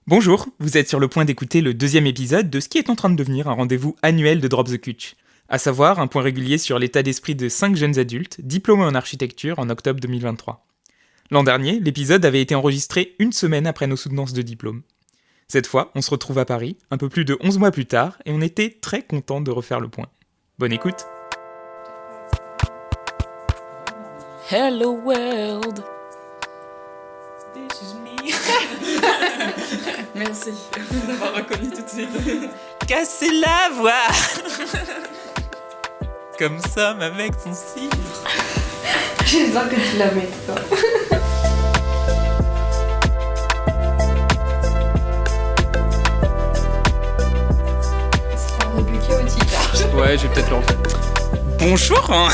Bonjour, vous êtes sur le point d'écouter le deuxième épisode de ce qui est en train de devenir un rendez-vous annuel de Drop the Cutch, à savoir un point régulier sur l'état d'esprit de 5 jeunes adultes diplômés en architecture en octobre 2023. L'an dernier, l'épisode avait été enregistré une semaine après nos soutenances de diplôme. Cette fois, on se retrouve à Paris, un peu plus de 11 mois plus tard, et on était très contents de refaire le point. Bonne écoute. Hello world. This is me. Merci d'avoir reconnu tout de suite. Cassez la voix. Comme ça, ma mec, son cire. J'ai besoin que tu la mettes, toi. C'est un début chaotique. Ouais, je vais peut-être le refaire. Bonjour.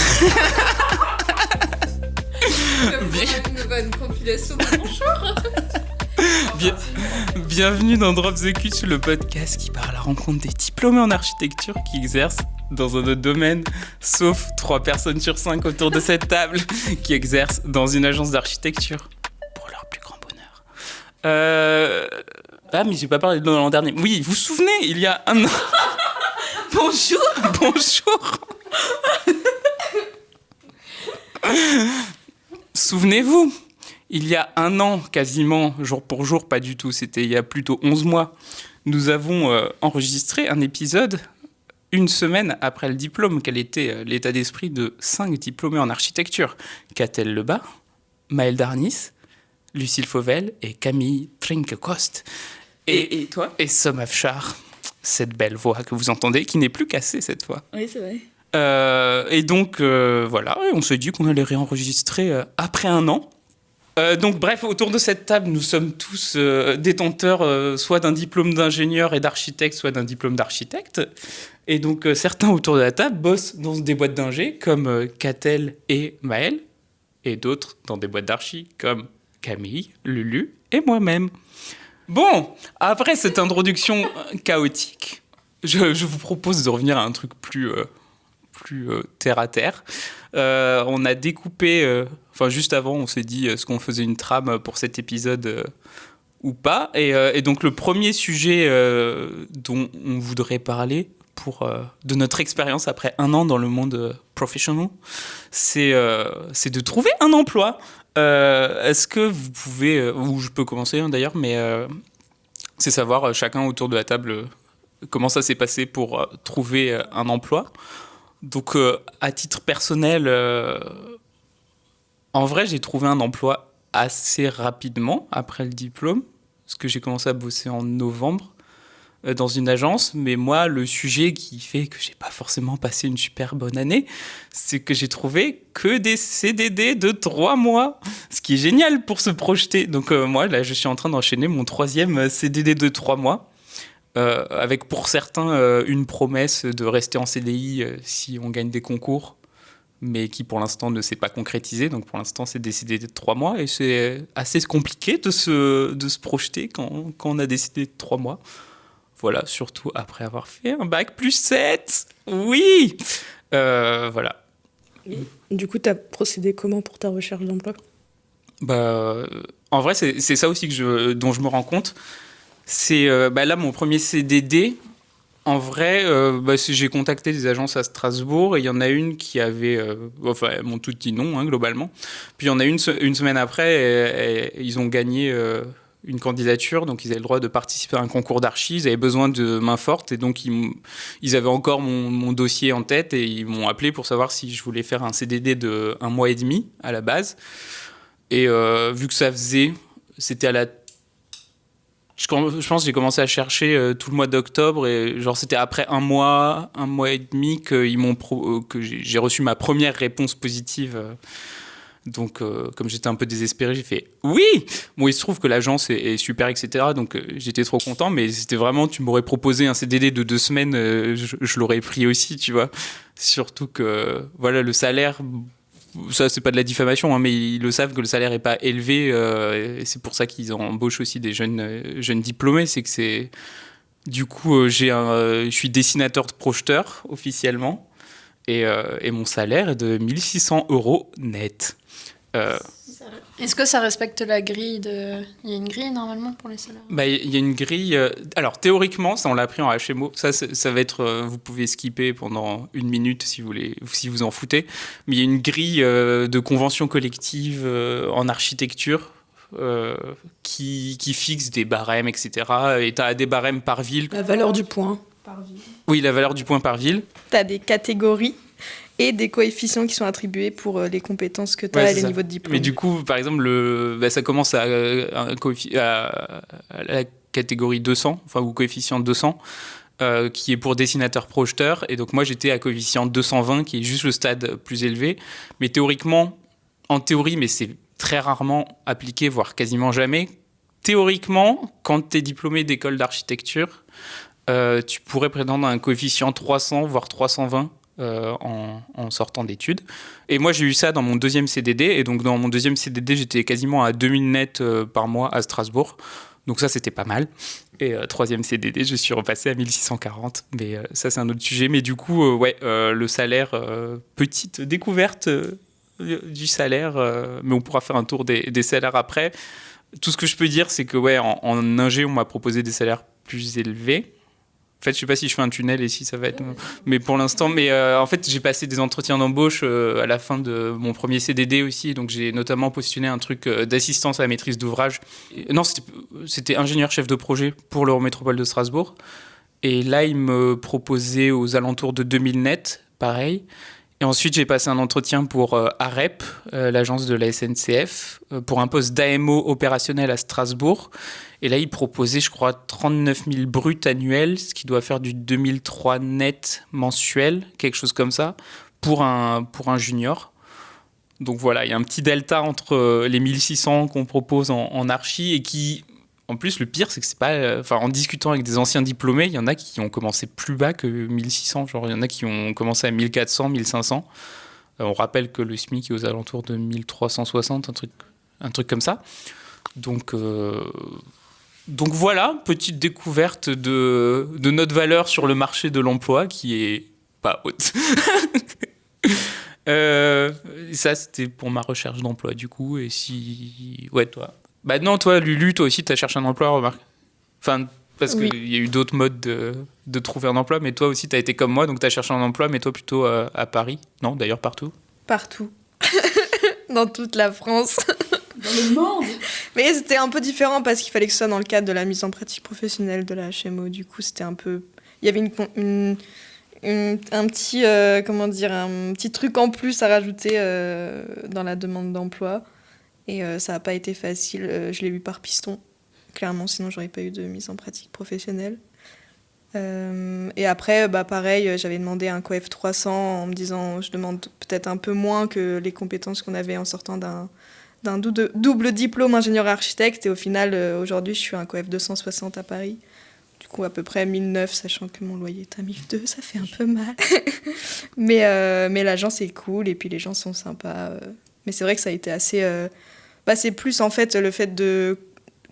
Une compilation de bonjour. Bienvenue dans Drop the Cutch, le podcast qui part à la rencontre des diplômés en architecture qui exercent dans un autre domaine, sauf 3 personnes sur 5 autour de cette table qui exercent dans une agence d'architecture pour leur plus grand bonheur. Ah, mais j'ai pas parlé de l'an dernier. Oui, vous vous souvenez, il y a un an. Bonjour. Souvenez-vous, il y a un an, quasiment, jour pour jour, pas du tout, c'était il y a plutôt 11 mois, nous avons enregistré un épisode une semaine après le diplôme. Quel était l'état d'esprit de 5 diplômés en architecture? Catel Lebas, Maëlle Darnis, Lucille Fauvel et Camille Trinquecoste. Et toi? Et Som Afshar, cette belle voix que vous entendez, qui n'est plus cassée cette fois. Oui, c'est vrai. Et donc, voilà, on s'est dit qu'on allait réenregistrer après un an. Donc, bref, autour de cette table, nous sommes tous détenteurs soit d'un diplôme d'ingénieur et d'architecte, soit d'un diplôme d'architecte. Et donc, certains autour de la table bossent dans des boîtes d'ingé, comme Catel et Maëlle, et d'autres dans des boîtes d'archi, comme Camille, Lulu et moi-même. Bon, après cette introduction chaotique, je vous propose de revenir à un truc plus terre à terre. On a découpé, juste avant, on s'est dit est-ce qu'on faisait une trame pour cet épisode ou pas. Et donc le premier sujet dont on voudrait parler de notre expérience après un an dans le monde professionnel, c'est de trouver un emploi. Est-ce que vous pouvez, ou je peux commencer d'ailleurs, mais c'est savoir chacun autour de la table comment ça s'est passé pour trouver un emploi. Donc, à titre personnel, en vrai, j'ai trouvé un emploi assez rapidement après le diplôme, parce que j'ai commencé à bosser en novembre dans une agence. Mais moi, le sujet qui fait que j'ai pas forcément passé une super bonne année, c'est que j'ai trouvé que des CDD de 3 mois, ce qui est génial pour se projeter. Donc, moi, là, je suis en train d'enchaîner mon 3e CDD de 3 mois. Avec pour certains une promesse de rester en CDI si on gagne des concours, mais qui pour l'instant ne s'est pas concrétisé. Donc pour l'instant c'est décidé de 3 mois et c'est assez compliqué de se projeter quand on a décidé de 3 mois. Voilà, surtout après avoir fait un bac plus 7. Oui. Voilà. Du coup, t'as procédé comment pour ta recherche d'emploi? En vrai c'est ça aussi dont je me rends compte. C'est là mon premier CDD. En vrai, j'ai contacté des agences à Strasbourg et il y en a une qui avait, elles m'ont toutes dit non globalement. Puis il y en a une semaine après, et ils ont gagné une candidature, donc ils avaient le droit de participer à un concours d'archi. Ils avaient besoin de main forte et donc ils avaient encore mon dossier en tête et ils m'ont appelé pour savoir si je voulais faire un CDD de 1 mois et demi à la base. Et vu que ça faisait, c'était à la Je pense que j'ai commencé à chercher tout le mois d'octobre et genre c'était après un mois et demi que j'ai reçu ma première réponse positive. Donc comme j'étais un peu désespéré, j'ai fait oui. Bon, il se trouve que l'agence est super, etc. Donc j'étais trop content, mais c'était vraiment, tu m'aurais proposé un CDD de 2 semaines, je l'aurais pris aussi, tu vois. Surtout que voilà, le salaire. Ça, c'est pas de la diffamation, hein, mais ils le savent que le salaire est pas élevé. Et c'est pour ça qu'ils embauchent aussi des jeunes diplômés. C'est que c'est... Du coup, je suis dessinateur de projeteur, officiellement. Et mon salaire est de 1 600 € net. Est-ce que ça respecte la grille de... Il y a une grille normalement pour les salaires? Bah, il y a une grille. Alors théoriquement, ça on l'a appris en HMO. Ça va être. Vous pouvez skipper pendant 1 minute si vous voulez, si vous en foutez. Mais il y a une grille de convention collective en architecture qui fixe des barèmes, etc. Et tu as des barèmes par ville. La valeur du point. Oui, la valeur du point par ville. Tu as des catégories et des coefficients qui sont attribués pour les compétences que tu as et les niveaux de diplôme. Mais du coup, par exemple, ça commence à la catégorie 200, enfin, ou coefficient 200, qui est pour dessinateur-projeteur. Et donc, moi, j'étais à coefficient 220, qui est juste le stade plus élevé. Mais théoriquement, en théorie, mais c'est très rarement appliqué, voire quasiment jamais. Théoriquement, quand tu es diplômé d'école d'architecture, tu pourrais prétendre à un coefficient 300, voire 320 en sortant d'études. Et moi, j'ai eu ça dans mon deuxième CDD. Et donc, dans mon deuxième CDD, j'étais quasiment à 2000 net par mois à Strasbourg. Donc ça, c'était pas mal. Et troisième CDD, je suis repassé à 1640. Mais ça, c'est un autre sujet. Mais du coup, le salaire, petite découverte du salaire. Mais on pourra faire un tour des salaires après. Tout ce que je peux dire, c'est que en ingé, on m'a proposé des salaires plus élevés. En fait, je sais pas si je fais un tunnel et si ça va être... Mais pour l'instant... Mais en fait, j'ai passé des entretiens d'embauche à la fin de mon premier CDD aussi. Donc, j'ai notamment postulé un truc d'assistance à la maîtrise d'ouvrage. Non, c'était ingénieur chef de projet pour l'Eurométropole de Strasbourg. Et là, il me proposait aux alentours de 2000 net, pareil. Et ensuite, j'ai passé un entretien pour AREP, l'agence de la SNCF, pour un poste d'AMO opérationnel à Strasbourg. Et là, il proposait, je crois, 39 000 bruts annuels, ce qui doit faire du 2003 net mensuel, quelque chose comme ça, pour un junior. Donc voilà, il y a un petit delta entre les 1600 qu'on propose en archi et qui... En plus, le pire, c'est que c'est pas... en discutant avec des anciens diplômés, il y en a qui ont commencé plus bas que 1600. Genre, il y en a qui ont commencé à 1400, 1500. On rappelle que le SMIC est aux alentours de 1360, un truc comme ça. Donc voilà, petite découverte de notre valeur sur le marché de l'emploi qui est pas haute. Ça, c'était pour ma recherche d'emploi, du coup. Et si... Ouais, toi... Bah non, toi, Lulu, toi aussi, t'as cherché un emploi, remarque. Enfin, parce qu'il y a eu d'autres modes de trouver un emploi, mais toi aussi, t'as été comme moi, donc t'as cherché un emploi, mais toi plutôt à Paris. Non, d'ailleurs, partout. Partout. Dans toute la France. Dans le monde. Mais c'était un peu différent parce qu'il fallait que ce soit dans le cadre de la mise en pratique professionnelle de la HMO. Du coup, c'était un peu... Il y avait un petit, un petit truc en plus à rajouter dans la demande d'emploi. Et ça n'a pas été facile. Je l'ai eu par piston, clairement, sinon j'aurais pas eu de mise en pratique professionnelle. Et après, pareil, j'avais demandé un coef 300 en me disant je demande peut-être un peu moins que les compétences qu'on avait en sortant d'un double diplôme ingénieur-architecte. Et au final, aujourd'hui, je suis un coef 260 à Paris. Du coup, à peu près 1009, sachant que mon loyer est à 1002, ça fait un peu mal. mais l'agence est cool et puis les gens sont sympas. Mais c'est vrai que ça a été assez... c'est plus en fait le fait de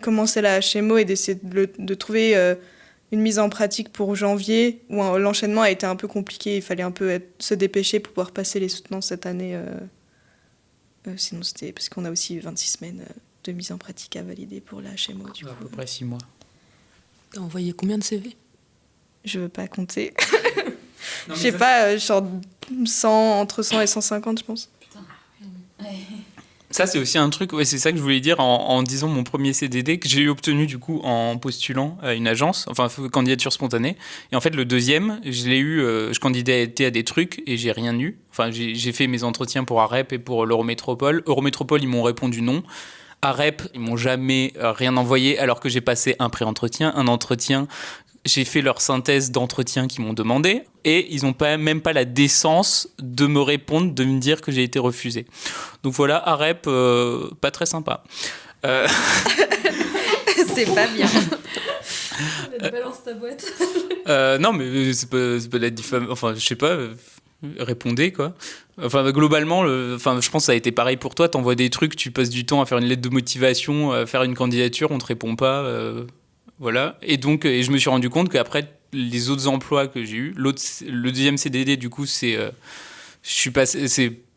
commencer la HMO et d'essayer de trouver une mise en pratique pour janvier, où l'enchaînement a été un peu compliqué. Il fallait un peu se dépêcher pour pouvoir passer les soutenances cette année. Sinon, c'était parce qu'on a aussi 26 semaines de mise en pratique à valider pour la HMO. Du coup. À peu près 6 mois. T'as envoyé combien de CV ? Je veux pas compter. Je sais pas, genre 100, entre 100 et 150, je pense. Ça, c'est aussi un truc, c'est ça que je voulais dire en disant mon premier CDD que j'ai obtenu du coup en postulant à une agence, enfin candidature spontanée. Et en fait, le deuxième, je l'ai eu, je candidatais à des trucs et j'ai rien eu. Enfin, j'ai fait mes entretiens pour AREP et pour l'Eurométropole. Eurométropole, ils m'ont répondu non. AREP, ils m'ont jamais rien envoyé alors que j'ai passé un pré-entretien, un entretien. J'ai fait leur synthèse d'entretien qu'ils m'ont demandé et ils n'ont même pas la décence de me répondre, de me dire que j'ai été refusé. Donc voilà, AREP, pas très sympa. C'est pas bien. Balance ta boîte. Non, mais c'est pas de la diffamation. Enfin, je sais pas, répondez quoi. Enfin, globalement, je pense que ça a été pareil pour toi. T'envoies des trucs, tu passes du temps à faire une lettre de motivation, à faire une candidature, on te répond pas. Voilà. Et donc, je me suis rendu compte qu'après les autres emplois que j'ai eus, le deuxième CDD, du coup, c'est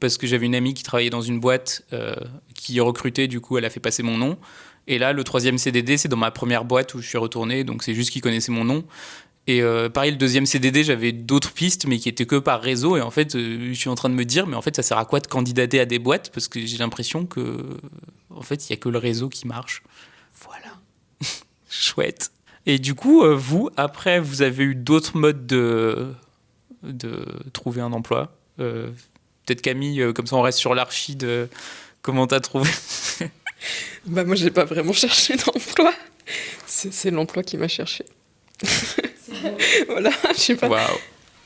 parce que j'avais une amie qui travaillait dans une boîte qui recrutait, du coup elle a fait passer mon nom. Et là, le 3e CDD, c'est dans ma première boîte où je suis retourné, donc c'est juste qu'ils connaissaient mon nom. Et pareil, le 2e CDD, j'avais d'autres pistes, mais qui étaient que par réseau. Et en fait, je suis en train de me dire, mais en fait, ça sert à quoi de candidater à des boîtes? Parce que j'ai l'impression que, en fait, il n'y a que le réseau qui marche. Voilà. Chouette. Et du coup, vous, après, vous avez eu d'autres modes de trouver un emploi. Peut-être Camille, comme ça on reste sur l'archi de comment t'as trouvé. Bah moi j'ai pas vraiment cherché d'emploi. C'est l'emploi qui m'a cherché. Voilà, je sais pas. Waouh.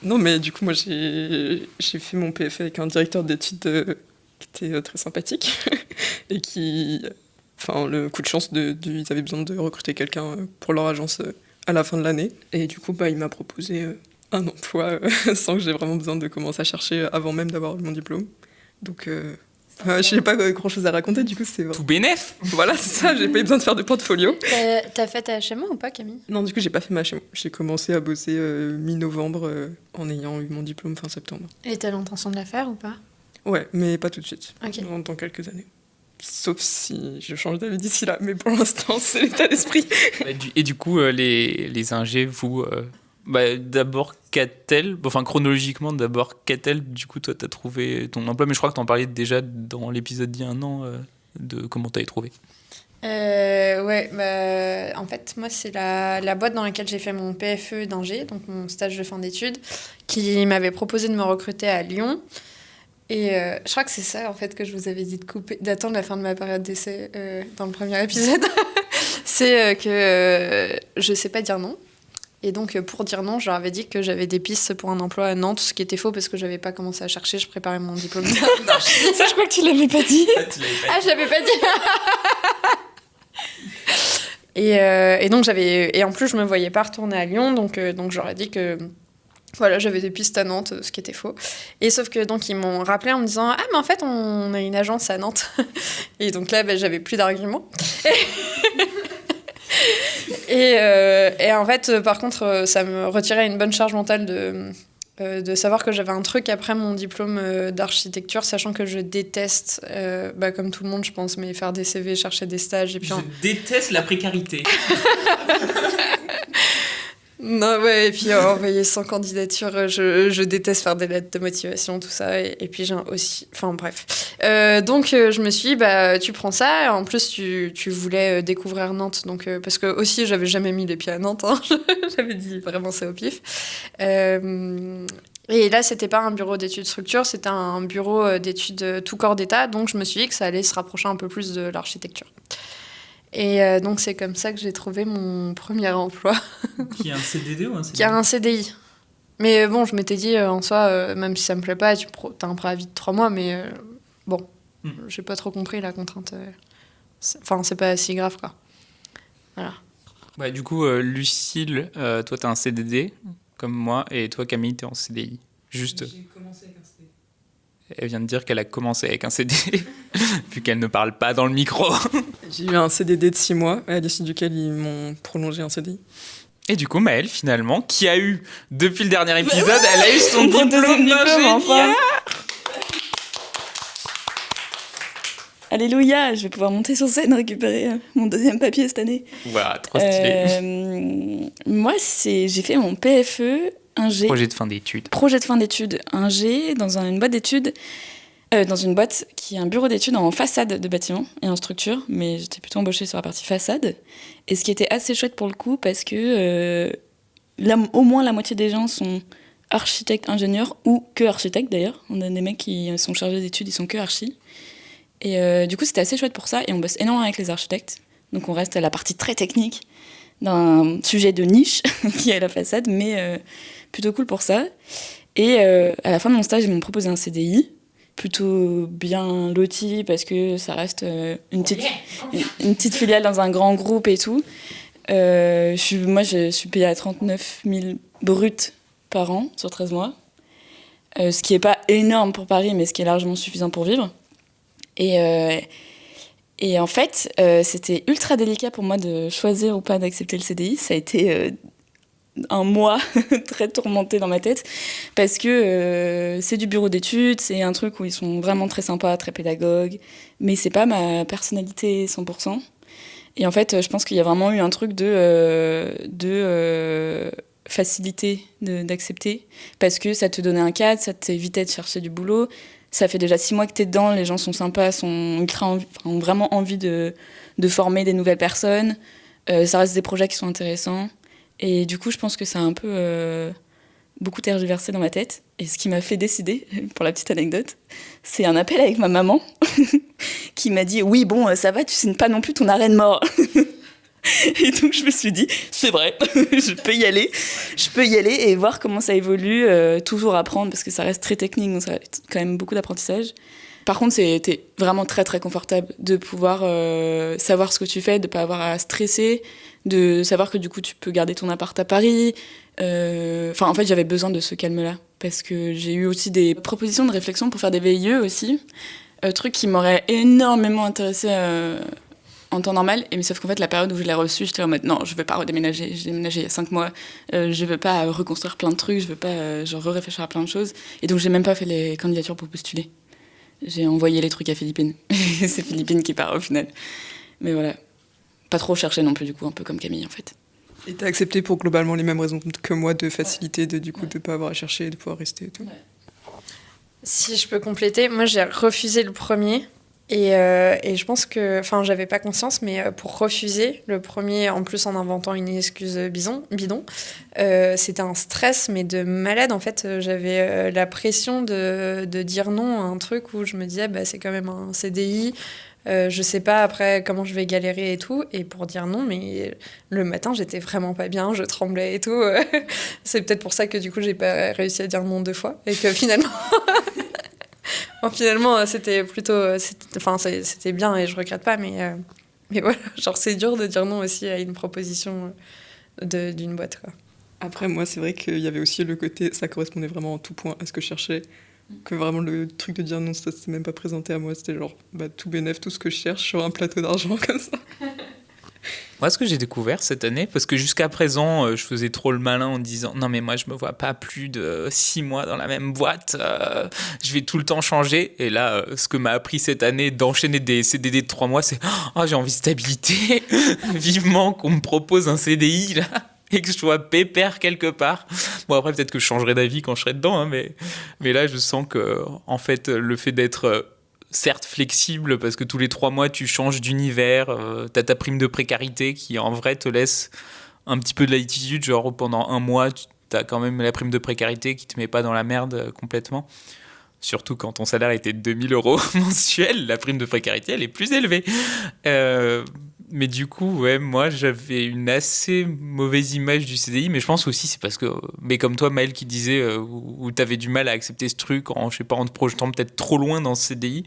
Non mais du coup moi j'ai fait mon PFE avec un directeur d'études qui était très sympathique et qui... Enfin, le coup de chance, ils avaient besoin de recruter quelqu'un pour leur agence à la fin de l'année. Et du coup, il m'a proposé un emploi sans que j'ai vraiment besoin de commencer à chercher avant même d'avoir eu mon diplôme. Donc, je n'ai pas grand-chose à raconter, du coup, c'est vrai. Tout bénef. Voilà, c'est ça, j'ai pas eu besoin de faire de portfolio. T'as fait ta HMO ou pas, Camille? Non, du coup, j'ai pas fait ma HMO. J'ai commencé à bosser mi-novembre en ayant eu mon diplôme fin septembre. Et t'as l'intention de la faire ou pas? Ouais, mais pas tout de suite, Ok. dans quelques années. Sauf si je change d'avis d'ici là, mais pour l'instant, c'est l'état d'esprit. Et du coup, les ingés, vous, d'abord Catel, enfin chronologiquement, d'abord Catel, du coup, toi, t'as trouvé ton emploi, mais je crois que t'en parlais déjà dans l'épisode d'il y a un an, de comment t'avais trouvé. Ouais, en fait, moi, c'est la boîte dans laquelle j'ai fait mon PFE d'ingé, donc mon stage de fin d'études, qui m'avait proposé de me recruter à Lyon. Et je crois que c'est ça, en fait, que je vous avais dit d'attendre la fin de ma période d'essai dans le premier épisode. C'est que je sais pas dire non. Et donc, pour dire non, je leur avais dit que j'avais des pistes pour un emploi à Nantes, ce qui était faux parce que j'avais pas commencé à chercher, je préparais mon diplôme. Ça, je crois que tu l'avais pas dit. Ah, je l'avais pas dit. Et donc, et en plus, je me voyais pas retourner à Lyon, donc j'aurais dit que voilà, j'avais des pistes à Nantes, ce qui était faux. Et sauf que donc ils m'ont rappelé en me disant « Ah, mais en fait, on a une agence à Nantes. » Et donc là, j'avais plus d'arguments. Et en fait, par contre, ça me retirait une bonne charge mentale de savoir que j'avais un truc après mon diplôme d'architecture, sachant que je déteste, comme tout le monde, je pense, mais faire des CV, chercher des stages. Et puis déteste la précarité. Non, ouais, et puis envoyer 100 candidatures, je déteste faire des lettres de motivation, tout ça, et puis j'ai aussi... Enfin, bref. Donc, je me suis dit, tu prends ça, en plus, tu voulais découvrir Nantes, donc, parce que aussi, j'avais jamais mis les pieds à Nantes, hein, j'avais dit vraiment ça au pif. Et là, c'était pas un bureau d'études structure, c'était un bureau d'études tout corps d'état, donc je me suis dit que ça allait se rapprocher un peu plus de l'architecture. Et donc, c'est comme ça que j'ai trouvé mon premier emploi. Qui a un CDD ou un CDI? Qui a un CDI. Mais bon, je m'étais dit, en soi, même si ça me plaît pas, t'as un préavis de 3 mois, mais j'ai pas trop compris la contrainte. C'est pas si grave, quoi. Voilà. Ouais, du coup, Lucille, toi, t'as un CDD, comme moi, et toi, Camille, t'es en CDI. Juste. J'ai commencé avec un CDI. Elle vient de dire qu'elle a commencé avec un CDD, vu qu'elle ne parle pas dans le micro. J'ai eu un CDD de 6 mois, à l'issue duquel ils m'ont prolongé un CDI. Et du coup, Maëlle, finalement, qui a eu, depuis le dernier épisode, elle a eu son diplôme d'ingénieur. Enfin. Alléluia, je vais pouvoir monter sur scène, récupérer mon 2e papier cette année. Voilà, trop stylé. Moi, j'ai fait mon PFE ingé. Projet de fin d'études. Projet de fin d'études ingé dans une boîte d'études, dans une boîte qui est un bureau d'études en façade de bâtiment et en structure, mais j'étais plutôt embauchée sur la partie façade. Et ce qui était assez chouette pour le coup, parce que au moins la moitié des gens sont architectes, ingénieurs, ou que architectes d'ailleurs. On a des mecs qui sont chargés d'études, ils sont que archi. Et du coup, c'était assez chouette pour ça, et on bosse énormément avec les architectes. Donc on reste à la partie très technique d'un sujet de niche qui est la façade, mais plutôt cool pour ça. Et à la fin de mon stage, ils m'ont proposé un CDI, plutôt bien loti, parce que ça reste une petite filiale dans un grand groupe et tout. Moi, je suis payée à 39 000 bruts par an sur 13 mois, ce qui n'est pas énorme pour Paris, mais ce qui est largement suffisant pour vivre. Et en fait, c'était ultra délicat pour moi de choisir ou pas d'accepter le CDI. Ça a été un mois très tourmenté dans ma tête parce que c'est du bureau d'études, c'est un truc où ils sont vraiment très sympas, très pédagogues, mais c'est pas ma personnalité 100%. Et en fait, je pense qu'il y a vraiment eu un truc de facilité d'accepter parce que ça te donnait un cadre, ça t'évitait de chercher du boulot. Ça fait déjà 6 mois que t'es dedans, les gens sont sympas, ont vraiment envie de former des nouvelles personnes. Ça reste des projets qui sont intéressants. Et du coup, je pense que ça a un peu beaucoup tergiversé dans ma tête. Et ce qui m'a fait décider, pour la petite anecdote, c'est un appel avec ma maman qui m'a dit « Oui, bon, ça va, tu signes pas non plus ton arrêt de mort. » Et donc, je me suis dit « C'est vrai, je peux y aller. Je peux y aller et voir comment ça évolue, toujours apprendre, parce que ça reste très technique, donc ça a quand même beaucoup d'apprentissage. » Par contre, c'était vraiment très, très confortable de pouvoir savoir ce que tu fais, de ne pas avoir à stresser, de savoir que du coup, tu peux garder ton appart à Paris. En fait, j'avais besoin de ce calme-là, parce que j'ai eu aussi des propositions de réflexion pour faire des VIE aussi, truc qui m'aurait énormément intéressé en temps normal, mais sauf qu'en fait, la période où je l'ai reçu, j'étais en mode non, je ne veux pas redéménager, j'ai déménagé il y a 5 mois, je ne veux pas reconstruire plein de trucs, je ne veux pas réfléchir à plein de choses, et donc j'ai même pas fait les candidatures pour postuler. J'ai envoyé les trucs à Philippine. C'est Philippine qui part au final. Mais voilà. Pas trop chercher non plus, du coup, un peu comme Camille, en fait. Et t'as accepté pour globalement les mêmes raisons que moi, de facilité, de ne pas avoir à chercher, de pouvoir rester et tout. Si je peux compléter, moi j'ai refusé le premier. Et je pense que, enfin, j'avais pas conscience, mais pour refuser le premier, en plus en inventant une excuse bidon, c'était un stress, mais de malade. En fait, j'avais la pression de dire non à un truc où je me disais, bah, c'est quand même un CDI, je sais pas après comment je vais galérer et tout. Et pour dire non, mais le matin, j'étais vraiment pas bien, je tremblais et tout. C'est peut-être pour ça que du coup, j'ai pas réussi à dire non 2 fois. Et que finalement. Finalement, c'était plutôt. C'était bien et je regrette pas, mais voilà, genre, c'est dur de dire non aussi à une proposition d'une boîte, quoi. Après, moi, c'est vrai qu'il y avait aussi le côté, ça correspondait vraiment en tout point à ce que je cherchais. Que vraiment, le truc de dire non, ça s'est même pas présenté à moi. C'était genre, bah, tout bénef, tout ce que je cherche sur un plateau d'argent comme ça. Moi, ce que j'ai découvert cette année, parce que jusqu'à présent, je faisais trop le malin en disant non, mais moi, je me vois pas plus de 6 mois dans la même boîte, je vais tout le temps changer. Et là, ce que m'a appris cette année d'enchaîner des CDD de 3 mois, c'est j'ai envie de stabilité, vivement qu'on me propose un CDI là. Et que je sois pépère quelque part. Bon, après, peut-être que je changerai d'avis quand je serai dedans, hein, mais là, je sens que, en fait, le fait d'être certes flexible, parce que tous les 3 mois, tu changes d'univers, t'as ta prime de précarité qui, en vrai, te laisse un petit peu de latitude. Genre, pendant 1 mois, t'as quand même la prime de précarité qui te met pas dans la merde complètement. Surtout quand ton salaire était de 2 000 € mensuels, la prime de précarité, elle est plus élevée. Mais du coup, ouais, moi, j'avais une assez mauvaise image du CDI, mais je pense aussi c'est parce que, mais comme toi, Maëlle, qui disait où t'avais du mal à accepter ce truc, je sais pas, en te projetant peut-être trop loin dans ce CDI.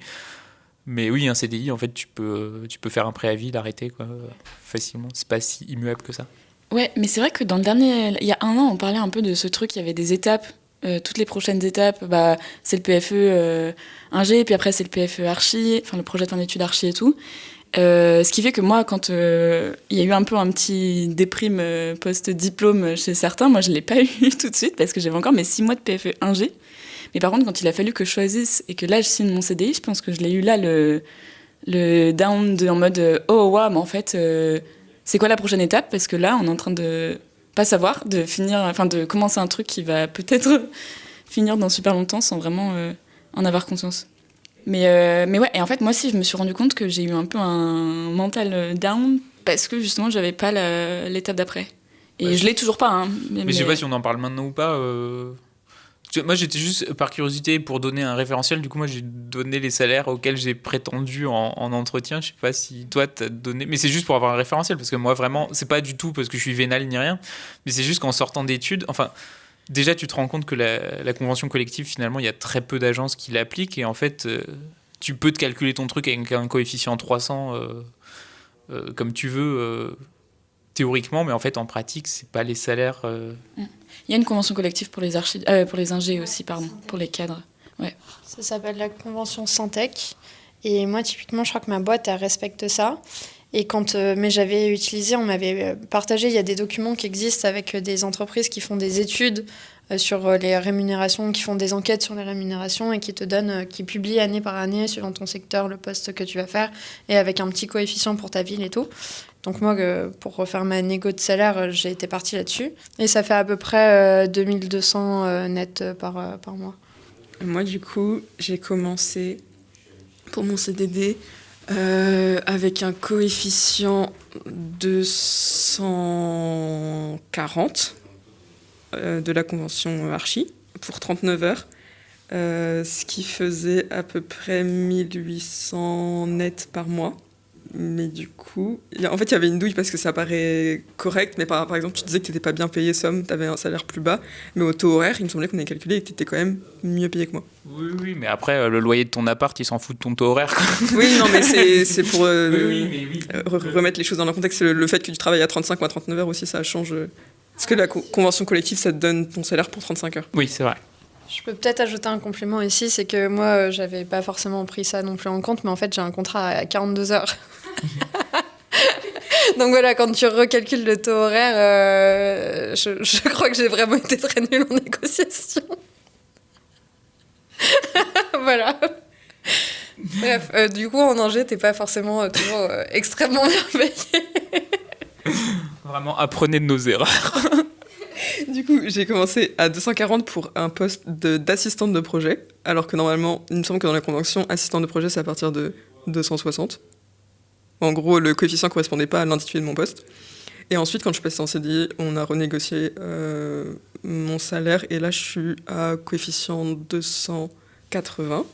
Mais oui, un CDI, en fait, tu peux faire un préavis, l'arrêter, quoi, facilement. C'est pas si immuable que ça. Ouais, mais c'est vrai que il y a 1 an, on parlait un peu de ce truc, il y avait des étapes. Toutes les prochaines étapes, bah, c'est le PFE Ingé, puis après c'est le PFE Archi, enfin le projet de fin d'études Archi et tout. Ce qui fait que moi, quand il y a eu un peu un petit déprime post-diplôme chez certains, moi je ne l'ai pas eu tout de suite parce que j'avais encore mes 6 mois de PFE Ingé. Mais par contre, quand il a fallu que je choisisse et que là je signe mon CDI, je pense que je l'ai eu là le down en mode oh waouh, mais en fait, c'est quoi la prochaine étape? Parce que là, on est en train de pas savoir, de commencer un truc qui va peut-être finir dans super longtemps sans vraiment en avoir conscience. Mais ouais, et en fait, moi aussi, je me suis rendu compte que j'ai eu un peu un mental down parce que justement, j'avais pas l'étape d'après. Et ouais, je l'ai toujours pas. Hein, mais je sais pas si on en parle maintenant ou pas. Moi, j'étais juste par curiosité pour donner un référentiel. Du coup, moi, j'ai donné les salaires auxquels j'ai prétendu en entretien. Je sais pas si toi, t'as donné. Mais c'est juste pour avoir un référentiel. Parce que moi, vraiment, c'est pas du tout parce que je suis vénal ni rien. Mais c'est juste qu'en sortant d'études, enfin, déjà, tu te rends compte que la convention collective, finalement, il y a très peu d'agences qui l'appliquent. Et en fait, tu peux te calculer ton truc avec un coefficient 300 comme tu veux. Théoriquement, mais en fait, en pratique, c'est pas les salaires. Il y a une convention collective pour les ingés aussi, pardon, pour les cadres. Ouais. Ça s'appelle la convention Syntec. Et moi, typiquement, je crois que ma boîte, elle respecte ça. Et mais j'avais utilisé, on m'avait partagé, il y a des documents qui existent avec des entreprises qui font des études sur les rémunérations, qui font des enquêtes sur les rémunérations et qui te donnent, qui publient année par année, suivant ton secteur, le poste que tu vas faire, et avec un petit coefficient pour ta ville et tout. Donc moi, pour refaire ma négo de salaire, j'ai été partie là-dessus. Et ça fait à peu près 2200 net par mois. Moi, du coup, j'ai commencé pour mon CDD avec un coefficient de 140 de la convention Archi pour 39 heures, ce qui faisait à peu près 1800 net par mois. Mais du coup, en fait, il y avait une douille parce que ça paraît correct, mais par exemple, tu disais que tu n'étais pas bien payé, Somme, tu avais un salaire plus bas, mais au taux horaire, il me semblait qu'on avait calculé et que tu étais quand même mieux payé que moi. Oui, mais après, le loyer de ton appart, il s'en fout de ton taux horaire. Oui, non, mais c'est pour Oui. remettre les choses dans le contexte. Le fait que tu travailles à 35 ou à 39 heures aussi, ça change. Est-ce que la convention collective, ça te donne ton salaire pour 35 heures ? Oui, c'est vrai. Je peux peut-être ajouter un complément ici, c'est que moi, j'avais pas forcément pris ça non plus en compte, mais en fait, j'ai un contrat à 42 heures. Donc voilà, quand tu recalcules le taux horaire, je crois que j'ai vraiment été très nulle en négociation. Voilà. Bref, du coup, en Angers, t'es pas forcément toujours extrêmement bien payé. Vraiment, apprenez de nos erreurs. Du coup, j'ai commencé à 240 pour un poste d'assistante de projet, alors que normalement, il me semble que dans la convention, assistante de projet, c'est à partir de 260. En gros, le coefficient ne correspondait pas à l'intitulé de mon poste. Et ensuite, quand je suis passée en CDI, on a renégocié mon salaire, et là, je suis à coefficient 280,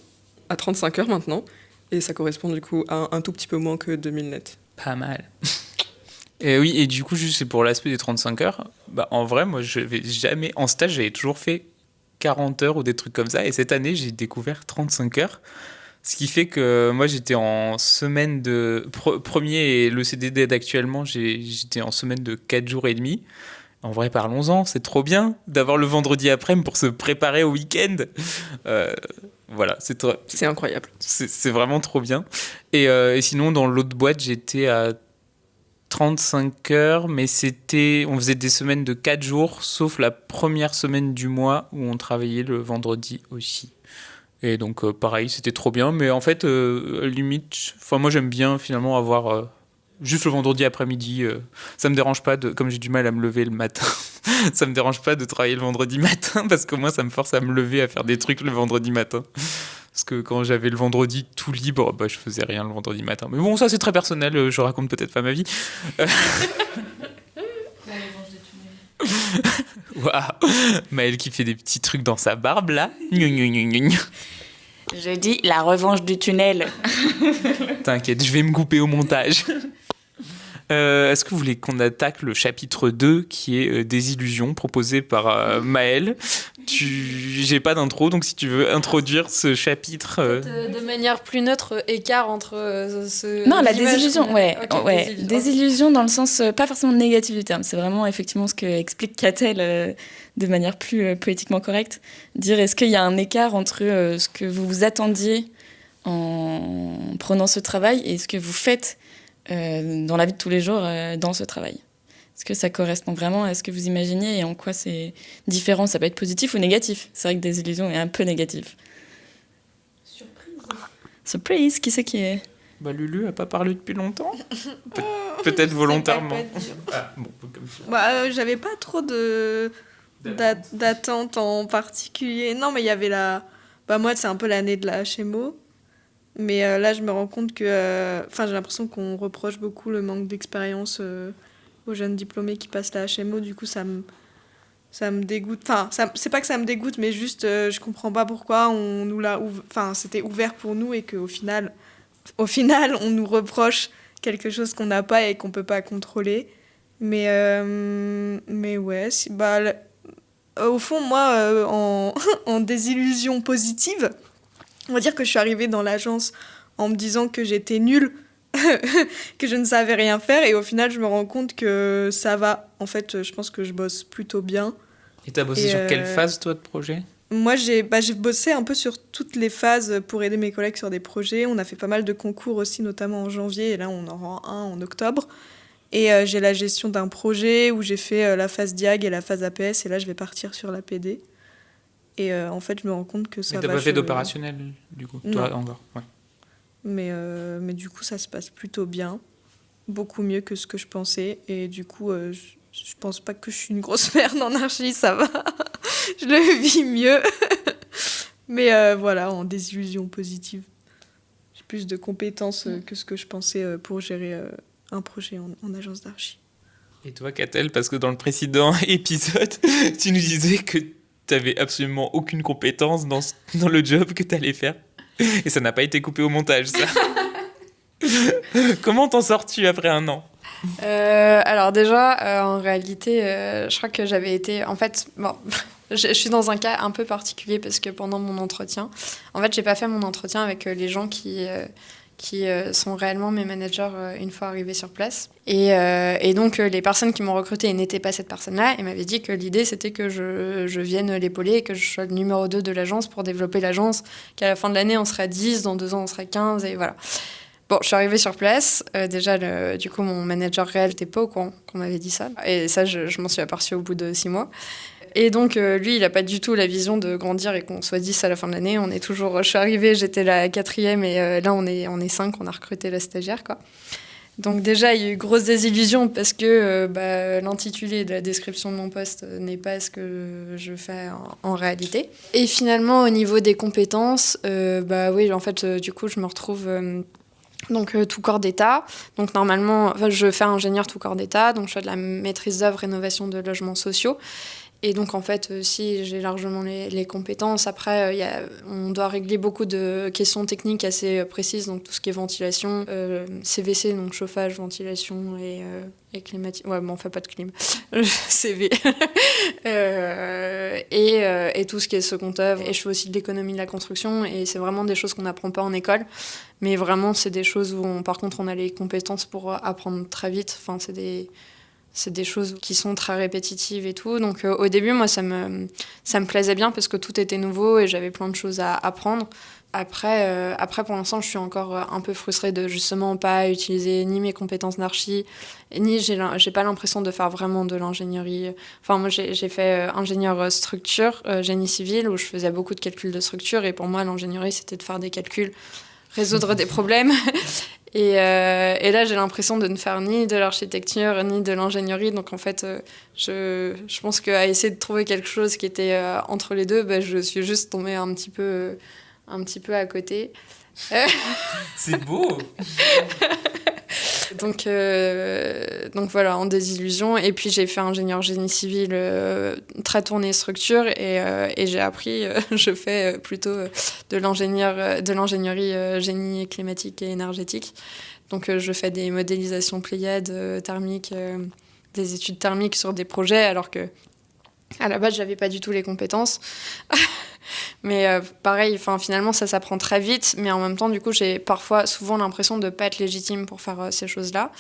à 35 heures maintenant, et ça correspond du coup à un tout petit peu moins que 2000 net. Pas mal. Et oui, et du coup, juste c'est pour l'aspect des 35 heures, bah, en vrai, moi, je vais jamais... En stage, j'avais toujours fait 40 heures ou des trucs comme ça, et cette année, j'ai découvert 35 heures. Ce qui fait que moi, j'étais en semaine de... Premier et le CDD d'actuellement, j'étais en semaine de 4 jours et demi. En vrai, parlons-en, c'est trop bien d'avoir le vendredi après-midi pour se préparer au week-end. Voilà, C'est incroyable. C'est vraiment trop bien. Et sinon, dans l'autre boîte, j'étais à 35 heures, mais on faisait des semaines de 4 jours, sauf la première semaine du mois où on travaillait le vendredi aussi. Et donc, pareil, c'était trop bien. Mais en fait, limite, moi, j'aime bien finalement avoir juste le vendredi après-midi. Ça me dérange pas, comme j'ai du mal à me lever le matin, ça me dérange pas de travailler le vendredi matin parce qu'au moins, ça me force à me lever, à faire des trucs le vendredi matin. Parce que quand j'avais le vendredi tout libre, bah, je faisais rien le vendredi matin. Mais bon, ça, c'est très personnel. Je raconte peut-être pas ma vie. Waouh, Maëlle qui fait des petits trucs dans sa barbe là. Je dis la revanche du tunnel. T'inquiète, je vais me couper au montage. Est-ce que vous voulez qu'on attaque le chapitre 2 qui est Désillusion proposé par Maëlle? J'ai pas d'intro, donc si tu veux introduire ce chapitre... De manière plus neutre, écart entre Non, la désillusion, ouais. Okay, Désillusion dans le sens pas forcément négatif du terme. C'est vraiment effectivement ce que explique Catel de manière plus poétiquement correcte. Dire est-ce qu'il y a un écart entre ce que vous vous attendiez en prenant ce travail et ce que vous faites dans la vie de tous les jours dans ce travail. Est-ce que ça correspond vraiment à ce que vous imaginiez et en quoi c'est différent? Ça peut être positif ou négatif. C'est vrai que Désillusion est un peu négatif. Surprise, qui c'est qui est? Bah, Lulu a pas parlé depuis longtemps. Peut-être volontairement. J'avais pas trop d'attentes en particulier. Non, mais il y avait moi, c'est un peu l'année de la HMO. Mais là, je me rends compte que... j'ai l'impression qu'on reproche beaucoup le manque d'expérience aux jeunes diplômés qui passent la HMO. Du coup, ça me dégoûte. C'est pas que ça me dégoûte, mais juste, je comprends pas pourquoi on nous l'a... c'était ouvert pour nous et qu'au final, on nous reproche quelque chose qu'on n'a pas et qu'on peut pas contrôler. Mais ouais, au fond, moi, en désillusion positive... On va dire que je suis arrivée dans l'agence en me disant que j'étais nulle, que je ne savais rien faire. Et au final, je me rends compte que ça va. En fait, je pense que je bosse plutôt bien. Et t'as bossé sur quelle phase, toi, de projet ? Moi, j'ai bossé un peu sur toutes les phases pour aider mes collègues sur des projets. On a fait pas mal de concours aussi, notamment en janvier, et là, on en rend un en octobre. Et j'ai la gestion d'un projet où j'ai fait la phase Diag et la phase APS, et là, je vais partir sur la PD. Et en fait, je me rends compte que ça Mais t'as pas fait d'opérationnel, du coup, toi, encore? Ouais. Mais du coup, ça se passe plutôt bien. Beaucoup mieux que ce que je pensais. Et du coup, je pense pas que je suis une grosse merde en archi, ça va. Je le vis mieux. Mais voilà, en désillusion positive. J'ai plus de compétences que ce que je pensais pour gérer un projet en agence d'archi. Et toi, Catel, parce que dans le précédent épisode, tu nous disais que t'avais absolument aucune compétence dans le job que t'allais faire. Et ça n'a pas été coupé au montage, ça. Comment t'en sors-tu après un an? Alors déjà, en réalité, je crois que j'avais été... En fait, bon, je suis dans un cas un peu particulier parce que pendant mon entretien, en fait, j'ai pas fait mon entretien avec les gens qui sont réellement mes managers une fois arrivés sur place. Et donc, les personnes qui m'ont recrutée n'étaient pas cette personne-là et m'avaient dit que l'idée, c'était que je vienne l'épauler et que je sois le numéro 2 de l'agence pour développer l'agence, qu'à la fin de l'année, on sera 10, dans 2 ans, on sera 15, et voilà. Bon, je suis arrivée sur place. Déjà, du coup, mon manager réel n'était pas au courant qu'on m'avait dit ça. Et ça, je m'en suis aperçue au bout de 6 mois. Et donc, lui, il n'a pas du tout la vision de grandir et qu'on soit 10 à la fin de l'année. Je suis arrivée, j'étais la 4e et là, on est 5, on a recruté la stagiaire, quoi. Donc déjà, il y a eu grosse désillusion parce que l'intitulé de la description de mon poste n'est pas ce que je fais en réalité. Et finalement, au niveau des compétences, oui, en fait, du coup, je me retrouve... Donc tout corps d'État. Donc normalement, je fais ingénieur tout corps d'État, donc je fais de la maîtrise d'œuvre, rénovation de logements sociaux. Et donc en fait, si j'ai largement les compétences, après on doit régler beaucoup de questions techniques assez précises, donc tout ce qui est ventilation, CVC, donc chauffage, ventilation et climatisation. Ouais, bon, on fait pas de clim. CV. Et tout ce qui est second œuvre. Et je fais aussi de l'économie de la construction, et c'est vraiment des choses qu'on n'apprend pas en école. Mais vraiment, c'est des choses où, par contre, on a les compétences pour apprendre très vite. Enfin, c'est des choses qui sont très répétitives et tout. Donc, au début, moi, ça me plaisait bien parce que tout était nouveau et j'avais plein de choses à apprendre. Après, pour l'instant, je suis encore un peu frustrée de justement pas utiliser ni mes compétences d'archi, ni j'ai pas l'impression de faire vraiment de l'ingénierie. Enfin, moi, j'ai fait ingénieur structure, génie civil, où je faisais beaucoup de calculs de structure. Et pour moi, l'ingénierie, c'était de faire des calculs, résoudre des problèmes. Et là, j'ai l'impression de ne faire ni de l'architecture, ni de l'ingénierie. Donc, en fait, je pense qu'à essayer de trouver quelque chose qui était entre les deux, je suis juste tombée un petit peu à côté. C'est beau. Donc voilà, en désillusion. Et puis j'ai fait ingénieur génie civil très tourné structure et j'ai appris, je fais plutôt de l'ingénierie génie climatique et énergétique. Donc je fais des modélisations Pléiades thermiques, des études thermiques sur des projets, alors que à la base j'avais pas du tout les compétences. Mais pareil, finalement ça s'apprend très vite, mais en même temps du coup j'ai souvent l'impression de pas être légitime pour faire ces choses-là.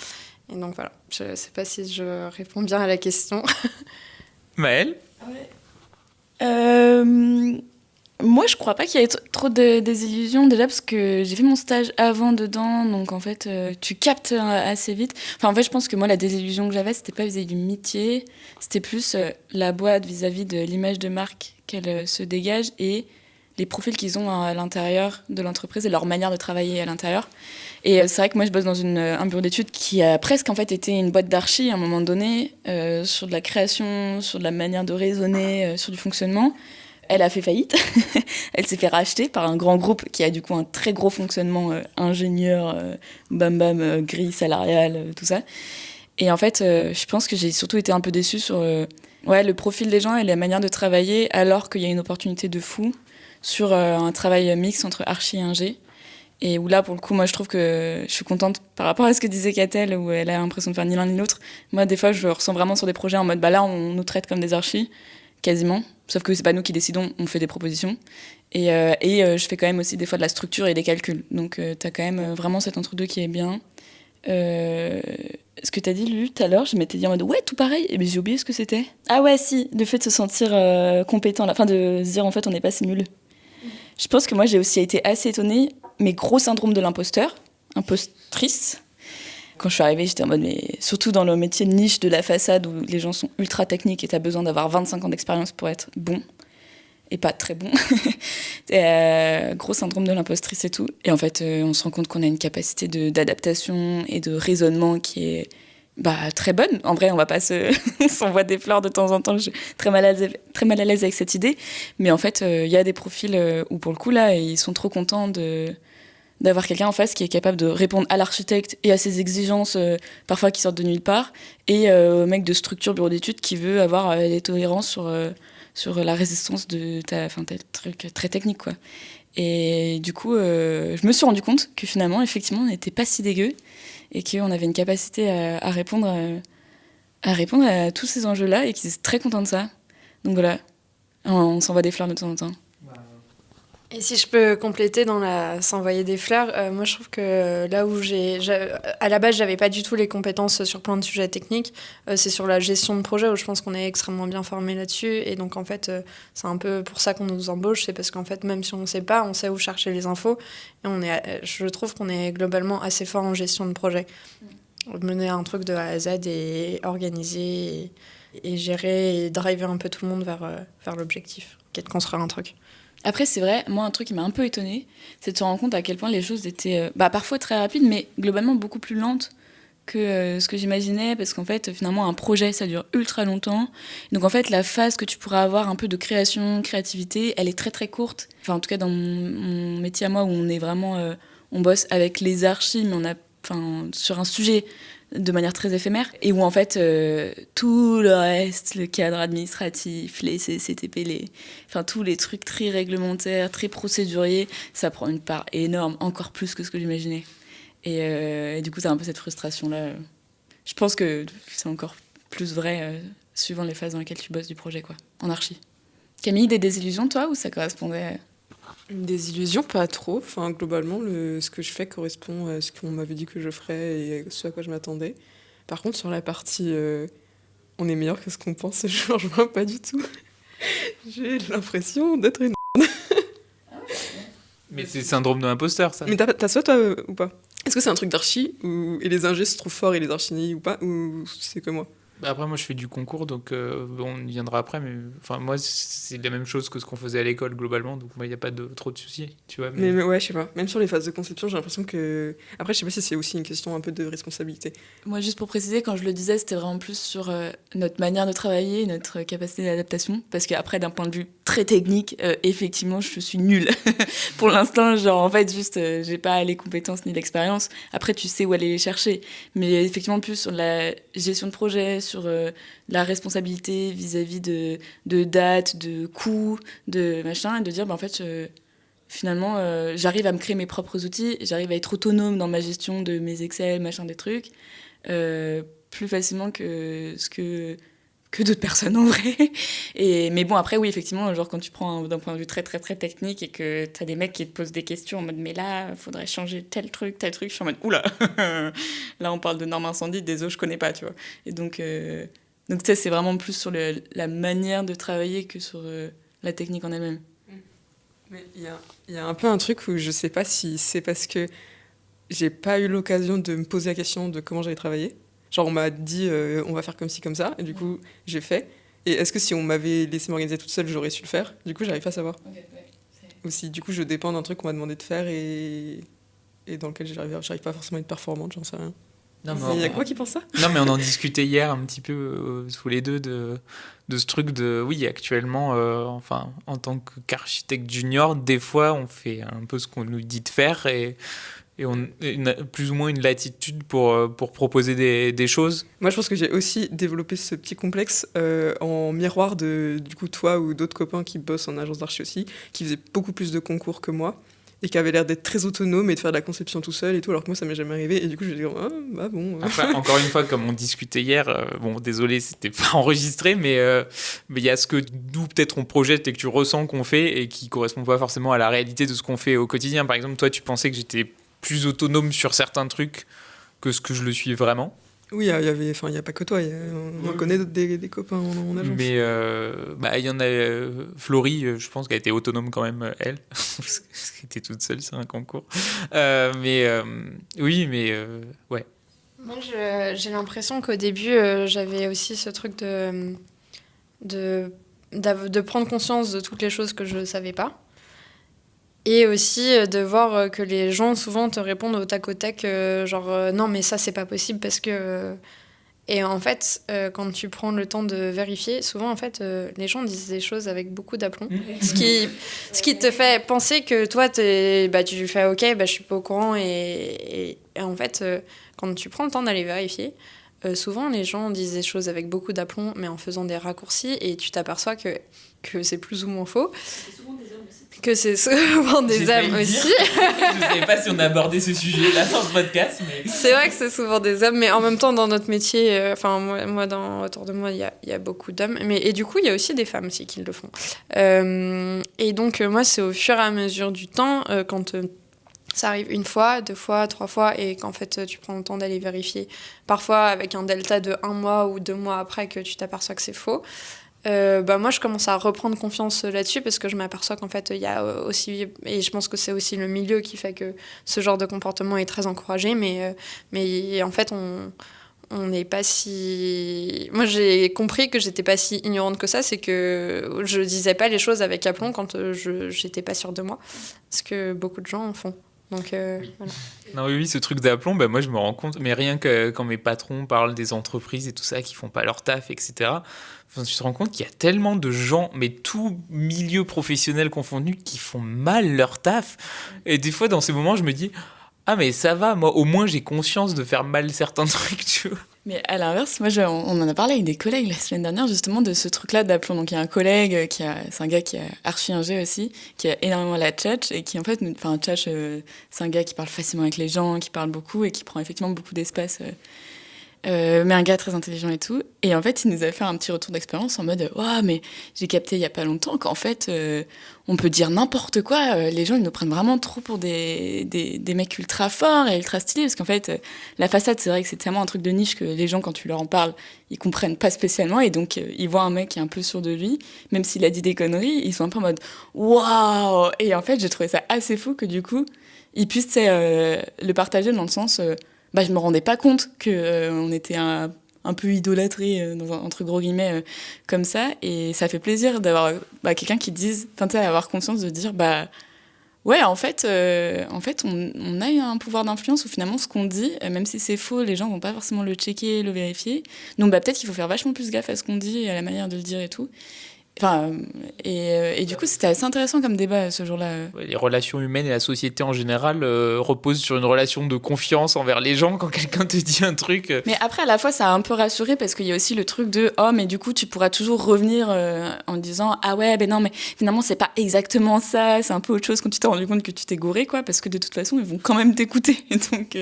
Et donc voilà, je sais pas si je réponds bien à la question. Maëlle? Moi, je crois pas qu'il y ait trop de désillusions, déjà parce que j'ai fait mon stage avant dedans, donc en fait, tu captes assez vite. Enfin, en fait, je pense que moi, la désillusion que j'avais, c'était pas vis-à-vis du métier, c'était plus la boîte vis-à-vis de l'image de marque qu'elle se dégage et les profils qu'ils ont à l'intérieur de l'entreprise et leur manière de travailler à l'intérieur. Et c'est vrai que moi, je bosse dans un bureau d'études qui a presque en fait été une boîte d'archi à un moment donné, sur de la création, sur de la manière de raisonner, sur du fonctionnement. Elle a fait faillite. Elle s'est fait racheter par un grand groupe qui a du coup un très gros fonctionnement ingénieur, grille salariale, tout ça. Et en fait, je pense que j'ai surtout été un peu déçue sur le profil des gens et la manière de travailler, alors qu'il y a une opportunité de fou sur un travail mix entre archi et ingé. Et où là, pour le coup, moi, je trouve que je suis contente par rapport à ce que disait Catel, où elle a l'impression de faire ni l'un ni l'autre. Moi, des fois, je ressens vraiment sur des projets en mode, là, on nous traite comme des archis, quasiment. Sauf que c'est pas nous qui décidons, on fait des propositions. Et je fais quand même aussi des fois de la structure et des calculs. Donc, t'as quand même vraiment cet entre-deux qui est bien. Ce que t'as dit, Lulu, tout à l'heure, je m'étais dit en mode ouais, tout pareil, et bien j'ai oublié ce que c'était. Ah ouais, si, le fait de se sentir compétent, enfin de se dire en fait on n'est pas si nul. Je pense que moi j'ai aussi été assez étonnée, mais gros syndrome de l'imposteur, impostrice. Quand je suis arrivée, j'étais en mode, mais surtout dans le métier de niche de la façade où les gens sont ultra techniques et t'as besoin d'avoir 25 ans d'expérience pour être bon. Et pas très bon. Gros syndrome de l'impostrice et tout. Et en fait, on se rend compte qu'on a une capacité d'adaptation et de raisonnement qui est très bonne. En vrai, on va pas on s'envoie des fleurs de temps en temps. Je suis très mal à l'aise avec cette idée. Mais en fait, il y a des profils où, pour le coup, là, ils sont trop contents d'avoir quelqu'un en face qui est capable de répondre à l'architecte et à ses exigences, parfois qui sortent de nulle part, et au mec de structure bureau d'études qui veut avoir des tolérances sur la résistance de tel truc très technique, quoi. Et du coup, je me suis rendu compte que finalement, effectivement, on n'était pas si dégueu et qu'on avait une capacité à répondre à tous ces enjeux-là et qu'ils étaient très contents de ça. Donc voilà, on s'envoie des fleurs de temps en temps. Et si je peux compléter s'envoyer des fleurs, moi je trouve que là où à la base j'avais pas du tout les compétences sur plein de sujets techniques, c'est sur la gestion de projet où je pense qu'on est extrêmement bien formé là-dessus, et donc en fait c'est un peu pour ça qu'on nous embauche, c'est parce qu'en fait même si on sait pas, on sait où chercher les infos, et je trouve qu'on est globalement assez fort en gestion de projet. Mener un truc de A à Z et organiser et gérer et driver un peu tout le monde vers l'objectif, qui est de construire un truc. Après, c'est vrai, moi, un truc qui m'a un peu étonnée, c'est de se rendre compte à quel point les choses étaient parfois très rapides, mais globalement beaucoup plus lentes que ce que j'imaginais, parce qu'en fait, finalement, un projet, ça dure ultra longtemps. Donc, en fait, la phase que tu pourras avoir un peu de créativité, elle est très, très courte. Enfin, en tout cas, dans mon métier à moi, où on est vraiment... on bosse avec les archis, mais sur un sujet de manière très éphémère, et où en fait tout le reste, le cadre administratif, les CCTP, tous les trucs très réglementaires, très procéduriers, ça prend une part énorme, encore plus que ce que j'imaginais. Et du coup, t'as un peu cette frustration-là. Je pense que c'est encore plus vrai suivant les phases dans lesquelles tu bosses du projet, quoi, en archi. Camille, des désillusions, toi, ou ça correspondait Des illusions, pas trop. Enfin, globalement, ce que je fais correspond à ce qu'on m'avait dit que je ferais et à ce à quoi je m'attendais. Par contre, sur la partie on est meilleur que ce qu'on pense, je ne rejoins pas du tout. J'ai l'impression d'être une... Mais c'est le syndrome de l'imposteur, ça. Mais t'as ça, toi, ou pas? Est-ce que c'est un truc d'archi et les ingés se trouvent forts et les archis ou pas? Ou c'est que moi? Après, moi, je fais du concours, donc on y viendra après, mais moi, c'est la même chose que ce qu'on faisait à l'école, globalement, donc moi, il n'y a pas trop de soucis, tu vois. Mais ouais, je sais pas. Même sur les phases de conception, j'ai l'impression que... Après, je sais pas si c'est aussi une question un peu de responsabilité. Moi, juste pour préciser, quand je le disais, c'était vraiment plus sur notre manière de travailler, notre capacité d'adaptation, parce qu'après, d'un point de vue très technique, effectivement, je suis nulle. Pour l'instant, en fait, juste, j'ai pas les compétences ni l'expérience. Après, tu sais où aller les chercher. Mais effectivement, plus sur la gestion de projet, sur la responsabilité vis-à-vis de dates, de coûts, de machin, et de dire, en fait, finalement, j'arrive à me créer mes propres outils, j'arrive à être autonome dans ma gestion de mes Excel, machin, des trucs, plus facilement que d'autres personnes en vrai. Mais bon, après, oui, effectivement, quand tu prends d'un point de vue très, très, très technique et que t'as des mecs qui te posent des questions en mode, mais là, faudrait changer tel truc, je suis en mode, oula, là, on parle de normes incendie, des eaux, je connais pas, tu vois. Et donc tu sais, c'est vraiment plus sur la manière de travailler que sur la technique en elle-même. Mais il y a un peu un truc où je sais pas si c'est parce que j'ai pas eu l'occasion de me poser la question de comment j'allais travailler. Genre, on m'a dit on va faire comme ci, comme ça, et du coup, j'ai fait. Et est-ce que si on m'avait laissé m'organiser toute seule, j'aurais su le faire? Du coup, j'arrive pas à savoir. Okay, ouais. Ou si, du coup, je dépends d'un truc qu'on m'a demandé de faire et dans lequel j'arrive pas forcément à être performante, j'en sais rien. Il y a quoi qui pense ça? Non, mais on en discutait hier un petit peu tous les deux de ce truc de... Oui, actuellement, en tant qu'architecte junior, des fois, on fait un peu ce qu'on nous dit de faire et on a plus ou moins une latitude pour proposer des choses. Moi, je pense que j'ai aussi développé ce petit complexe en miroir de, du coup, toi ou d'autres copains qui bossent en agence d'archi aussi, qui faisaient beaucoup plus de concours que moi et qui avaient l'air d'être très autonomes et de faire de la conception tout seul et tout, alors que moi, ça m'est jamais arrivé. Et du coup, je me dis, bon... Enfin, encore une fois, comme on discutait hier, désolé, c'était pas enregistré, mais il y a ce que nous, peut-être, on projette et que tu ressens qu'on fait et qui correspond pas forcément à la réalité de ce qu'on fait au quotidien. Par exemple, toi, tu pensais que j'étais plus autonome sur certains trucs que ce que je le suis vraiment. Oui, il y a pas que toi, on connaît des copains en agence. Mais il y en a Florie, je pense qu'elle était autonome quand même, elle, parce qu'elle était toute seule sur un concours. Oui, mais ouais. Moi, j'ai l'impression qu'au début, j'avais aussi ce truc de prendre conscience de toutes les choses que je ne savais pas. Et aussi de voir que les gens souvent te répondent au tac au tac, non, mais ça, c'est pas possible parce que. Et en fait, quand tu prends le temps de vérifier, souvent, en fait, les gens disent des choses avec beaucoup d'aplomb. Ce qui te fait penser que toi, tu fais OK, je suis pas au courant. Et en fait, quand tu prends le temps d'aller vérifier, souvent, les gens disent des choses avec beaucoup d'aplomb, mais en faisant des raccourcis, et tu t'aperçois que c'est plus ou moins faux. Que c'est souvent des hommes aussi. Je ne savais pas si on abordait ce sujet-là dans ce podcast. Mais... C'est vrai que c'est souvent des hommes, mais en même temps, dans notre métier, autour de moi, il y a beaucoup d'hommes. Et du coup, il y a aussi des femmes aussi qui le font. Et donc, moi, c'est au fur et à mesure du temps, quand ça arrive 1 fois, 2 fois, 3 fois, et qu'en fait, tu prends le temps d'aller vérifier. Parfois, avec un delta de 1 mois ou 2 mois après que tu t'aperçois que c'est faux. Moi, je commence à reprendre confiance là-dessus parce que je m'aperçois qu'en fait, il y a aussi, et je pense que c'est aussi le milieu qui fait que ce genre de comportement est très encouragé, mais en fait, on n'est pas si... Moi, j'ai compris que j'étais pas si ignorante que ça, c'est que je disais pas les choses avec aplomb quand j'étais pas sûre de moi, ce que beaucoup de gens en font. Donc, voilà. Non, oui, ce truc d'aplomb, moi je me rends compte, mais rien que quand mes patrons parlent des entreprises et tout ça qui font pas leur taf, etc., tu te rends compte qu'il y a tellement de gens, mais tout milieu professionnel confondu, qui font mal leur taf. Et des fois, dans ces moments, je me dis, ah, mais ça va, moi, au moins j'ai conscience de faire mal certains trucs, tu vois. Mais à l'inverse, moi, on en a parlé avec des collègues la semaine dernière, justement, de ce truc-là d'aplomb. Donc, il y a un collègue, c'est un gars qui est archi-ingé aussi, qui a énormément la tchatch, et qui, en fait, tchatch, c'est un gars qui parle facilement avec les gens, qui parle beaucoup, et qui prend effectivement beaucoup d'espace, mais un gars très intelligent et tout. Et en fait, il nous a fait un petit retour d'expérience en mode « Ouah, mais j'ai capté il y a pas longtemps qu'en fait, on peut dire n'importe quoi. Les gens, ils nous prennent vraiment trop pour des mecs ultra forts et ultra stylés. » Parce qu'en fait, la façade, c'est vrai que c'est tellement un truc de niche que les gens, quand tu leur en parles, ils comprennent pas spécialement. Et donc, ils voient un mec qui est un peu sûr de lui, même s'il a dit des conneries, ils sont un peu en mode « Waouh !» Et en fait, j'ai trouvé ça assez fou que du coup, ils puissent le partager dans le sens... je me rendais pas compte qu'on était un peu idolâtré, entre gros guillemets, comme ça. Et ça fait plaisir d'avoir quelqu'un qui dise, avoir conscience de dire, ouais, en fait, on a un pouvoir d'influence où finalement ce qu'on dit, même si c'est faux, les gens vont pas forcément le checker, le vérifier. Donc peut-être qu'il faut faire vachement plus gaffe à ce qu'on dit et à la manière de le dire et tout. Et du coup, c'était assez intéressant comme débat ce jour-là. Les relations humaines et la société en général reposent sur une relation de confiance envers les gens quand quelqu'un te dit un truc. Mais après, à la fois, ça a un peu rassuré parce qu'il y a aussi le truc de « Oh, mais du coup, tu pourras toujours revenir en disant « Ah ouais, non, mais finalement, c'est pas exactement ça, c'est un peu autre chose quand tu t'es rendu compte que tu t'es gouré, quoi, parce que de toute façon, ils vont quand même t'écouter. » Donc,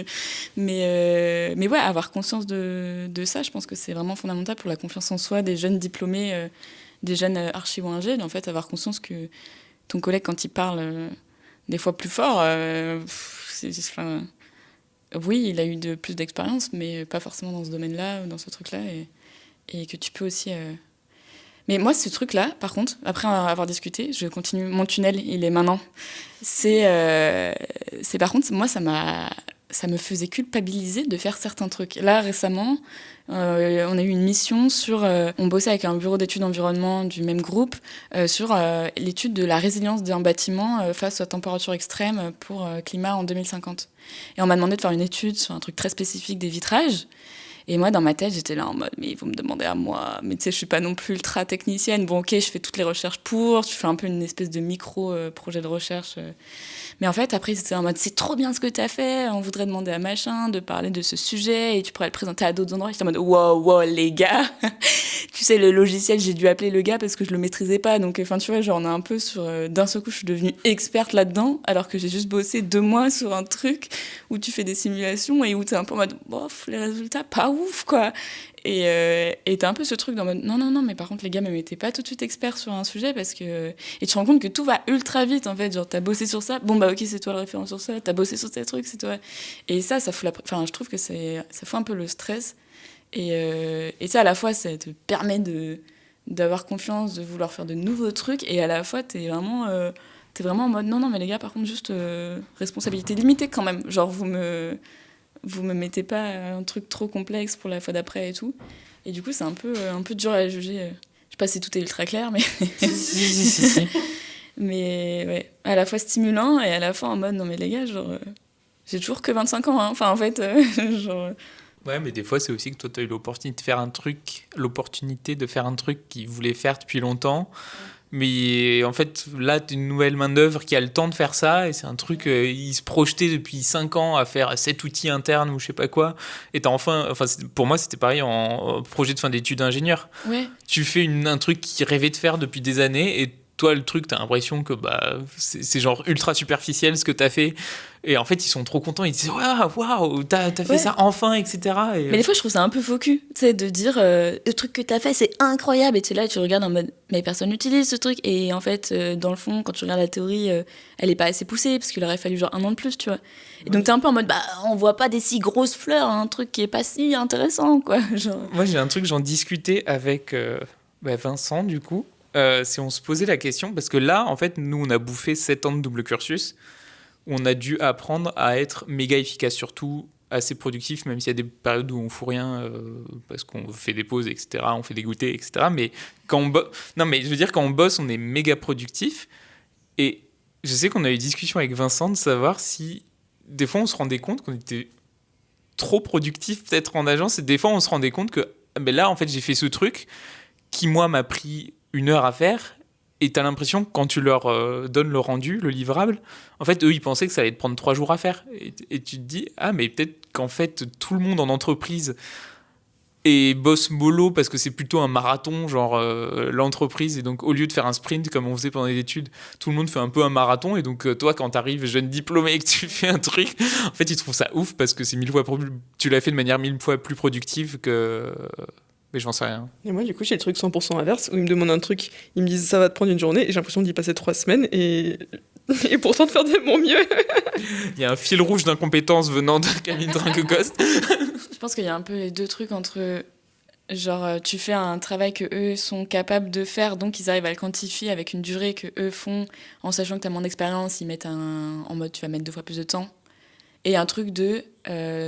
mais ouais, avoir conscience de ça, je pense que c'est vraiment fondamental pour la confiance en soi des jeunes diplômés, des jeunes archi ou ingé, en fait, avoir conscience que ton collègue, quand il parle des fois plus fort, oui, il a eu plus d'expérience, mais pas forcément dans ce domaine-là ou dans ce truc-là, et que tu peux aussi... Mais moi, ce truc-là, par contre, après avoir discuté, je continue. Mon tunnel, il est maintenant. C'est par contre, moi, ça me faisait culpabiliser de faire certains trucs. Là, récemment, on a eu une mission on bossait avec un bureau d'études environnement du même groupe sur l'étude de la résilience d'un bâtiment face aux températures extrêmes pour climat en 2050. Et on m'a demandé de faire une étude sur un truc très spécifique des vitrages. Et moi, dans ma tête, j'étais là en mode, mais ils vont me demander à moi. Mais tu sais, je suis pas non plus ultra technicienne. Bon, ok, je fais toutes les recherches je fais un peu une espèce de micro-projet de recherche. Mais en fait, après, c'était en mode, c'est trop bien ce que tu as fait. On voudrait demander à machin de parler de ce sujet et tu pourrais le présenter à d'autres endroits. J'étais en mode, wow, les gars. Tu sais, le logiciel, j'ai dû appeler le gars parce que je le maîtrisais pas. Donc, enfin, tu vois, genre, on est un peu sur... d'un seul coup, je suis devenue experte là-dedans, alors que j'ai juste bossé 2 mois sur un truc où tu fais des simulations et où t'es un peu en mode, bof, les résultats, pas ouf, quoi. Et t'as un peu ce truc dans mode non, mais par contre, les gars, me mettez pas tout de suite expert sur un sujet parce que. Et tu te rends compte que tout va ultra vite en fait. Genre, t'as bossé sur ça, bon bah ok, c'est toi le référent sur ça, t'as bossé sur tes trucs, c'est toi. Et ça fout Enfin, je trouve que ça fout un peu le stress. Et ça, à la fois, ça te permet d'avoir confiance, de vouloir faire de nouveaux trucs, et à la fois, t'es vraiment en mode non, mais les gars, par contre, juste responsabilité limitée quand même. Genre, vous me mettez pas un truc trop complexe pour la fois d'après et tout. Et du coup, c'est un peu dur à juger. Je sais pas si tout est ultra clair, mais. Si. Mais ouais, à la fois stimulant et à la fois en mode non, mais les gars, genre. J'ai toujours que 25 ans, hein. Enfin, en fait, genre. Ouais, mais des fois, c'est aussi que toi, tu as eu l'opportunité de faire un truc qu'ils voulaient faire depuis longtemps. Mais en fait, là, tu as une nouvelle main-d'œuvre qui a le temps de faire ça. Et c'est un truc, ils se projetaient depuis 5 ans à faire cet outil interne ou je sais pas quoi. Et pour moi, c'était pareil en projet de fin d'études d'ingénieur. Ouais. Tu fais un truc qu'ils rêvaient de faire depuis des années. Et toi, le truc, t'as l'impression que c'est genre ultra superficiel ce que t'as fait. Et en fait, ils sont trop contents. Ils disent waouh, t'as fait ça enfin, etc. Mais des fois, je trouve ça un peu faux cul, tu sais, de dire le truc que t'as fait, c'est incroyable. Et tu es là, tu regardes en mode, mais personne n'utilise ce truc. Et en fait, dans le fond, quand tu regardes la théorie, elle est pas assez poussée parce qu'il aurait fallu genre 1 an de plus, tu vois. Et donc, t'es un peu en mode, on voit pas des si grosses fleurs, un truc qui est pas si intéressant, quoi. Genre. Moi, j'ai un truc, j'en discutais avec Vincent, du coup. Si on se posait la question, parce que là, en fait, nous, on a bouffé 7 ans de double cursus, où on a dû apprendre à être méga efficace, surtout assez productif, même s'il y a des périodes où on fout rien, parce qu'on fait des pauses, etc., on fait des goûters, etc. Mais quand on bosse, on est méga productif. Et je sais qu'on a eu discussion avec Vincent de savoir si, des fois, on se rendait compte qu'on était trop productif, peut-être en agence, et des fois, on se rendait compte que, là, en fait, j'ai fait ce truc qui, moi, m'a pris 1 heure à faire, et t'as l'impression que quand tu leur donnes le rendu, le livrable, en fait, eux, ils pensaient que ça allait te prendre 3 jours à faire. Et tu te dis, mais peut-être qu'en fait, tout le monde en entreprise bosse mollo parce que c'est plutôt un marathon, genre l'entreprise. Et donc, au lieu de faire un sprint comme on faisait pendant les études, tout le monde fait un peu un marathon. Et donc, toi, quand t'arrives jeune diplômé et que tu fais un truc, en fait, ils trouvent ça ouf parce que c'est 1000 fois tu l'as fait de manière 1000 fois plus productive que... Mais je n'en sais rien. Et moi, du coup, j'ai le truc 100% inverse, où ils me demandent un truc, ils me disent ça va te prendre 1 journée, et j'ai l'impression d'y passer 3 semaines, et pourtant de faire de mon mieux. Il y a un fil rouge d'incompétence venant de Camille Drinkecoste. Je pense qu'il y a un peu les deux trucs entre, genre, tu fais un travail que eux sont capables de faire, donc ils arrivent à le quantifier avec une durée que eux font, en sachant que tu as moins d'expérience, ils mettent en mode tu vas mettre 2 fois plus de temps. Et un truc de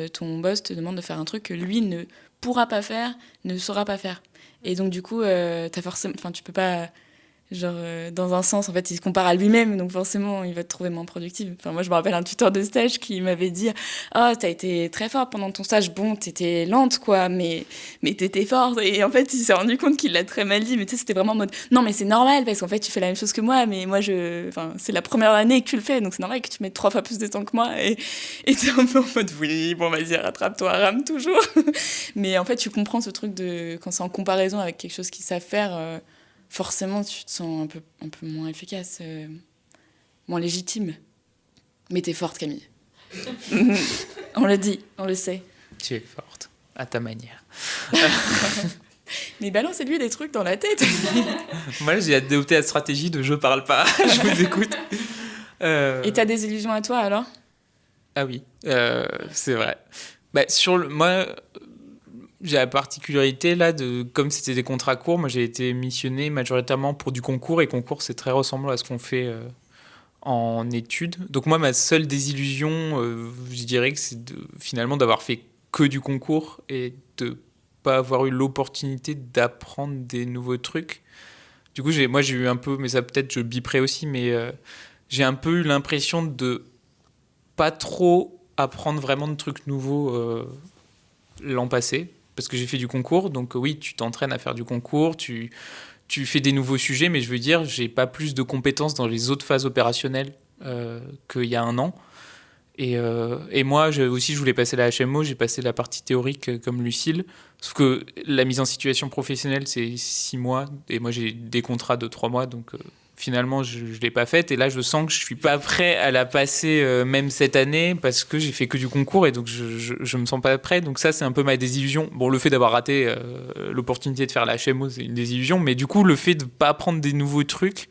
ton boss te demande de faire un truc que lui ne pourra pas faire, ne saura pas faire. Et donc, du coup, tu peux pas... Genre, dans un sens, en fait, il se compare à lui-même, donc forcément, il va te trouver moins productive. Enfin, moi, je me rappelle un tuteur de stage qui m'avait dit « Oh, t'as été très forte pendant ton stage. Bon, t'étais lente, quoi, mais t'étais forte. » Et en fait, il s'est rendu compte qu'il l'a très mal dit. Mais tu sais, c'était vraiment en mode « Non, mais c'est normal, parce qu'en fait, tu fais la même chose que moi, mais moi, c'est la première année que tu le fais, donc c'est normal que tu mettes 3 fois plus de temps que moi. » Et t'es un peu en mode « Oui, bon, vas-y, rattrape-toi, rame toujours. » Mais en fait, tu comprends ce truc de... Quand c'est en comparaison avec quelque chose qu'ils savent faire... forcément, tu te sens un peu moins efficace, moins légitime. Mais t'es forte, Camille. On le dit, on le sait. Tu es forte, à ta manière. Mais balancez-lui des trucs dans la tête. Moi, j'ai adopté la stratégie de je parle pas, je vous écoute. Et t'as des illusions à toi, alors ? Ah oui, c'est vrai. Moi... J'ai la particularité là comme c'était des contrats courts, moi j'ai été missionné majoritairement pour du concours, et concours c'est très ressemblant à ce qu'on fait en études. Donc moi ma seule désillusion, je dirais que c'est finalement d'avoir fait que du concours et de pas avoir eu l'opportunité d'apprendre des nouveaux trucs. Du coup j'ai eu un peu, mais ça peut-être je biperai aussi, mais j'ai un peu eu l'impression de pas trop apprendre vraiment de trucs nouveaux l'an passé. Parce que j'ai fait du concours, donc oui, tu t'entraînes à faire du concours, tu fais des nouveaux sujets, mais je veux dire, j'ai pas plus de compétences dans les autres phases opérationnelles qu'il y a 1 an. Et moi, je voulais passer la HMO, j'ai passé la partie théorique comme Lucille, sauf que la mise en situation professionnelle, c'est 6 mois, et moi j'ai des contrats de 3 mois, donc finalement, je ne l'ai pas faite. Et là, je sens que je ne suis pas prêt à la passer même cette année parce que j'ai fait que du concours et donc je ne me sens pas prêt. Donc ça, c'est un peu ma désillusion. Bon, le fait d'avoir raté l'opportunité de faire la HMO, c'est une désillusion. Mais du coup, le fait de ne pas apprendre des nouveaux trucs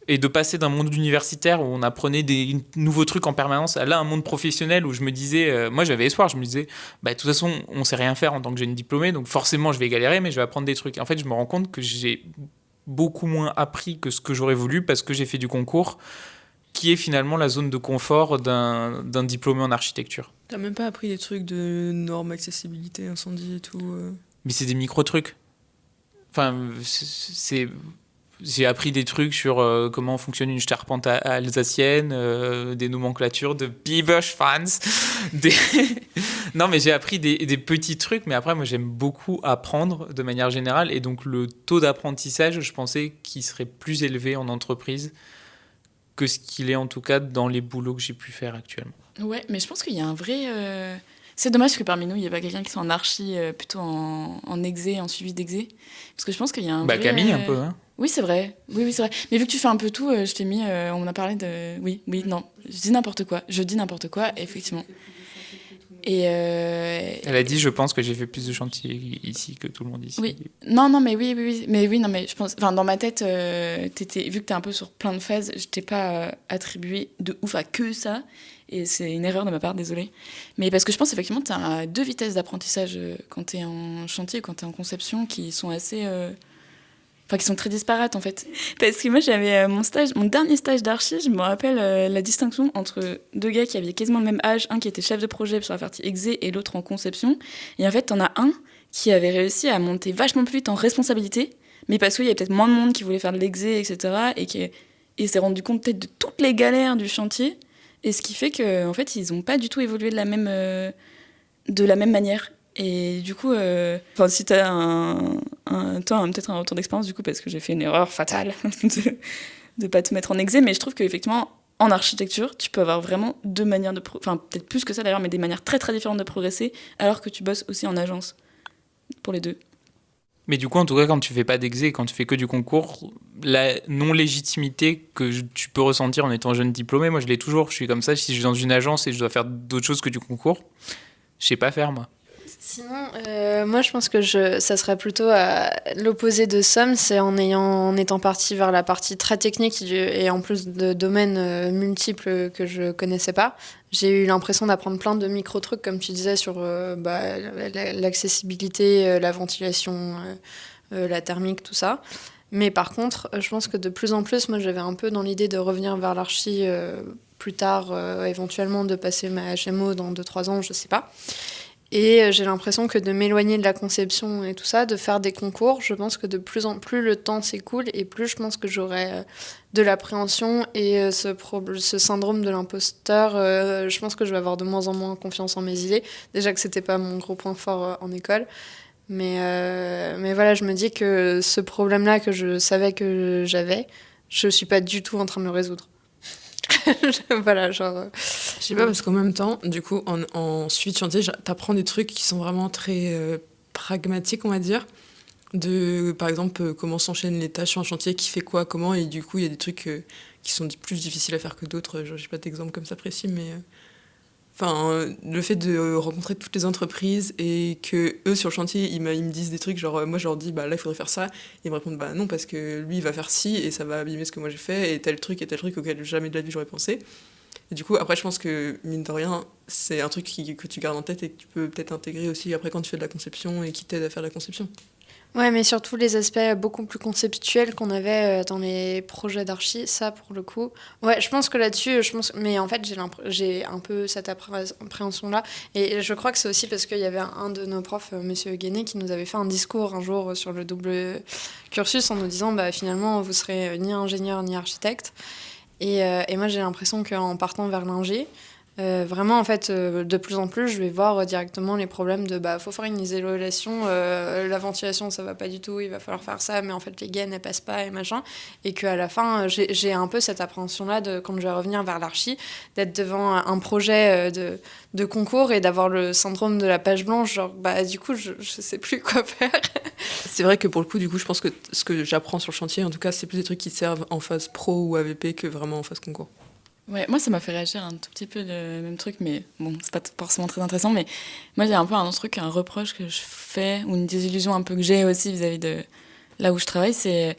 et de passer d'un monde universitaire où on apprenait des nouveaux trucs en permanence à là, un monde professionnel où je me disais... moi, j'avais espoir. Je me disais, de toute façon, on ne sait rien faire en tant que jeune diplômé. Donc forcément, je vais galérer, mais je vais apprendre des trucs. Et en fait, je me rends compte que j'ai beaucoup moins appris que ce que j'aurais voulu parce que j'ai fait du concours, qui est finalement la zone de confort d'un diplômé en architecture. T'as même pas appris des trucs de normes, accessibilité, incendie et tout Mais c'est des micro-trucs. Enfin, j'ai appris des trucs sur comment fonctionne une charpente alsacienne, des nomenclatures de Biberschwanz. Non, mais j'ai appris des petits trucs, mais après, moi, j'aime beaucoup apprendre de manière générale. Et donc, le taux d'apprentissage, je pensais qu'il serait plus élevé en entreprise que ce qu'il est, en tout cas, dans les boulots que j'ai pu faire actuellement. Ouais, mais je pense qu'il y a un vrai... C'est dommage que parmi nous, il n'y ait pas quelqu'un qui soit en archi, plutôt en exé, en suivi d'exé. Parce que je pense qu'il y a un vrai... Camille, un peu, hein. Oui, c'est vrai. Oui, c'est vrai. Mais vu que tu fais un peu tout, je t'ai mis... on a parlé de... Oui, non. Je dis n'importe quoi, effectivement. Et Elle a dit, je pense que j'ai fait plus de chantiers ici que tout le monde ici. Oui. Non, mais oui. Mais oui, non, mais je pense... Enfin, dans ma tête, vu que t'es un peu sur plein de phases, je t'ai pas attribué de ouf à que ça. Et c'est une erreur de ma part, désolée. Mais parce que je pense effectivement que t'as 2 vitesses d'apprentissage quand t'es en chantier et quand t'es en conception qui sont assez... qui sont très disparates en fait. Parce que moi j'avais mon dernier stage d'archi, je me rappelle la distinction entre 2 gars qui avaient quasiment le même âge, un qui était chef de projet sur la partie exé et l'autre en conception. Et en fait t'en as un qui avait réussi à monter vachement plus vite en responsabilité, mais parce qu'il y avait peut-être moins de monde qui voulait faire de l'exé, etc. Et s'est rendu compte peut-être de toutes les galères du chantier. Et ce qui fait qu'en fait ils n'ont pas du tout évolué de la même manière. Et du coup, si tu as peut-être un retour d'expérience, du coup, parce que j'ai fait une erreur fatale de ne pas te mettre en exé, mais je trouve qu'effectivement, en architecture, tu peux avoir vraiment 2 manières de... peut-être plus que ça d'ailleurs, mais des manières très très différentes de progresser, alors que tu bosses aussi en agence, pour les 2. Mais du coup, en tout cas, quand tu fais pas d'exé, quand tu fais que du concours, la non-légitimité que tu peux ressentir en étant jeune diplômé, moi je l'ai toujours. Je suis comme ça, si je suis dans une agence et je dois faire d'autres choses que du concours, je sais pas faire, moi. Sinon, moi je pense que ça serait plutôt à l'opposé de Somme, c'est en étant partie vers la partie très technique et en plus de domaines multiples que je connaissais pas. J'ai eu l'impression d'apprendre plein de micro-trucs, comme tu disais, sur l'accessibilité, la ventilation, la thermique, tout ça. Mais par contre, je pense que de plus en plus, moi j'avais un peu dans l'idée de revenir vers l'archi plus tard, éventuellement de passer ma HMO dans 2-3 ans, je sais pas. Et j'ai l'impression que de m'éloigner de la conception et tout ça, de faire des concours, je pense que de plus en plus le temps s'écoule et plus je pense que j'aurai de l'appréhension et ce syndrome de l'imposteur, je pense que je vais avoir de moins en moins confiance en mes idées. Déjà que c'était pas mon gros point fort en école. Mais voilà, je me dis que ce problème-là que je savais que j'avais, je suis pas du tout en train de le résoudre. Voilà, genre... Je sais pas, parce qu'en même temps, du coup, en suivi de chantier, t'apprends des trucs qui sont vraiment très pragmatiques, on va dire. Par exemple, comment s'enchaînent les tâches en chantier, qui fait quoi, comment, et du coup, il y a des trucs qui sont plus difficiles à faire que d'autres. Genre, j'ai pas d'exemple comme ça précis, mais... le fait de rencontrer toutes les entreprises et que eux sur le chantier ils me disent des trucs genre moi je leur dis là il faudrait faire ça et ils me répondent non parce que lui il va faire ci et ça va abîmer ce que moi j'ai fait et tel truc auquel jamais de la vie j'aurais pensé. Et du coup après je pense que mine de rien c'est un truc que tu gardes en tête et que tu peux peut-être intégrer aussi après quand tu fais de la conception et qui t'aide à faire de la conception. Ouais, mais surtout les aspects beaucoup plus conceptuels qu'on avait dans les projets d'archi, ça pour le coup. Ouais, je pense que là-dessus, mais en fait j'ai un peu cette appréhension-là. Et je crois que c'est aussi parce qu'il y avait un de nos profs, Monsieur Guéné, qui nous avait fait un discours un jour sur le double cursus en nous disant finalement vous serez ni ingénieur ni architecte. Et moi j'ai l'impression qu'en partant vers l'ingé, Vraiment, en fait, de plus en plus, je vais voir directement les problèmes de faut faire une isolation, la ventilation, ça va pas du tout, il va falloir faire ça, mais en fait, les gaines, elles passent pas et machin. Et qu'à la fin, j'ai un peu cette appréhension-là, quand je vais revenir vers l'archi, d'être devant un projet de concours et d'avoir le syndrome de la page blanche, genre, du coup, je sais plus quoi faire. C'est vrai que pour le coup, du coup, je pense que ce que j'apprends sur le chantier, en tout cas, c'est plus des trucs qui servent en phase pro ou AVP que vraiment en phase concours. Ouais, moi, ça m'a fait réagir un tout petit peu le même truc, mais bon, c'est pas forcément très intéressant. Mais moi, j'ai un peu un autre truc, un reproche que je fais, ou une désillusion un peu que j'ai aussi vis-à-vis de là où je travaille, c'est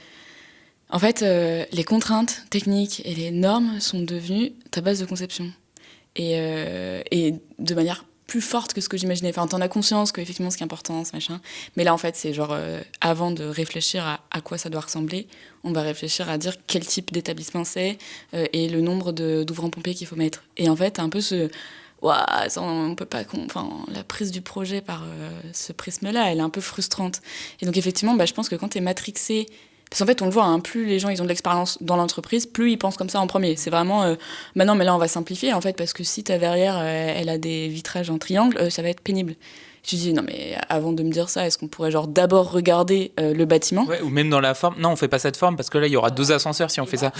en fait, les contraintes techniques et les normes sont devenues ta base de conception. Et de manière plus forte que ce que j'imaginais. Enfin, t'en as conscience qu'effectivement, ce qui est important, ce machin. Mais là, en fait, c'est genre, avant de réfléchir à quoi ça doit ressembler, on va réfléchir à dire quel type d'établissement c'est et le nombre d'ouvrants pompés qu'il faut mettre. Et en fait, un peu ouah, ça, on peut pas... Enfin, la prise du projet par ce prisme-là, elle est un peu frustrante. Et donc, effectivement, je pense que quand t'es matrixé... Parce qu'en fait, on le voit, plus les gens ils ont de l'expérience dans l'entreprise, plus ils pensent comme ça en premier. C'est vraiment, non, mais là, on va simplifier, en fait, parce que si ta verrière, elle a des vitrages en triangle, ça va être pénible. Je dis, non, mais avant de me dire ça, est-ce qu'on pourrait genre d'abord regarder le bâtiment ? Ouais, ou même dans la forme. Non, on fait pas cette forme, parce que là, il y aura 2 ascenseurs si on fait ça.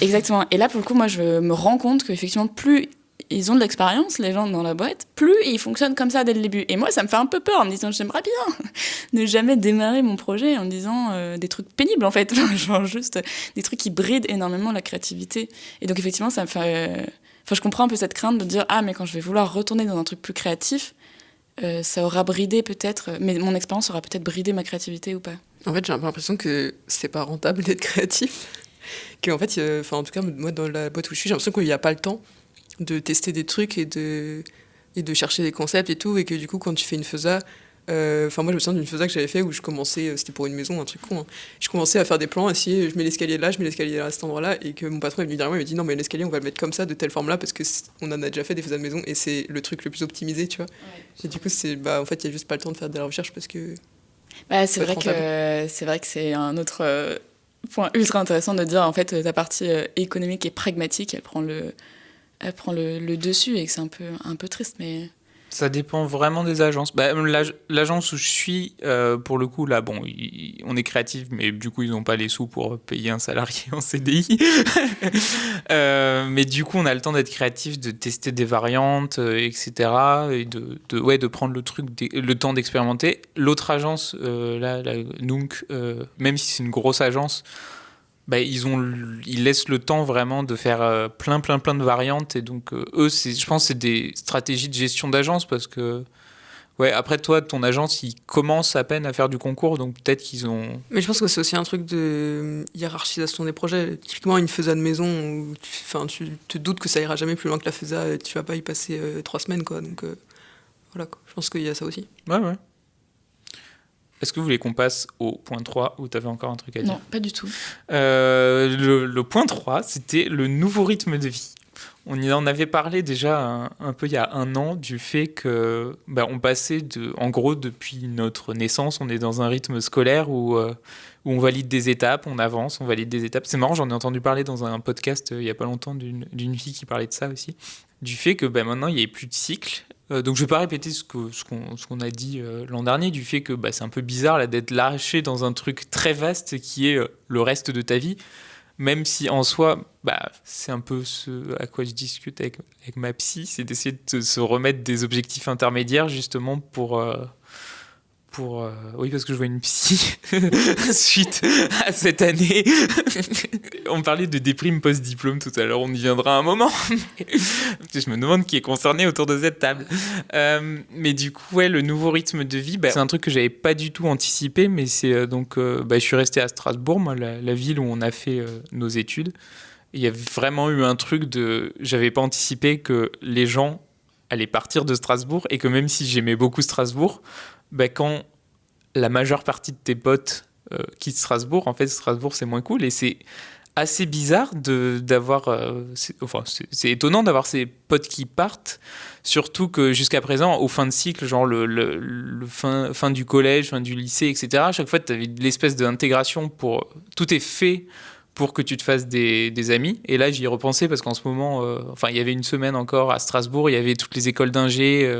Exactement. Et là, pour le coup, moi, je me rends compte qu'effectivement, plus ils ont de l'expérience, les gens dans la boîte, plus ils fonctionnent comme ça dès le début. Et moi, ça me fait un peu peur en me disant, j'aimerais bien ne jamais démarrer mon projet en disant des trucs pénibles, en fait. Genre juste des trucs qui brident énormément la créativité. Et donc, effectivement, ça me fait... Enfin, je comprends un peu cette crainte de dire, mais quand je vais vouloir retourner dans un truc plus créatif, ça aura bridé peut-être... Mais mon expérience aura peut-être bridé ma créativité ou pas. En fait, j'ai un peu l'impression que c'est pas rentable d'être créatif. Qu'en fait, en tout cas, moi, dans la boîte où je suis, j'ai l'impression qu'il n'y a pas le temps de tester des trucs et de chercher des concepts et tout, et que du coup quand tu fais une FESA, moi je me souviens d'une FESA que j'avais fait où je commençais, c'était pour une maison, un truc con, hein. Je commençais à faire des plans, essayer, je mets l'escalier là, je mets l'escalier à cet endroit là, et que mon patron est venu derrière moi, il m'a dit non mais l'escalier on va le mettre comme ça, de telle forme là, parce que on en a déjà fait des FESA de maison et c'est le truc le plus optimisé, tu vois. Ouais. Et du coup c'est en fait il y a juste pas le temps de faire de la recherche parce que c'est vrai que c'est un autre point ultra intéressant de dire en fait ta partie économique et pragmatique, elle prend le dessus et que c'est un peu triste, mais... Ça dépend vraiment des agences. L'agence où je suis, pour le coup, là, bon, on est créatif, mais du coup, ils n'ont pas les sous pour payer un salarié en CDI. Mais du coup, on a le temps d'être créatif, de tester des variantes, etc. Et de prendre le temps d'expérimenter. L'autre agence, la Nunc, même si c'est une grosse agence, ils laissent le temps vraiment de faire plein de variantes, et donc eux, je pense que c'est des stratégies de gestion d'agence, parce que après toi, ton agence, ils commencent à peine à faire du concours, donc peut-être qu'ils ont... Mais je pense que c'est aussi un truc de hiérarchisation des projets. Typiquement, une FESA de maison où tu te doutes que ça ira jamais plus loin que la FESA, tu vas pas y passer 3 semaines, quoi. Donc voilà, quoi. Je pense qu'il y a ça aussi. Ouais. Est-ce que vous voulez qu'on passe au point 3 ou tu avais encore un truc à dire ? Non, pas du tout. Le point 3, c'était le nouveau rythme de vie. On y en avait parlé déjà un peu il y a 1 an, du fait que on passait en gros depuis notre naissance, on est dans un rythme scolaire où on valide des étapes, on avance, on valide des étapes. C'est marrant, j'en ai entendu parler dans un podcast il y a pas longtemps d'une fille qui parlait de ça aussi. Du fait que maintenant il n'y a plus de cycle. Donc je vais pas répéter ce qu'on a dit l'an dernier, du fait que c'est un peu bizarre là, d'être lâché dans un truc très vaste qui est le reste de ta vie, même si en soi c'est un peu ce à quoi je discute avec ma psy, c'est d'essayer de se remettre des objectifs intermédiaires justement pour oui, parce que je vois une psy suite à cette année. On parlait de déprime post-diplôme tout à l'heure, on y viendra un moment. Je me demande qui est concerné autour de cette table. Mais du coup, le nouveau rythme de vie, c'est un truc que j'avais pas du tout anticipé, mais c'est donc, je suis resté à Strasbourg, moi, la ville où on a fait nos études. Il y a vraiment eu un truc j'avais pas anticipé que les gens allaient partir de Strasbourg, et que même si j'aimais beaucoup Strasbourg, quand la majeure partie de tes potes quittent Strasbourg, en fait, Strasbourg, c'est moins cool. Et c'est assez bizarre d'avoir... c'est étonnant d'avoir ces potes qui partent, surtout que jusqu'à présent, au fin de cycle, genre le fin du collège, fin du lycée, etc., à chaque fois, tu avais l'espèce d'intégration tout est fait pour que tu te fasses des amis. Et là, j'y ai repensé parce qu'en ce moment, il y avait une semaine encore à Strasbourg, il y avait toutes les écoles d'ingé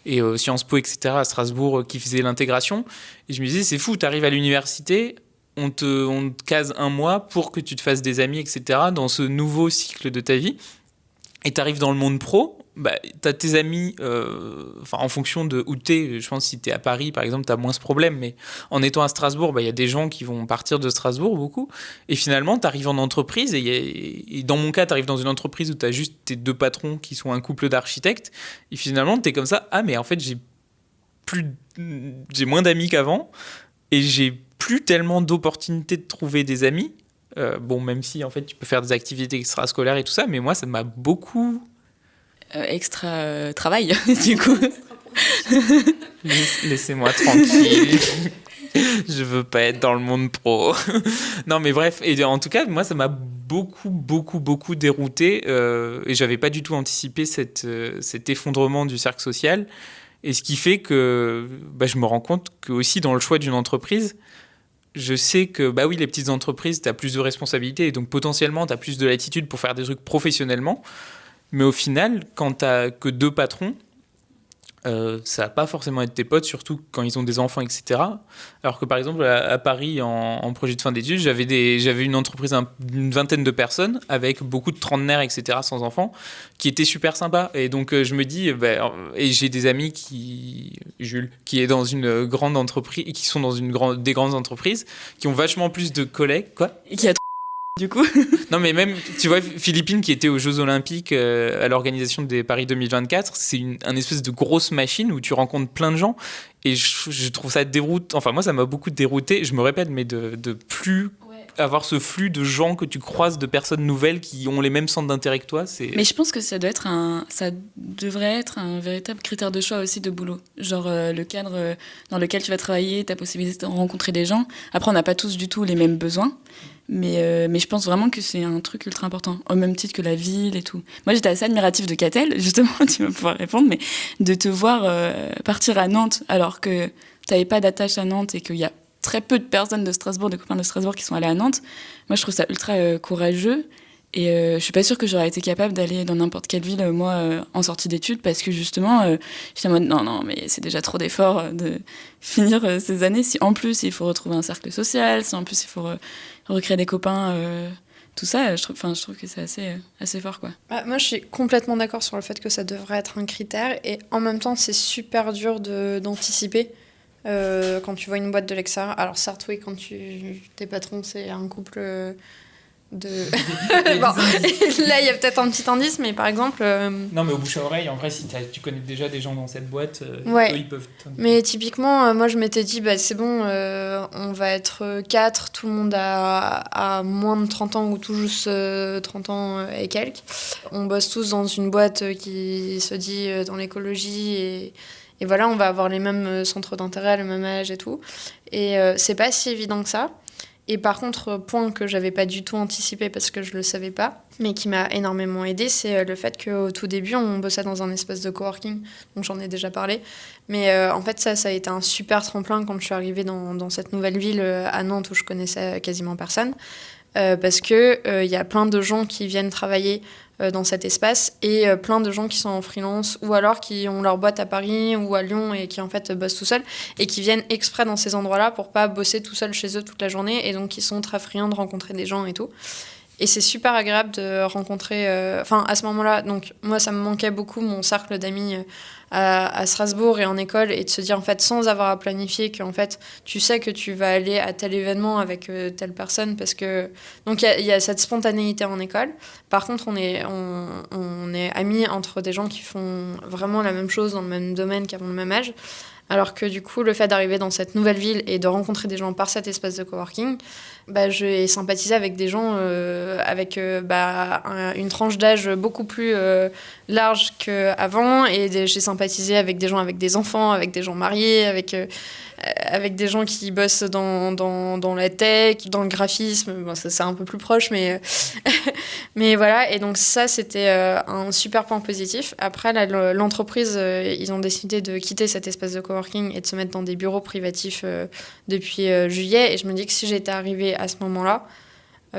et Sciences Po, etc. à Strasbourg qui faisaient l'intégration. Et je me disais, c'est fou, tu arrives à l'université, on te case un mois pour que tu te fasses des amis, etc. dans ce nouveau cycle de ta vie. Et tu arrives dans le monde pro, tu as tes amis, en fonction de où tu es. Je pense que si tu es à Paris, par exemple, tu as moins ce problème. Mais en étant à Strasbourg, il y a des gens qui vont partir de Strasbourg, beaucoup. Et finalement, tu arrives en entreprise. Et dans mon cas, tu arrives dans une entreprise où tu as juste tes 2 patrons qui sont un couple d'architectes. Et finalement, tu es comme ça. Ah, mais en fait, j'ai moins d'amis qu'avant. Et j'ai plus tellement d'opportunités de trouver des amis. Même si en fait tu peux faire des activités extrascolaires et tout ça, mais moi ça m'a beaucoup extra travail du coup. Laissez-moi tranquille. Je veux pas être dans le monde pro. Non mais bref, et en tout cas moi ça m'a beaucoup dérouté et j'avais pas du tout anticipé cet effondrement du cercle social, et ce qui fait que je me rends compte que aussi dans le choix d'une entreprise, je sais que, oui, les petites entreprises, tu as plus de responsabilités et donc potentiellement, tu as plus de latitude pour faire des trucs professionnellement. Mais au final, quand tu n'as que 2 patrons, ça va pas forcément être tes potes, surtout quand ils ont des enfants, etc. Alors que par exemple, à Paris, en projet de fin d'études, j'avais une entreprise d'une 20aine de personnes avec beaucoup de trentenaires, etc., sans enfants, qui était super sympa. Et donc, je me dis, et j'ai des amis Jules, qui est dans une grande entreprise, qui sont dans des grandes entreprises, qui ont vachement plus de collègues, quoi. Et qui a du coup. Non mais même, tu vois, Philippine qui était aux Jeux Olympiques à l'organisation des Paris 2024, c'est un espèce de grosse machine où tu rencontres plein de gens, et je trouve ça déroutant. Enfin moi ça m'a beaucoup dérouté, je me répète, mais de plus avoir ce flux de gens que tu croises, de personnes nouvelles qui ont les mêmes centres d'intérêt que toi. Mais je pense que ça devrait être un véritable critère de choix aussi de boulot. Genre le cadre dans lequel tu vas travailler, ta possibilité de rencontrer des gens. Après on n'a pas tous du tout les mêmes besoins. Mais je pense vraiment que c'est un truc ultra important, au même titre que la ville et tout. Moi, j'étais assez admirative de Catel, justement, tu vas pouvoir répondre, mais de te voir partir à Nantes alors que tu n'avais pas d'attache à Nantes et qu'il y a très peu de personnes de Strasbourg, de copains de Strasbourg qui sont allés à Nantes. Moi, je trouve ça ultra courageux. Et je suis pas sûre que j'aurais été capable d'aller dans n'importe quelle ville, moi, en sortie d'études, parce que justement, j'étais en mode non, mais c'est déjà trop d'efforts de finir ces années. Si en plus il faut retrouver un cercle social, si en plus il faut recréer des copains, tout ça, je trouve que c'est assez fort, quoi. Moi, je suis complètement d'accord sur le fait que ça devrait être un critère, et en même temps, c'est super dur d'anticiper. Quand tu vois une boîte de l'extérieur. Alors certes, oui, quand t'es patron, c'est un couple de... Bon, là, il y a peut-être un petit indice, mais par exemple... Non, mais au bouche à oreille, en vrai, si tu connais déjà des gens dans cette boîte, ouais. eux, ils peuvent... Mais typiquement, moi, je m'étais dit, c'est bon, on va être 4, tout le monde a moins de 30 ans ou tout juste 30 ans et quelques. On bosse tous dans une boîte qui se dit dans l'écologie, et voilà, on va avoir les mêmes centres d'intérêt, le même âge et tout. Et c'est pas si évident que ça. Et par contre, point que j'avais pas du tout anticipé parce que je le savais pas, mais qui m'a énormément aidée, c'est le fait qu'au tout début, on bossait dans un espace de coworking, donc j'en ai déjà parlé. Mais en fait, ça a été un super tremplin quand je suis arrivée dans cette nouvelle ville à Nantes où je connaissais quasiment personne. Parce que y a plein de gens qui viennent travailler dans cet espace, et plein de gens qui sont en freelance ou alors qui ont leur boîte à Paris ou à Lyon et qui en fait bossent tout seuls et qui viennent exprès dans ces endroits-là pour pas bosser tout seul chez eux toute la journée, et donc qui sont très friands de rencontrer des gens et tout. Et c'est super agréable de rencontrer... à ce moment-là, donc moi, ça me manquait beaucoup, mon cercle d'amis à Strasbourg et en école, et de se dire, en fait, sans avoir à planifier, qu'en fait, tu sais que tu vas aller à tel événement avec telle personne, parce que... Donc, il y a cette spontanéité en école. Par contre, on est amis entre des gens qui font vraiment la même chose dans le même domaine, qui ont le même âge. Alors que du coup, le fait d'arriver dans cette nouvelle ville et de rencontrer des gens par cet espace de coworking, j'ai sympathisé avec des gens avec une tranche d'âge beaucoup plus large qu'avant, et j'ai sympathisé avec des gens avec des enfants, avec des gens mariés, avec des gens qui bossent dans la tech, dans le graphisme. Bon, ça, c'est un peu plus proche, mais voilà. Et donc ça, c'était un super point positif. Après, là, l'entreprise, ils ont décidé de quitter cet espace de coworking et de se mettre dans des bureaux privatifs depuis juillet. Et je me dis que si j'étais arrivée à ce moment-là,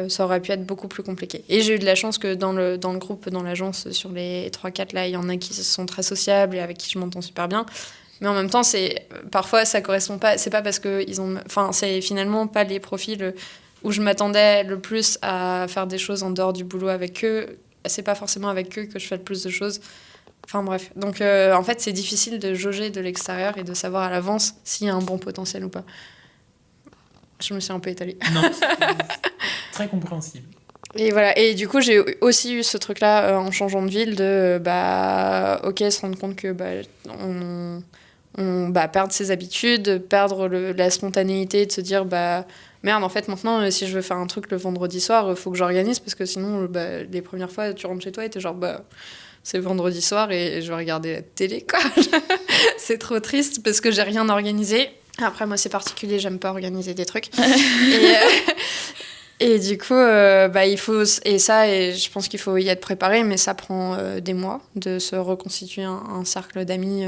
ça aurait pu être beaucoup plus compliqué. Et j'ai eu de la chance que dans le groupe, dans l'agence, sur les 3-4 là, il y en a qui sont très sociables et avec qui je m'entends super bien. Mais en même temps, parfois, ça correspond pas. C'est pas parce qu'ils ont. Enfin, c'est finalement pas les profils où je m'attendais le plus à faire des choses en dehors du boulot avec eux. C'est pas forcément avec eux que je fais le plus de choses. Enfin bref. Donc en fait, c'est difficile de jauger de l'extérieur et de savoir à l'avance s'il y a un bon potentiel ou pas. Je me suis un peu étalée. Non, c'est très compréhensible. Et voilà. Et du coup, j'ai aussi eu ce truc-là en changeant de ville de se rendre compte que on perdre ses habitudes, perdre la spontanéité, de se dire merde, en fait maintenant si je veux faire un truc le vendredi soir, faut que j'organise parce que sinon les premières fois tu rentres chez toi et t'es genre c'est vendredi soir et je vais regarder la télé quoi. C'est trop triste parce que j'ai rien organisé. Après moi c'est particulier, j'aime pas organiser des trucs. Et du coup, il faut... Et je pense qu'il faut y être préparé, mais ça prend des mois de se reconstituer un cercle d'amis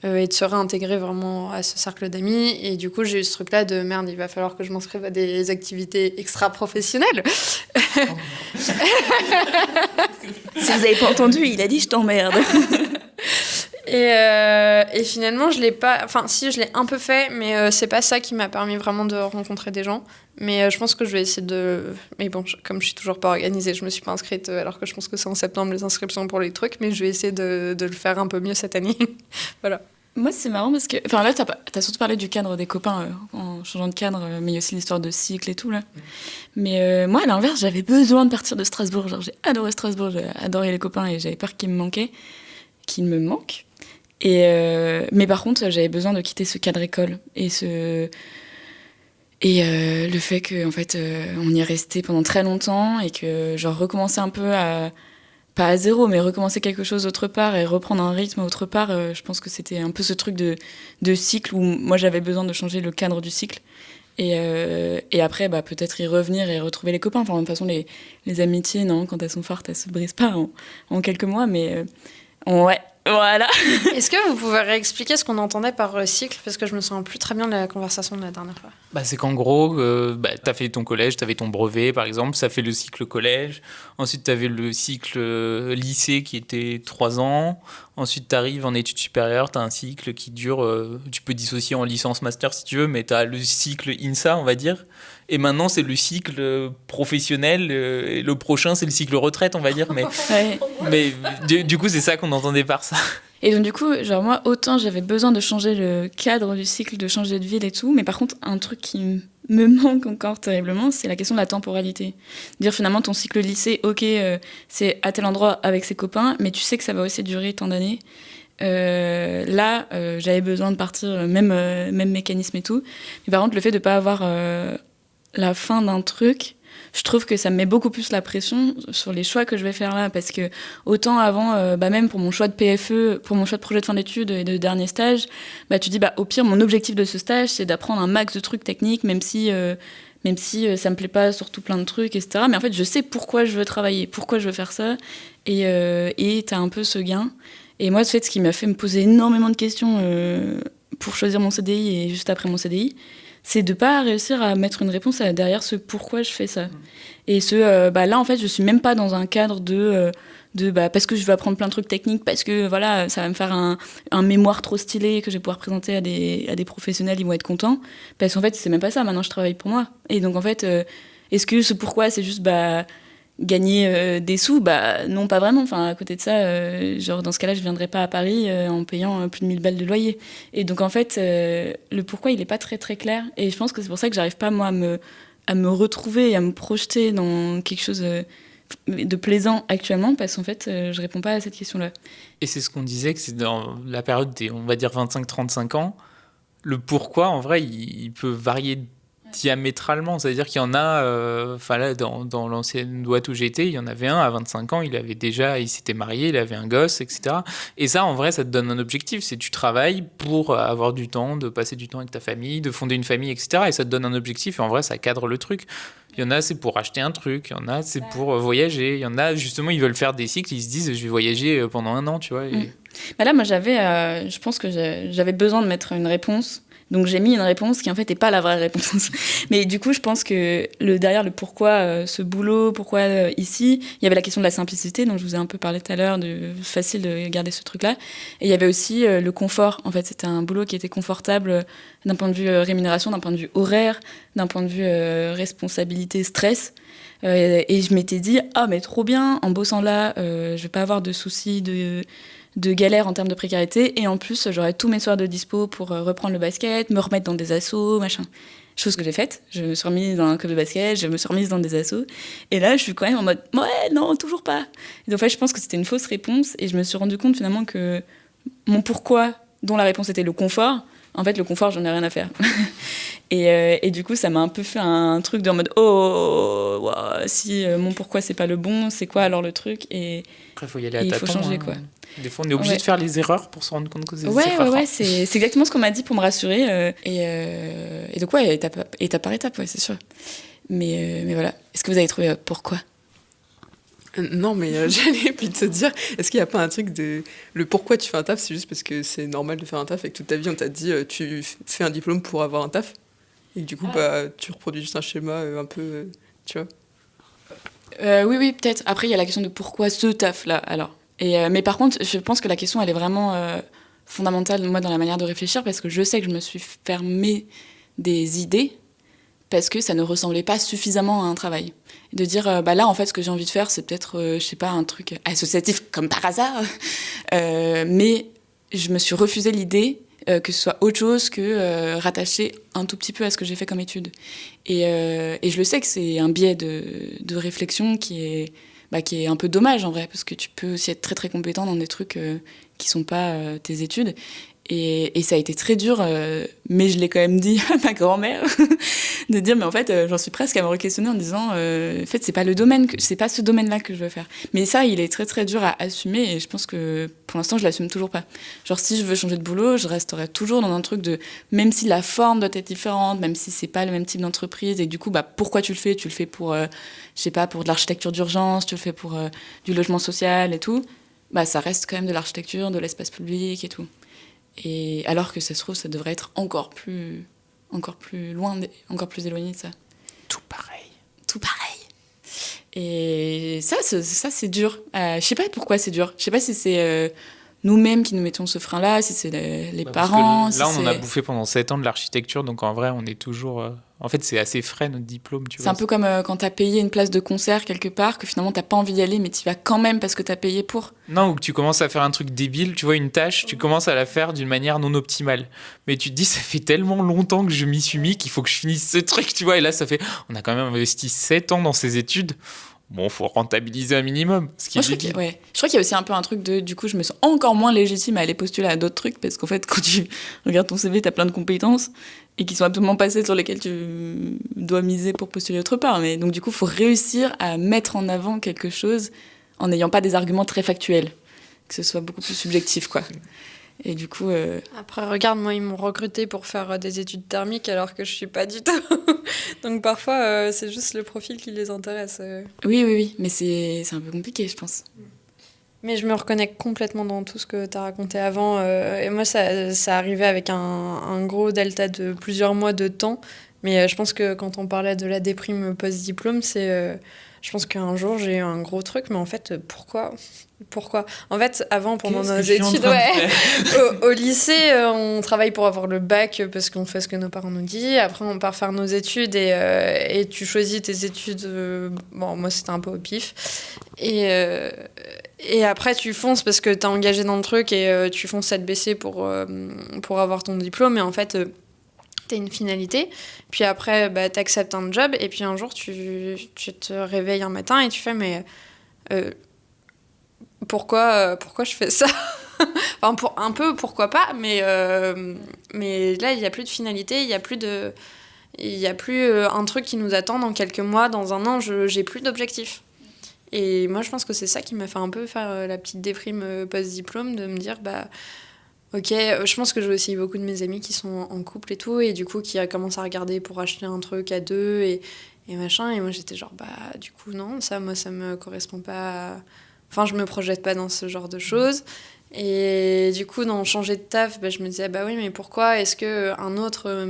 et de se réintégrer vraiment à ce cercle d'amis. Et du coup, j'ai eu ce truc-là de merde, il va falloir que je m'inscrive à des activités extra-professionnelles. Si vous avez pas entendu, il a dit « je t'emmerde ». Et finalement, je l'ai pas... Enfin, si, je l'ai un peu fait, mais c'est pas ça qui m'a permis vraiment de rencontrer des gens. Mais je pense que je vais essayer de... Mais bon, comme je suis toujours pas organisée, je me suis pas inscrite, alors que je pense que c'est en septembre les inscriptions pour les trucs, mais je vais essayer de le faire un peu mieux cette année. Voilà. Moi, c'est marrant parce que... Enfin, là, t'as surtout parlé du cadre des copains en changeant de cadre, mais il y a aussi l'histoire de cycle et tout, là. Mais moi, à l'inverse, j'avais besoin de partir de Strasbourg. Genre, j'ai adoré Strasbourg, j'ai adoré les copains et j'avais peur qu'ils me manquent. Mais par contre, j'avais besoin de quitter ce cadre école et le fait que en fait, on y est resté pendant très longtemps et que genre recommencer un peu pas à zéro, mais recommencer quelque chose autre part et reprendre un rythme autre part, je pense que c'était un peu ce truc de cycle où moi j'avais besoin de changer le cadre du cycle. Et après, peut-être y revenir et retrouver les copains. Enfin, de toute façon, les amitiés, non, quand elles sont fortes, elles se brisent pas en quelques mois, mais ouais. Voilà. Est-ce que vous pouvez réexpliquer ce qu'on entendait par cycle? Parce que je me souviens plus très bien de la conversation de la dernière fois. C'est qu'en gros, t'as fait ton collège, t'avais ton brevet par exemple, ça fait le cycle collège. Ensuite, t'avais le cycle lycée qui était 3 ans. Ensuite, t'arrives en études supérieures, t'as un cycle qui dure, tu peux dissocier en licence master si tu veux, mais t'as le cycle INSA, on va dire. Et maintenant, c'est le cycle professionnel. Et le prochain, c'est le cycle retraite, on va dire. Mais, Ouais. mais du coup, c'est ça qu'on entendait par ça. Et donc du coup, genre moi, autant j'avais besoin de changer le cadre du cycle, de changer de ville et tout, mais par contre, un truc qui me manque encore terriblement, c'est la question de la temporalité. Dire finalement ton cycle lycée, ok, c'est à tel endroit avec ses copains, mais tu sais que ça va aussi durer tant d'années. Là, j'avais besoin de partir, même mécanisme et tout. Mais par contre, le fait de pas avoir la fin d'un truc, je trouve que ça me met beaucoup plus la pression sur les choix que je vais faire là, parce que autant avant, même pour mon choix de PFE, pour mon choix de projet de fin d'études et de dernier stage, tu dis au pire mon objectif de ce stage c'est d'apprendre un max de trucs techniques, même si ça me plaît pas sur tout plein de trucs, etc. Mais en fait je sais pourquoi je veux travailler, pourquoi je veux faire ça, et t'as un peu ce gain. Et moi, ce qui m'a fait me poser énormément de questions pour choisir mon CDI et juste après mon CDI, c'est de pas réussir à mettre une réponse derrière ce pourquoi je fais ça. Et là, en fait, je suis même pas dans un cadre de parce que je veux apprendre plein de trucs techniques, parce que voilà, ça va me faire un mémoire trop stylé que je vais pouvoir présenter à des professionnels, ils vont être contents. Parce qu'en fait, c'est même pas ça. Maintenant, je travaille pour moi. Et donc, en fait, est-ce que ce pourquoi, c'est juste gagner des sous? Non, pas vraiment. Enfin, à côté de ça, genre dans ce cas-là, je viendrais pas à Paris en payant plus de 1000 balles de loyer. Et donc en fait, le pourquoi, il est pas très très clair. Et je pense que c'est pour ça que j'arrive pas moi à me retrouver et à me projeter dans quelque chose de plaisant actuellement, parce qu'en fait, je réponds pas à cette question-là. Et c'est ce qu'on disait, que c'est dans la période des, on va dire 25-35 ans, le pourquoi, en vrai, il peut varier diamétralement. C'est-à-dire qu'il y en a, là, dans l'ancienne boîte où j'étais, il y en avait un à 25 ans, il s'était marié, il avait un gosse, etc. Et ça, en vrai, ça te donne un objectif. C'est tu travailles pour avoir du temps, de passer du temps avec ta famille, de fonder une famille, etc. Et ça te donne un objectif. Et en vrai, ça cadre le truc. Il y en a, c'est pour acheter un truc. Il y en a, c'est pour voyager. Il y en a, justement, ils veulent faire des cycles. Ils se disent, je vais voyager pendant 1 an, tu vois. Et... Là, moi, je pense que j'avais besoin de mettre une réponse. Donc j'ai mis une réponse qui en fait n'est pas la vraie réponse. Mais du coup, je pense que derrière le pourquoi ce boulot, pourquoi ici, il y avait la question de la simplicité, dont je vous ai un peu parlé tout à l'heure, facile de garder ce truc-là. Et il y avait aussi le confort. En fait, c'était un boulot qui était confortable d'un point de vue rémunération, d'un point de vue horaire, d'un point de vue responsabilité, stress. Et je m'étais dit, mais trop bien, en bossant là, je vais pas avoir de soucis de galère en termes de précarité, et en plus j'aurai tous mes soirs de dispo pour reprendre le basket, me remettre dans des assos, machin. Chose que j'ai faite, je me suis remise dans un club de basket, je me suis remise dans des assos, et là je suis quand même en mode ouais, non, toujours pas. Et donc en fait je pense que c'était une fausse réponse, et je me suis rendu compte finalement que mon pourquoi, dont la réponse était le confort, en fait le confort j'en ai rien à faire. Et du coup ça m'a un peu fait un truc de en mode si mon pourquoi c'est pas le bon, c'est quoi alors le truc, et Après, il faut y aller à il faut tâtons, changer hein. quoi. Des fois, on est obligé de faire les erreurs pour se rendre compte que c'est des erreurs. Ouais, c'est exactement ce qu'on m'a dit pour me rassurer. Et donc, ouais, étape par étape, ouais, c'est sûr. Mais voilà. Est-ce que vous avez trouvé pourquoi ? Non, mais j'allais plus te dire, est-ce qu'il n'y a pas un truc de... Le pourquoi tu fais un taf, c'est juste parce que c'est normal de faire un taf et que toute ta vie, on t'a dit tu fais un diplôme pour avoir un taf. Et que du coup, tu reproduis juste un schéma un peu... tu vois. Oui, peut-être. Après, il y a la question de pourquoi ce taf-là, alors. Mais par contre, je pense que la question, elle est vraiment fondamentale, moi, dans la manière de réfléchir, parce que je sais que je me suis fermée des idées parce que ça ne ressemblait pas suffisamment à un travail. De dire, là, en fait, ce que j'ai envie de faire, c'est peut-être, je sais pas, un truc associatif comme par hasard. Mais je me suis refusé l'idée que ce soit autre chose que rattaché un tout petit peu à ce que j'ai fait comme étude. Et je le sais que c'est un biais de réflexion qui est un peu dommage en vrai, parce que tu peux aussi être très très compétent dans des trucs qui sont pas tes études. Et ça a été très dur, mais je l'ai quand même dit à ma grand-mère, de dire, mais en fait, j'en suis presque à me re-questionner en disant, en fait, c'est pas ce domaine-là que je veux faire. Mais ça, il est très très dur à assumer, et je pense que pour l'instant, je l'assume toujours pas. Genre, si je veux changer de boulot, je resterai toujours dans un truc de, même si la forme doit être différente, même si c'est pas le même type d'entreprise, et du coup, pourquoi tu le fais ? Tu le fais pour, je sais pas, pour de l'architecture d'urgence, tu le fais pour du logement social et tout. Ça reste quand même de l'architecture, de l'espace public et tout. Et alors que ça se trouve, ça devrait être encore plus loin, encore plus éloigné de ça. Tout pareil. Et ça c'est dur. Je sais pas pourquoi c'est dur. Je sais pas si c'est nous-mêmes qui nous mettons ce frein-là, si c'est les parents. Là, on en a bouffé pendant 7 ans de l'architecture, donc en vrai, on est toujours... En fait, c'est assez frais, notre diplôme, tu vois. C'est un peu comme quand t'as payé une place de concert quelque part, que finalement t'as pas envie d'y aller, mais t'y vas quand même parce que t'as payé pour. Non, ou que tu commences à faire un truc débile, tu vois, une tâche, tu commences à la faire d'une manière non optimale. Mais tu te dis, ça fait tellement longtemps que je m'y suis mis qu'il faut que je finisse ce truc, tu vois. Et là, on a quand même investi 7 ans dans ces études. Bon, faut rentabiliser un minimum, ce qui est débile. Je crois qu'il y a aussi un peu un truc du coup, je me sens encore moins légitime à aller postuler à d'autres trucs, parce qu'en fait, quand tu regardes ton CV, t'as plein de compétences, et qui sont absolument passées sur lesquelles tu dois miser pour postuler autre part. Mais donc, du coup, il faut réussir à mettre en avant quelque chose en n'ayant pas des arguments très factuels, que ce soit beaucoup plus subjectif, quoi. Et du coup... Après, regarde, moi, ils m'ont recruté pour faire des études thermiques alors que je suis pas du tout. Donc parfois, c'est juste le profil qui les intéresse. Oui, mais c'est un peu compliqué, je pense. Mais je me reconnais complètement dans tout ce que tu as raconté avant. Et moi, ça arrivait avec un gros delta de plusieurs mois de temps. Mais je pense que quand on parlait de la déprime post-diplôme, je pense qu'un jour, j'ai eu un gros truc. Mais en fait, pourquoi ? En fait, avant, pendant nos études, au lycée, on travaille pour avoir le bac parce qu'on fait ce que nos parents nous disent. Après, on part faire nos études et tu choisis tes études. Bon, moi, c'était un peu au pif. Et après, tu fonces parce que t'es engagé dans le truc et tu fonces tête baissée pour avoir ton diplôme. Et en fait, t'as une finalité. Puis après, t'acceptes un job. Et puis un jour, tu te réveilles un matin et tu fais, mais... pourquoi je fais ça ? Enfin, un peu, pourquoi pas, mais là, il n'y a plus de finalité, il n'y a plus un truc qui nous attend dans quelques mois, dans un an, j'ai plus d'objectif. Et moi, je pense que c'est ça qui m'a fait un peu faire la petite déprime post-diplôme, de me dire, ok, je pense que j'ai aussi beaucoup de mes amis qui sont en couple et tout, et du coup, qui commencent à regarder pour acheter un truc à deux, et machin, et moi, j'étais genre, du coup, non, ça me correspond pas... Enfin, je me projette pas dans ce genre de choses. Et du coup, dans changer de taf, je me disais, bah oui, mais pourquoi est-ce qu'un autre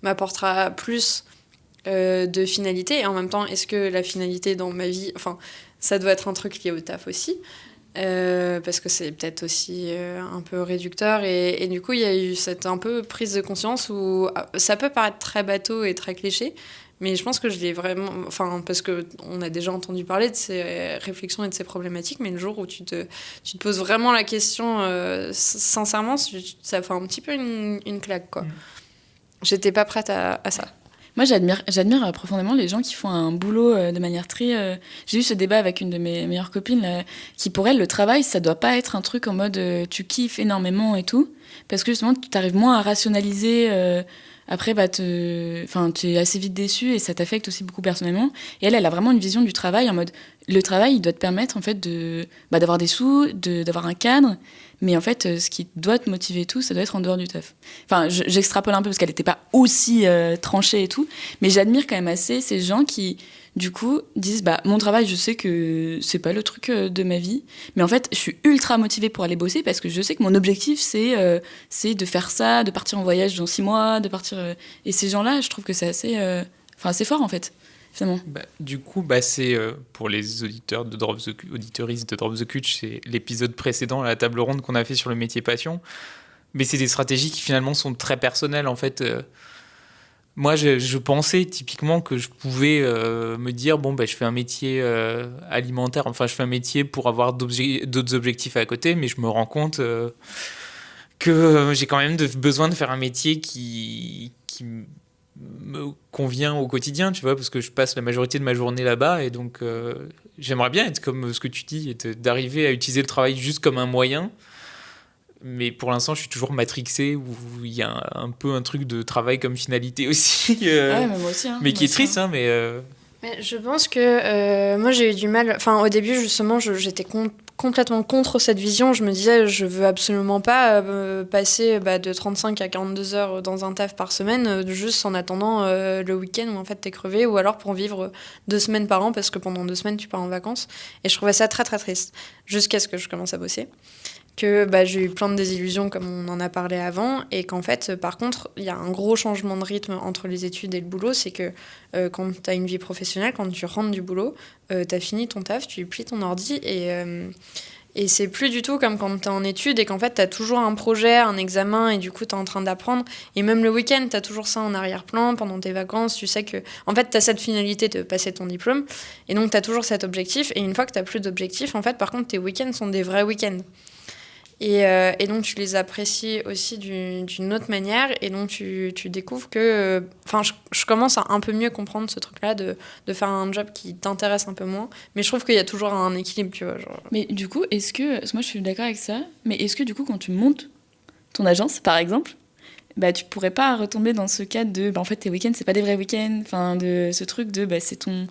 m'apportera plus de finalité? Et en même temps, est-ce que la finalité dans ma vie, enfin, ça doit être un truc lié au taf aussi, parce que c'est peut-être aussi un peu réducteur. Et du coup, il y a eu cette un peu prise de conscience où ça peut paraître très bateau et très cliché, mais je pense que je l'ai vraiment... Enfin, parce qu'on a déjà entendu parler de ces réflexions et de ces problématiques, mais le jour où tu te poses vraiment la question sincèrement, ça fait un petit peu une claque, quoi. J'étais pas prête à ça. Moi, j'admire profondément les gens qui font un boulot de manière très... J'ai eu ce débat avec une de mes meilleures copines, là, qui pour elle, le travail, ça doit pas être un truc en mode tu kiffes énormément et tout, parce que justement, tu t'arrives moins à rationaliser... Après, tu es assez vite déçu et ça t'affecte aussi beaucoup personnellement. Et elle a vraiment une vision du travail en mode... Le travail, il doit te permettre, en fait, d'avoir des sous, d'avoir un cadre. Mais en fait, ce qui doit te motiver et tout, ça doit être en dehors du taf. Enfin, j'extrapole un peu parce qu'elle n'était pas aussi tranchée et tout. Mais j'admire quand même assez ces gens qui, du coup, disent mon travail, je sais que c'est pas le truc de ma vie. Mais en fait, je suis ultra motivée pour aller bosser parce que je sais que mon objectif, c'est de faire ça, de partir en voyage dans 6 mois, de partir. Et ces gens-là, je trouve que c'est assez fort en fait. Finalement. Du coup, c'est pour les auditeurs de auditeuristes de Drop the Cutch, c'est l'épisode précédent, la table ronde qu'on a fait sur le métier passion. Mais c'est des stratégies qui finalement sont très personnelles. En fait, moi, je pensais typiquement que je pouvais me dire je fais un métier alimentaire. Enfin, je fais un métier pour avoir d'autres objectifs à côté, mais je me rends compte que j'ai quand même besoin de faire un métier qui me convient au quotidien, tu vois, parce que je passe la majorité de ma journée là-bas et donc j'aimerais bien être comme ce que tu dis, d'arriver à utiliser le travail juste comme un moyen, mais pour l'instant je suis toujours matrixé où il y a un peu un truc de travail comme finalité aussi, ouais, mais moi aussi, mais qui est triste, mais je pense que moi j'ai eu du mal, enfin au début justement j'étais complètement contre cette vision. Je me disais, je veux absolument pas passer de 35 à 42 heures dans un taf par semaine, juste en attendant le week-end où en fait t'es crevé, ou alors pour vivre 2 semaines par an, parce que pendant 2 semaines tu pars en vacances. Et je trouvais ça très très triste, jusqu'à ce que je commence à bosser. Que j'ai eu plein de désillusions comme on en a parlé avant, et qu'en fait par contre il y a un gros changement de rythme entre les études et le boulot. C'est que quand tu as une vie professionnelle, quand tu rentres du boulot, tu as fini ton taf, tu plies ton ordi et c'est plus du tout comme quand tu es en études et qu'en fait tu as toujours un projet, un examen, et du coup tu es en train d'apprendre, et même le week-end tu as toujours ça en arrière-plan. Pendant tes vacances, tu sais que en fait tu as cette finalité de passer ton diplôme, et donc tu as toujours cet objectif. Et une fois que tu n'as plus d'objectif, en fait par contre tes week-ends sont des vrais week-ends. Et donc, tu les apprécies aussi d'une autre manière. Et donc, tu découvres que... je commence à un peu mieux comprendre ce truc-là de faire un job qui t'intéresse un peu moins. Mais je trouve qu'il y a toujours un équilibre, tu vois. Genre... Mais du coup, est-ce que... Moi, je suis d'accord avec ça. Mais est-ce que, du coup, quand tu montes ton agence, par exemple, tu pourrais pas retomber dans ce cadre de... en fait, tes week-ends, c'est pas des vrais week-ends. Enfin, de ce truc de... c'est ton...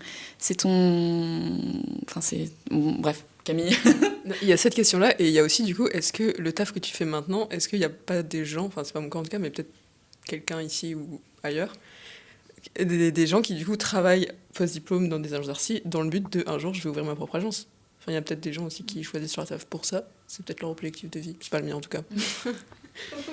Enfin, c'est... Bon, bref. Camille. Il y a cette question-là, et il y a aussi, du coup, est-ce que le taf que tu fais maintenant, est-ce qu'il n'y a pas des gens, enfin, c'est pas mon cas en tout cas, mais peut-être quelqu'un ici ou ailleurs, des gens qui, du coup, travaillent post-diplôme dans des agences d'arty dans le but de, un jour, je vais ouvrir ma propre agence. Enfin, il y a peut-être des gens aussi qui choisissent leur taf pour ça. C'est peut-être leur objectif de vie. C'est pas le mien, en tout cas.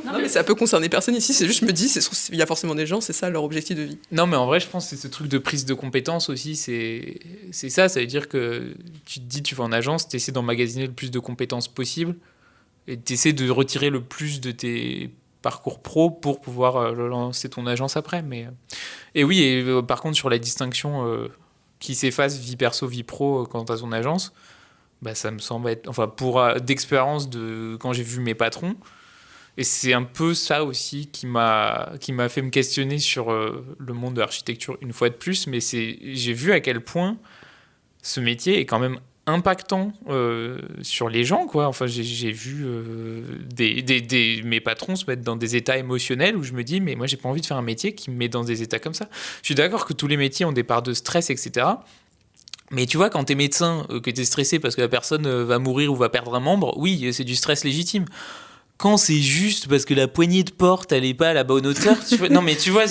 Non, mais ça peut concerner personne ici. C'est juste, je me dis, il y a forcément des gens, c'est ça leur objectif de vie. Non, mais en vrai, je pense que c'est ce truc de prise de compétences aussi. C'est ça. Ça veut dire que tu te dis, tu vas en agence, tu essaies d'emmagasiner le plus de compétences possible et tu essaies de retirer le plus de tes parcours pro pour pouvoir lancer ton agence après. Et oui, et par contre, sur la distinction qui s'efface vie perso, vie pro quand tu as ton agence, ça me semble être... Enfin, d'expérience de quand j'ai vu mes patrons. Et c'est un peu ça aussi qui m'a fait me questionner sur le monde de l'architecture une fois de plus. Mais j'ai vu à quel point ce métier est quand même impactant sur les gens, quoi. Enfin, j'ai vu mes patrons se mettre dans des états émotionnels où je me dis, mais moi, j'ai pas envie de faire un métier qui me met dans des états comme ça. Je suis d'accord que tous les métiers ont des parts de stress, etc. Mais tu vois, quand t'es médecin, que t'es stressé parce que la personne va mourir ou va perdre un membre, oui, c'est du stress légitime. Quand c'est juste parce que la poignée de porte, elle est pas à la bonne hauteur, non mais tu vois...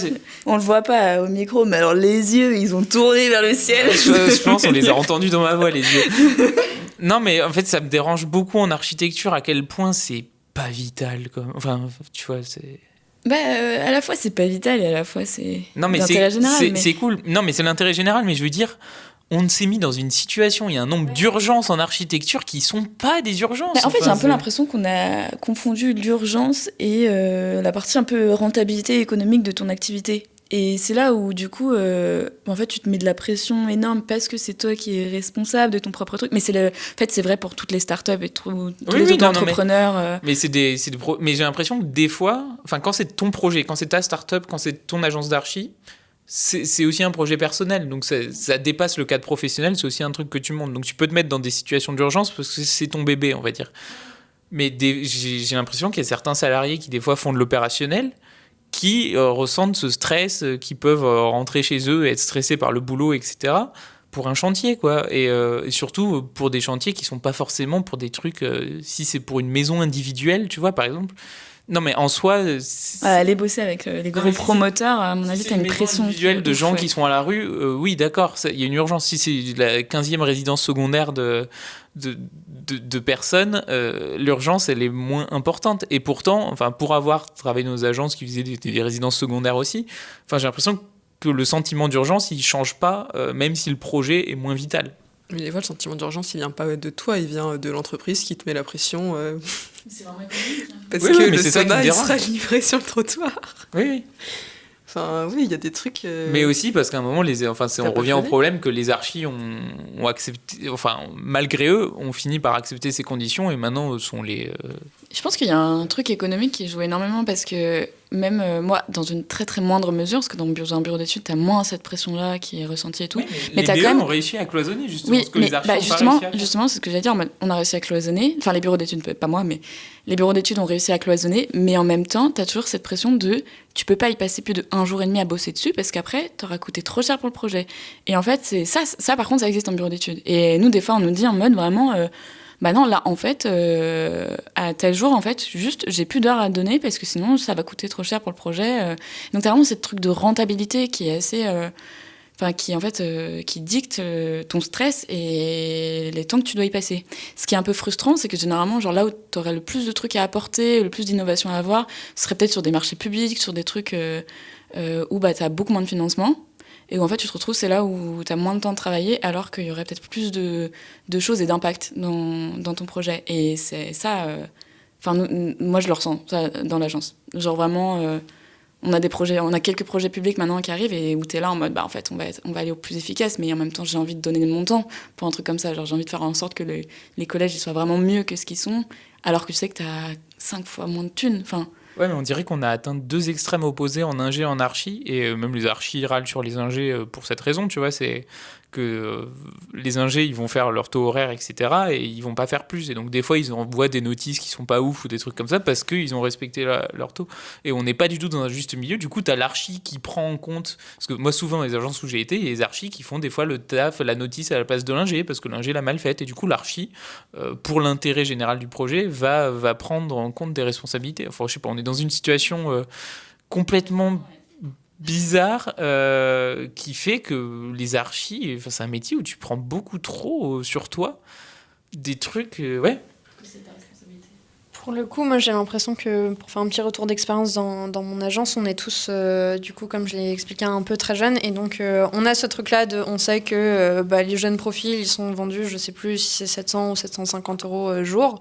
On le voit pas au micro, mais alors les yeux, ils ont tourné vers le ciel. Je pense, on les a entendus dans ma voix, les yeux. Non, mais en fait, ça me dérange beaucoup en architecture à quel point c'est pas vital. Enfin, tu vois, c'est... À la fois, c'est pas vital et à la fois, c'est Non, mais l'intérêt général. c'est cool. Non, mais c'est l'intérêt général, mais je veux dire, on s'est mis dans une situation, il y a un nombre d'urgences en architecture qui sont pas des urgences. En fait, j'ai un peu c'est- l'impression qu'on a confondu l'urgence et la partie un peu rentabilité économique de ton activité. Et c'est là où, du coup, en fait, tu te mets de la pression énorme parce que c'est toi qui es responsable de ton propre truc. Mais en fait, c'est vrai pour toutes les startups et tous les autres entrepreneurs. Mais mais j'ai l'impression que des fois, enfin, quand c'est ton projet, quand c'est ta startup, quand c'est ton agence d'archi, c'est aussi un projet personnel. Donc ça dépasse le cadre professionnel, c'est aussi un truc que tu montes. Donc tu peux te mettre dans des situations d'urgence parce que c'est ton bébé, on va dire. Mais j'ai l'impression qu'il y a certains salariés qui, des fois, font de l'opérationnel, qui ressentent ce stress, qui peuvent rentrer chez eux et être stressés par le boulot, etc., pour un chantier, quoi. Et surtout pour des chantiers qui sont pas forcément pour des trucs... si c'est pour une maison individuelle, tu vois, par exemple. Non, mais en soi... Aller bosser avec les gros promoteurs, à mon avis, t'as une pression individuelle de gens qui sont à la rue, oui, d'accord, il y a une urgence. Si c'est la 15e résidence secondaire de personnes, l'urgence, elle est moins importante. Et pourtant, enfin, pour avoir travaillé dans nos agences qui faisaient des résidences secondaires aussi, enfin, j'ai l'impression que le sentiment d'urgence, il change pas, même si le projet est moins vital. Mais des fois, le sentiment d'urgence, il vient pas de toi, il vient de l'entreprise qui te met la pression. C'est vraiment économique. Parce Oui, que oui, mais le c'est ça qui me soda, il dérange. sera livré sur le trottoir. Oui. Enfin, oui, il y a des trucs. Mais aussi parce qu'à un moment, on revient au plafonné. problème que les archis ont accepté, enfin, malgré eux, ont fini par accepter ces conditions et maintenant sont les. Je pense qu'il y a un truc économique qui joue énormément parce que même moi, dans une très très moindre mesure, parce que dans un bureau d'études, t'as moins cette pression-là qui est ressentie et tout. Oui, mais les t'as BE quand même... ont réussi à cloisonner justement Oui, ce que mais les archis ont justement, pas réussi à faire. justement, c'est ce que j'allais dire. En mode, on a réussi à cloisonner. Enfin, les bureaux d'études, pas moi, mais les bureaux d'études ont réussi à cloisonner. Mais en même temps, t'as toujours cette pression de tu peux pas y passer plus de 1 jour et demi à bosser dessus parce qu'après, t'auras coûté trop cher pour le projet. Et en fait, c'est ça par contre, ça existe en bureau d'études. Et nous, des fois, on nous dit en mode vraiment. Bah non, là, en fait, à tel jour, en fait, juste, j'ai plus d'heures à donner parce que sinon, ça va coûter trop cher pour le projet. Donc, t'as vraiment ce truc de rentabilité qui est assez... Enfin, qui dicte ton stress et les temps que tu dois y passer. Ce qui est un peu frustrant, c'est que généralement, genre là où t'aurais le plus de trucs à apporter, le plus d'innovation à avoir, ce serait peut-être sur des marchés publics, sur des trucs où bah, t'as beaucoup moins de financement. Et où en fait, tu te retrouves, c'est là où tu as moins de temps de travailler, alors qu'il y aurait peut-être plus de choses et d'impact dans ton projet. Et c'est ça. Moi, je le ressens ça, dans l'agence. Genre vraiment, on a quelques projets publics maintenant qui arrivent et où tu es là en mode, bah en fait, on va aller au plus efficace, mais en même temps, j'ai envie de donner mon temps pour un truc comme ça. Genre, j'ai envie de faire en sorte que les collèges ils soient vraiment mieux que ce qu'ils sont, alors que tu sais que tu as 5 fois moins de thunes. Enfin. Ouais, mais on dirait qu'on a atteint 2 extrêmes opposés en ingé et en archi, et même les archis râlent sur les ingés pour cette raison, tu vois, c'est que les ingés, ils vont faire leur taux horaire, etc., et ils vont pas faire plus, et donc des fois, ils envoient des notices qui sont pas ouf, ou des trucs comme ça, parce qu'ils ont respecté leur taux, et on n'est pas du tout dans un juste milieu. Du coup, t'as l'archi qui prend en compte, parce que moi, souvent, dans les agences où j'ai été, il y a les archis qui font des fois le taf, la notice à la place de l'ingé, parce que l'ingé l'a mal faite, et du coup, l'archi, pour l'intérêt général du projet, va prendre en compte des responsabilités. Enfin, je sais pas, on est dans une situation complètement bizarre qui fait que les archis, c'est un métier où tu prends beaucoup trop sur toi des trucs, ouais. Pour le coup, moi j'ai l'impression que, pour faire un petit retour d'expérience dans mon agence, on est tous, du coup, comme je l'ai expliqué, un peu très jeunes. Et donc, on a ce truc-là on sait que les jeunes profils, ils sont vendus, je sais plus si c'est 700 ou 750 € jour.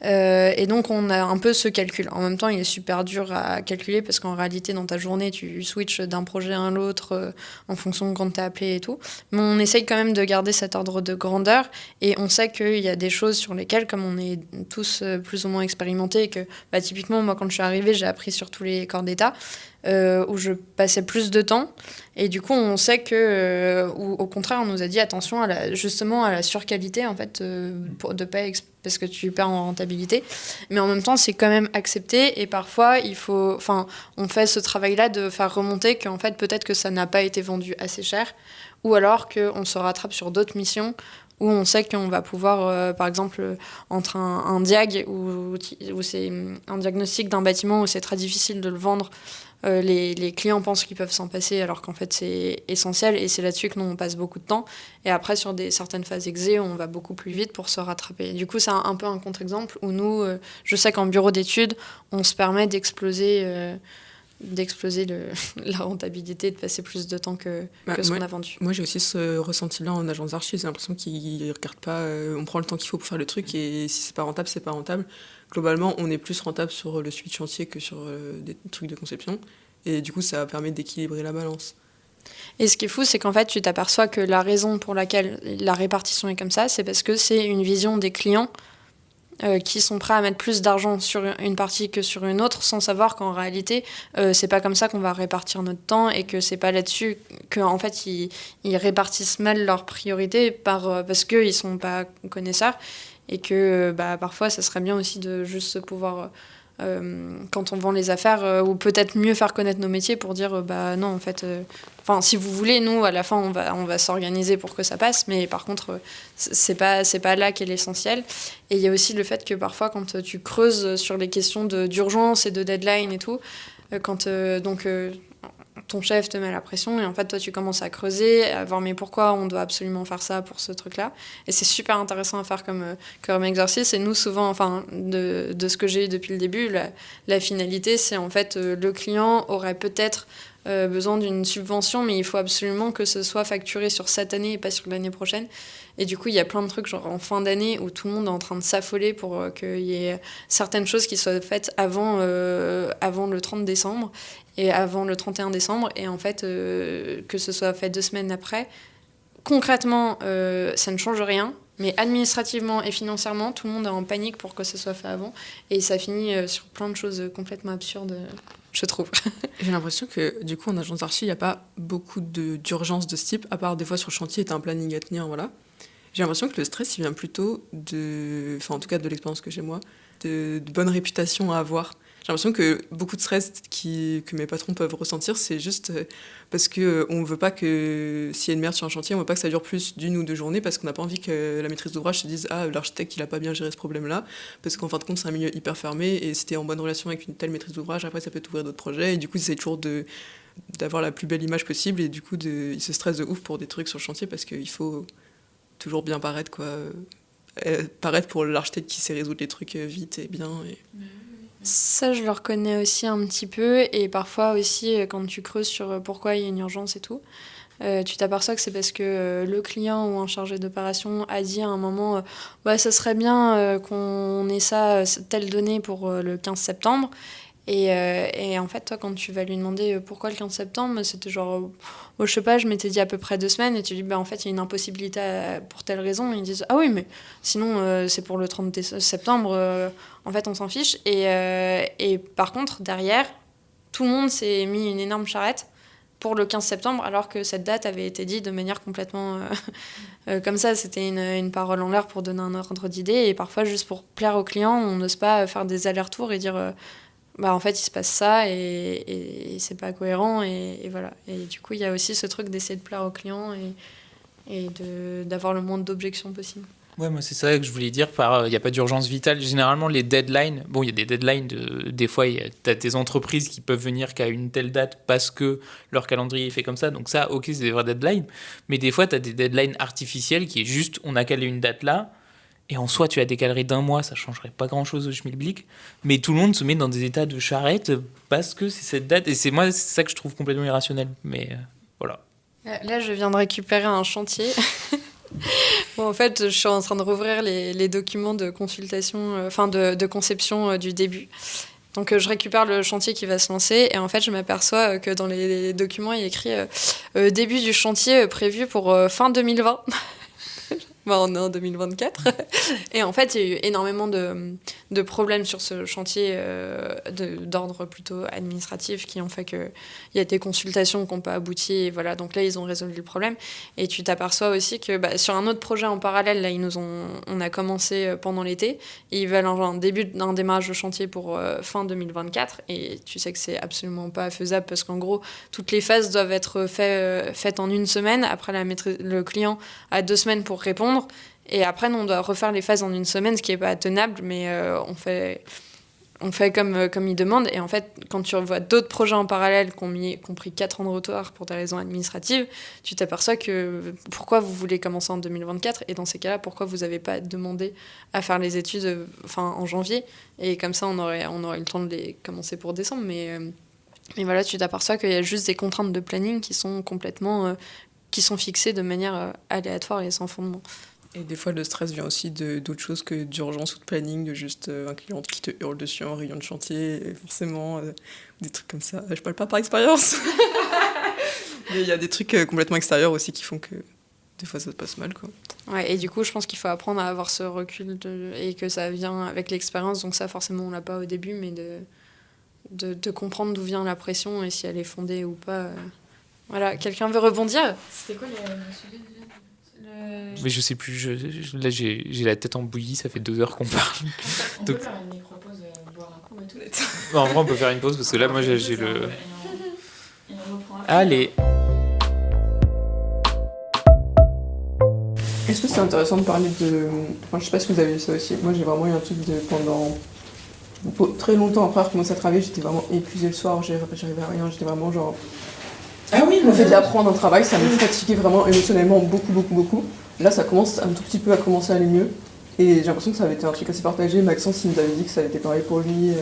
Et donc, on a un peu ce calcul. En même temps, il est super dur à calculer parce qu'en réalité, dans ta journée, tu switches d'un projet à l'autre en fonction de quand t'es appelé et tout. Mais on essaye quand même de garder cet ordre de grandeur et on sait qu'il y a des choses sur lesquelles, comme on est tous plus ou moins expérimentés, et que typiquement, moi, quand je suis arrivée, j'ai appris sur tous les corps d'État. Où je passais plus de temps. Et du coup, on sait que, ou au contraire, on nous a dit attention justement à la surqualité, en fait, de pas parce que tu perds en rentabilité. Mais en même temps, c'est quand même accepté. Et parfois, on fait ce travail-là de faire remonter qu'en fait, peut-être que ça n'a pas été vendu assez cher ou alors qu'on se rattrape sur d'autres missions où on sait qu'on va pouvoir, par exemple, entre un diag où c'est un diagnostic d'un bâtiment où c'est très difficile de le vendre, les clients pensent qu'ils peuvent s'en passer alors qu'en fait c'est essentiel et c'est là-dessus que nous on passe beaucoup de temps. Et après sur certaines phases exé, on va beaucoup plus vite pour se rattraper. Du coup c'est un peu un contre-exemple où nous, je sais qu'en bureau d'études, on se permet d'exploser la rentabilité, de passer plus de temps que ce qu'on a vendu. Moi, j'ai aussi ce ressenti-là en agence d'archi. J'ai l'impression qu'ils ne regardent pas. On prend le temps qu'il faut pour faire le truc et si c'est pas rentable, c'est pas rentable. Globalement, on est plus rentable sur le suivi de chantier que sur des trucs de conception. Et du coup, ça permet d'équilibrer la balance. Et ce qui est fou, c'est qu'en fait, tu t'aperçois que la raison pour laquelle la répartition est comme ça, c'est parce que c'est une vision des clients qui sont prêts à mettre plus d'argent sur une partie que sur une autre, sans savoir qu'en réalité, c'est pas comme ça qu'on va répartir notre temps et que c'est pas là-dessus qu'en fait, ils répartissent mal leurs priorités parce qu'ils sont pas connaisseurs et que parfois, ça serait bien aussi de juste pouvoir, quand on vend les affaires, ou peut-être mieux faire connaître nos métiers pour dire non, en fait... si vous voulez, nous, à la fin, on va s'organiser pour que ça passe, mais par contre, c'est pas là qu'est l'essentiel. Et il y a aussi le fait que parfois, quand tu creuses sur les questions d'urgence et de deadline et tout, quand ton chef te met la pression et en fait, toi, tu commences à creuser, à voir mais pourquoi on doit absolument faire ça pour ce truc-là. Et c'est super intéressant à faire comme exercice. Et nous, souvent, de ce que j'ai eu depuis le début, la finalité, c'est en fait, le client aurait peut-être besoin d'une subvention, mais il faut absolument que ce soit facturé sur cette année et pas sur l'année prochaine. Et du coup, il y a plein de trucs, genre en fin d'année, où tout le monde est en train de s'affoler pour qu'il y ait certaines choses qui soient faites avant le 30 décembre et avant le 31 décembre, et en fait, que ce soit fait 2 semaines après. Concrètement, ça ne change rien, mais administrativement et financièrement, tout le monde est en panique pour que ce soit fait avant, et ça finit sur plein de choses complètement absurdes, je trouve. J'ai l'impression que, du coup, en agence d'archi, il n'y a pas beaucoup d'urgence de ce type, à part des fois sur le chantier, t'as un planning à tenir, voilà. J'ai l'impression que le stress, il vient plutôt en tout cas de l'expérience que j'ai moi, de bonne réputation à avoir. J'ai l'impression que beaucoup de stress que mes patrons peuvent ressentir, c'est juste parce qu'on ne veut pas que, s'il y a une merde sur un chantier, on ne veut pas que ça dure plus d'1 ou 2 journées, parce qu'on n'a pas envie que la maîtrise d'ouvrage se dise « Ah, l'architecte, il n'a pas bien géré ce problème-là », parce qu'en fin de compte, c'est un milieu hyper fermé, et si t'es en bonne relation avec une telle maîtrise d'ouvrage, après, ça peut t'ouvrir d'autres projets, et du coup, c'est toujours d'avoir la plus belle image possible, et du coup, ils se stressent de ouf pour des trucs sur le chantier, parce qu'il faut toujours bien paraître, quoi. Paraître pour l'architecte qui sait résoudre les trucs vite et bien. Et... Ça, je le reconnais aussi un petit peu. Et parfois aussi, quand tu creuses sur pourquoi il y a une urgence et tout, tu t'aperçois que c'est parce que le client ou un chargé d'opération a dit à un moment ça serait bien qu'on ait telle donnée pour le 15 septembre. Et en fait, toi, quand tu vas lui demander pourquoi le 15 septembre, c'était genre, je sais pas, je m'étais dit à peu près 2 semaines, et tu dis, en fait, il y a une impossibilité pour telle raison. Et ils disent, ah oui, mais sinon, c'est pour le 30 septembre, en fait, on s'en fiche. Et par contre, derrière, tout le monde s'est mis une énorme charrette pour le 15 septembre, alors que cette date avait été dite de manière complètement comme ça. C'était une parole en l'air pour donner un ordre d'idée, et parfois, juste pour plaire aux clients, on n'ose pas faire des allers-retours et dire... en fait, il se passe ça et c'est pas cohérent et voilà. Et du coup, il y a aussi ce truc d'essayer de plaire aux clients et d'avoir le moins d'objections possible. Ouais, moi, c'est ça que je voulais dire il n'y a pas d'urgence vitale. Généralement, les deadlines, il y a des deadlines, des fois, tu as des entreprises qui peuvent venir qu'à une telle date parce que leur calendrier est fait comme ça. Donc ça, ok, c'est des vrais deadlines. Mais des fois, tu as des deadlines artificielles qui est juste, on a calé une date là. Et en soi, tu la décalerais d'1 mois, ça changerait pas grand-chose au schmilblick. Mais tout le monde se met dans des états de charrette parce que c'est cette date. Et c'est ça que je trouve complètement irrationnel. Mais voilà. Là, je viens de récupérer un chantier. En fait, je suis en train de rouvrir les documents de consultation, de conception du début. Donc, je récupère le chantier qui va se lancer. Et en fait, je m'aperçois que dans les documents, il y a écrit début du chantier prévu pour fin 2020. on est en 2024. Et en fait, il y a eu énormément de problèmes sur ce chantier d'ordre plutôt administratif qui ont fait qu'il y a des consultations qui n'ont pas abouti. Et voilà, donc là, ils ont résolu le problème. Et tu t'aperçois aussi que sur un autre projet en parallèle, là, on a commencé pendant l'été. Et ils veulent un démarrage de chantier pour fin 2024. Et tu sais que c'est absolument pas faisable parce qu'en gros, toutes les phases doivent être faites en une semaine. Après, le client a 2 semaines pour répondre. Et après, nous, on doit refaire les phases en une semaine, ce qui n'est pas tenable, mais on fait comme il demande. Et en fait, quand tu revois d'autres projets en parallèle qui ont pris 4 ans de retard pour des raisons administratives, tu t'aperçois que pourquoi vous voulez commencer en 2024 et dans ces cas-là, pourquoi vous n'avez pas demandé à faire les études en janvier. Et comme ça, on aurait eu le temps de les commencer pour décembre. Mais voilà, tu t'aperçois qu'il y a juste des contraintes de planning qui sont complètement... qui sont fixées de manière aléatoire et sans fondement. Et des fois, le stress vient aussi d'autres choses que d'urgence ou de planning, de juste un client qui te hurle dessus en rayon de chantier, et forcément, des trucs comme ça. Je parle pas par expérience. Mais il y a des trucs complètement extérieurs aussi qui font que des fois, ça se passe mal, quoi. Ouais, et du coup, je pense qu'il faut apprendre à avoir ce recul et que ça vient avec l'expérience. Donc ça, forcément, on l'a pas au début, mais de comprendre d'où vient la pression et si elle est fondée ou pas. Voilà, quelqu'un veut rebondir ? C'était quoi le sujet déjà Mais je sais plus, là j'ai la tête en bouillie, ça fait 2 heures qu'on parle. On peut faire une micro-pause, boire un coup, mais tout net. Non, en vrai, on peut faire une pause parce que là, moi j'ai le. Allez. Est-ce que c'est intéressant de parler de... Enfin, je sais pas si vous avez vu ça aussi. Moi, j'ai vraiment eu un truc pendant très longtemps après avoir commencé à travailler, j'étais vraiment épuisée le soir, j'arrivais à rien, j'étais vraiment genre... Ah oui, le fait d'apprendre un travail, ça me fatiguait vraiment émotionnellement beaucoup. Là, ça commence un tout petit peu à commencer à aller mieux. Et j'ai l'impression que ça avait été un truc assez partagé. Maxence, il nous avait dit que ça avait été pareil pour lui.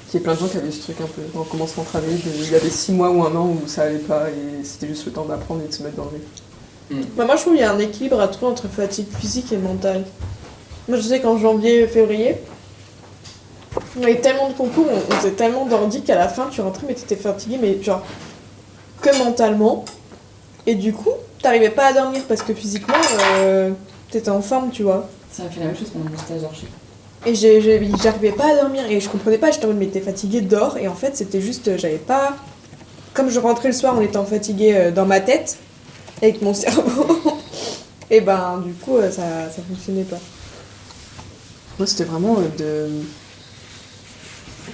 Qu'il y a plein de gens qui avaient ce truc un peu en commençant à travailler. Il y avait 6 mois ou 1 an où ça allait pas et c'était juste le temps d'apprendre et de se mettre dans le rythme. Moi, je trouve qu'il y a un équilibre à trouver entre fatigue physique et mentale. Moi, je sais qu'en janvier, février, on avait tellement de concours, on faisait tellement d'ordi qu'à la fin, tu rentrais, mais t'étais fatigué, mais genre que mentalement. Et du coup, t'arrivais pas à dormir parce que physiquement, t'étais en forme, tu vois. Ça a fait la même chose pendant mon stage d'archi. Et j'arrivais pas à dormir et je comprenais pas, j'étais en mode mais t'es fatiguée, dors. Et en fait, c'était juste, j'avais pas... Comme je rentrais le soir en étant fatiguée dans ma tête, avec mon cerveau, et ben du coup, ça fonctionnait pas. Moi, c'était vraiment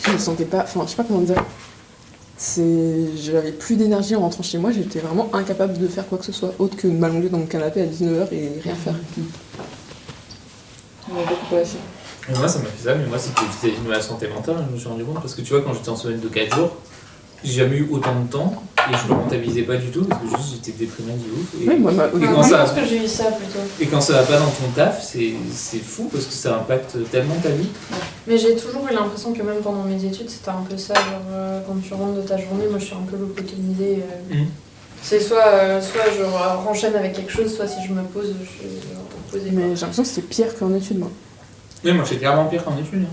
je me sentais pas... Enfin, je sais pas comment dire. J'avais plus d'énergie en rentrant chez moi, j'étais vraiment incapable de faire quoi que ce soit, autre que de m'allonger dans mon canapé à 19h et rien faire. On a beaucoup pas assez. Et moi, ça m'a fait ça, mais moi, c'était vis-à-vis de ma santé mentale, je me suis rendu compte. Parce que tu vois, quand j'étais en semaine de 4 jours, j'ai jamais eu autant de temps et je le rentabilisais pas du tout parce que juste j'étais déprimé du ouf. Et, Oui, moi, Je pense que j'ai eu ça plutôt. et quand ça va pas dans ton taf, c'est fou parce que ça impacte tellement ta vie. Mais j'ai toujours eu l'impression que même pendant mes études, c'était un peu ça. Genre, quand tu rentres de ta journée, moi je suis un peu lobotomisée. C'est soit je renchaîne avec quelque chose, soit si je me pose, je vais reposer. Mais j'ai l'impression que c'était pire qu'en études, moi. Oui, moi j'étais clairement pire qu'en études.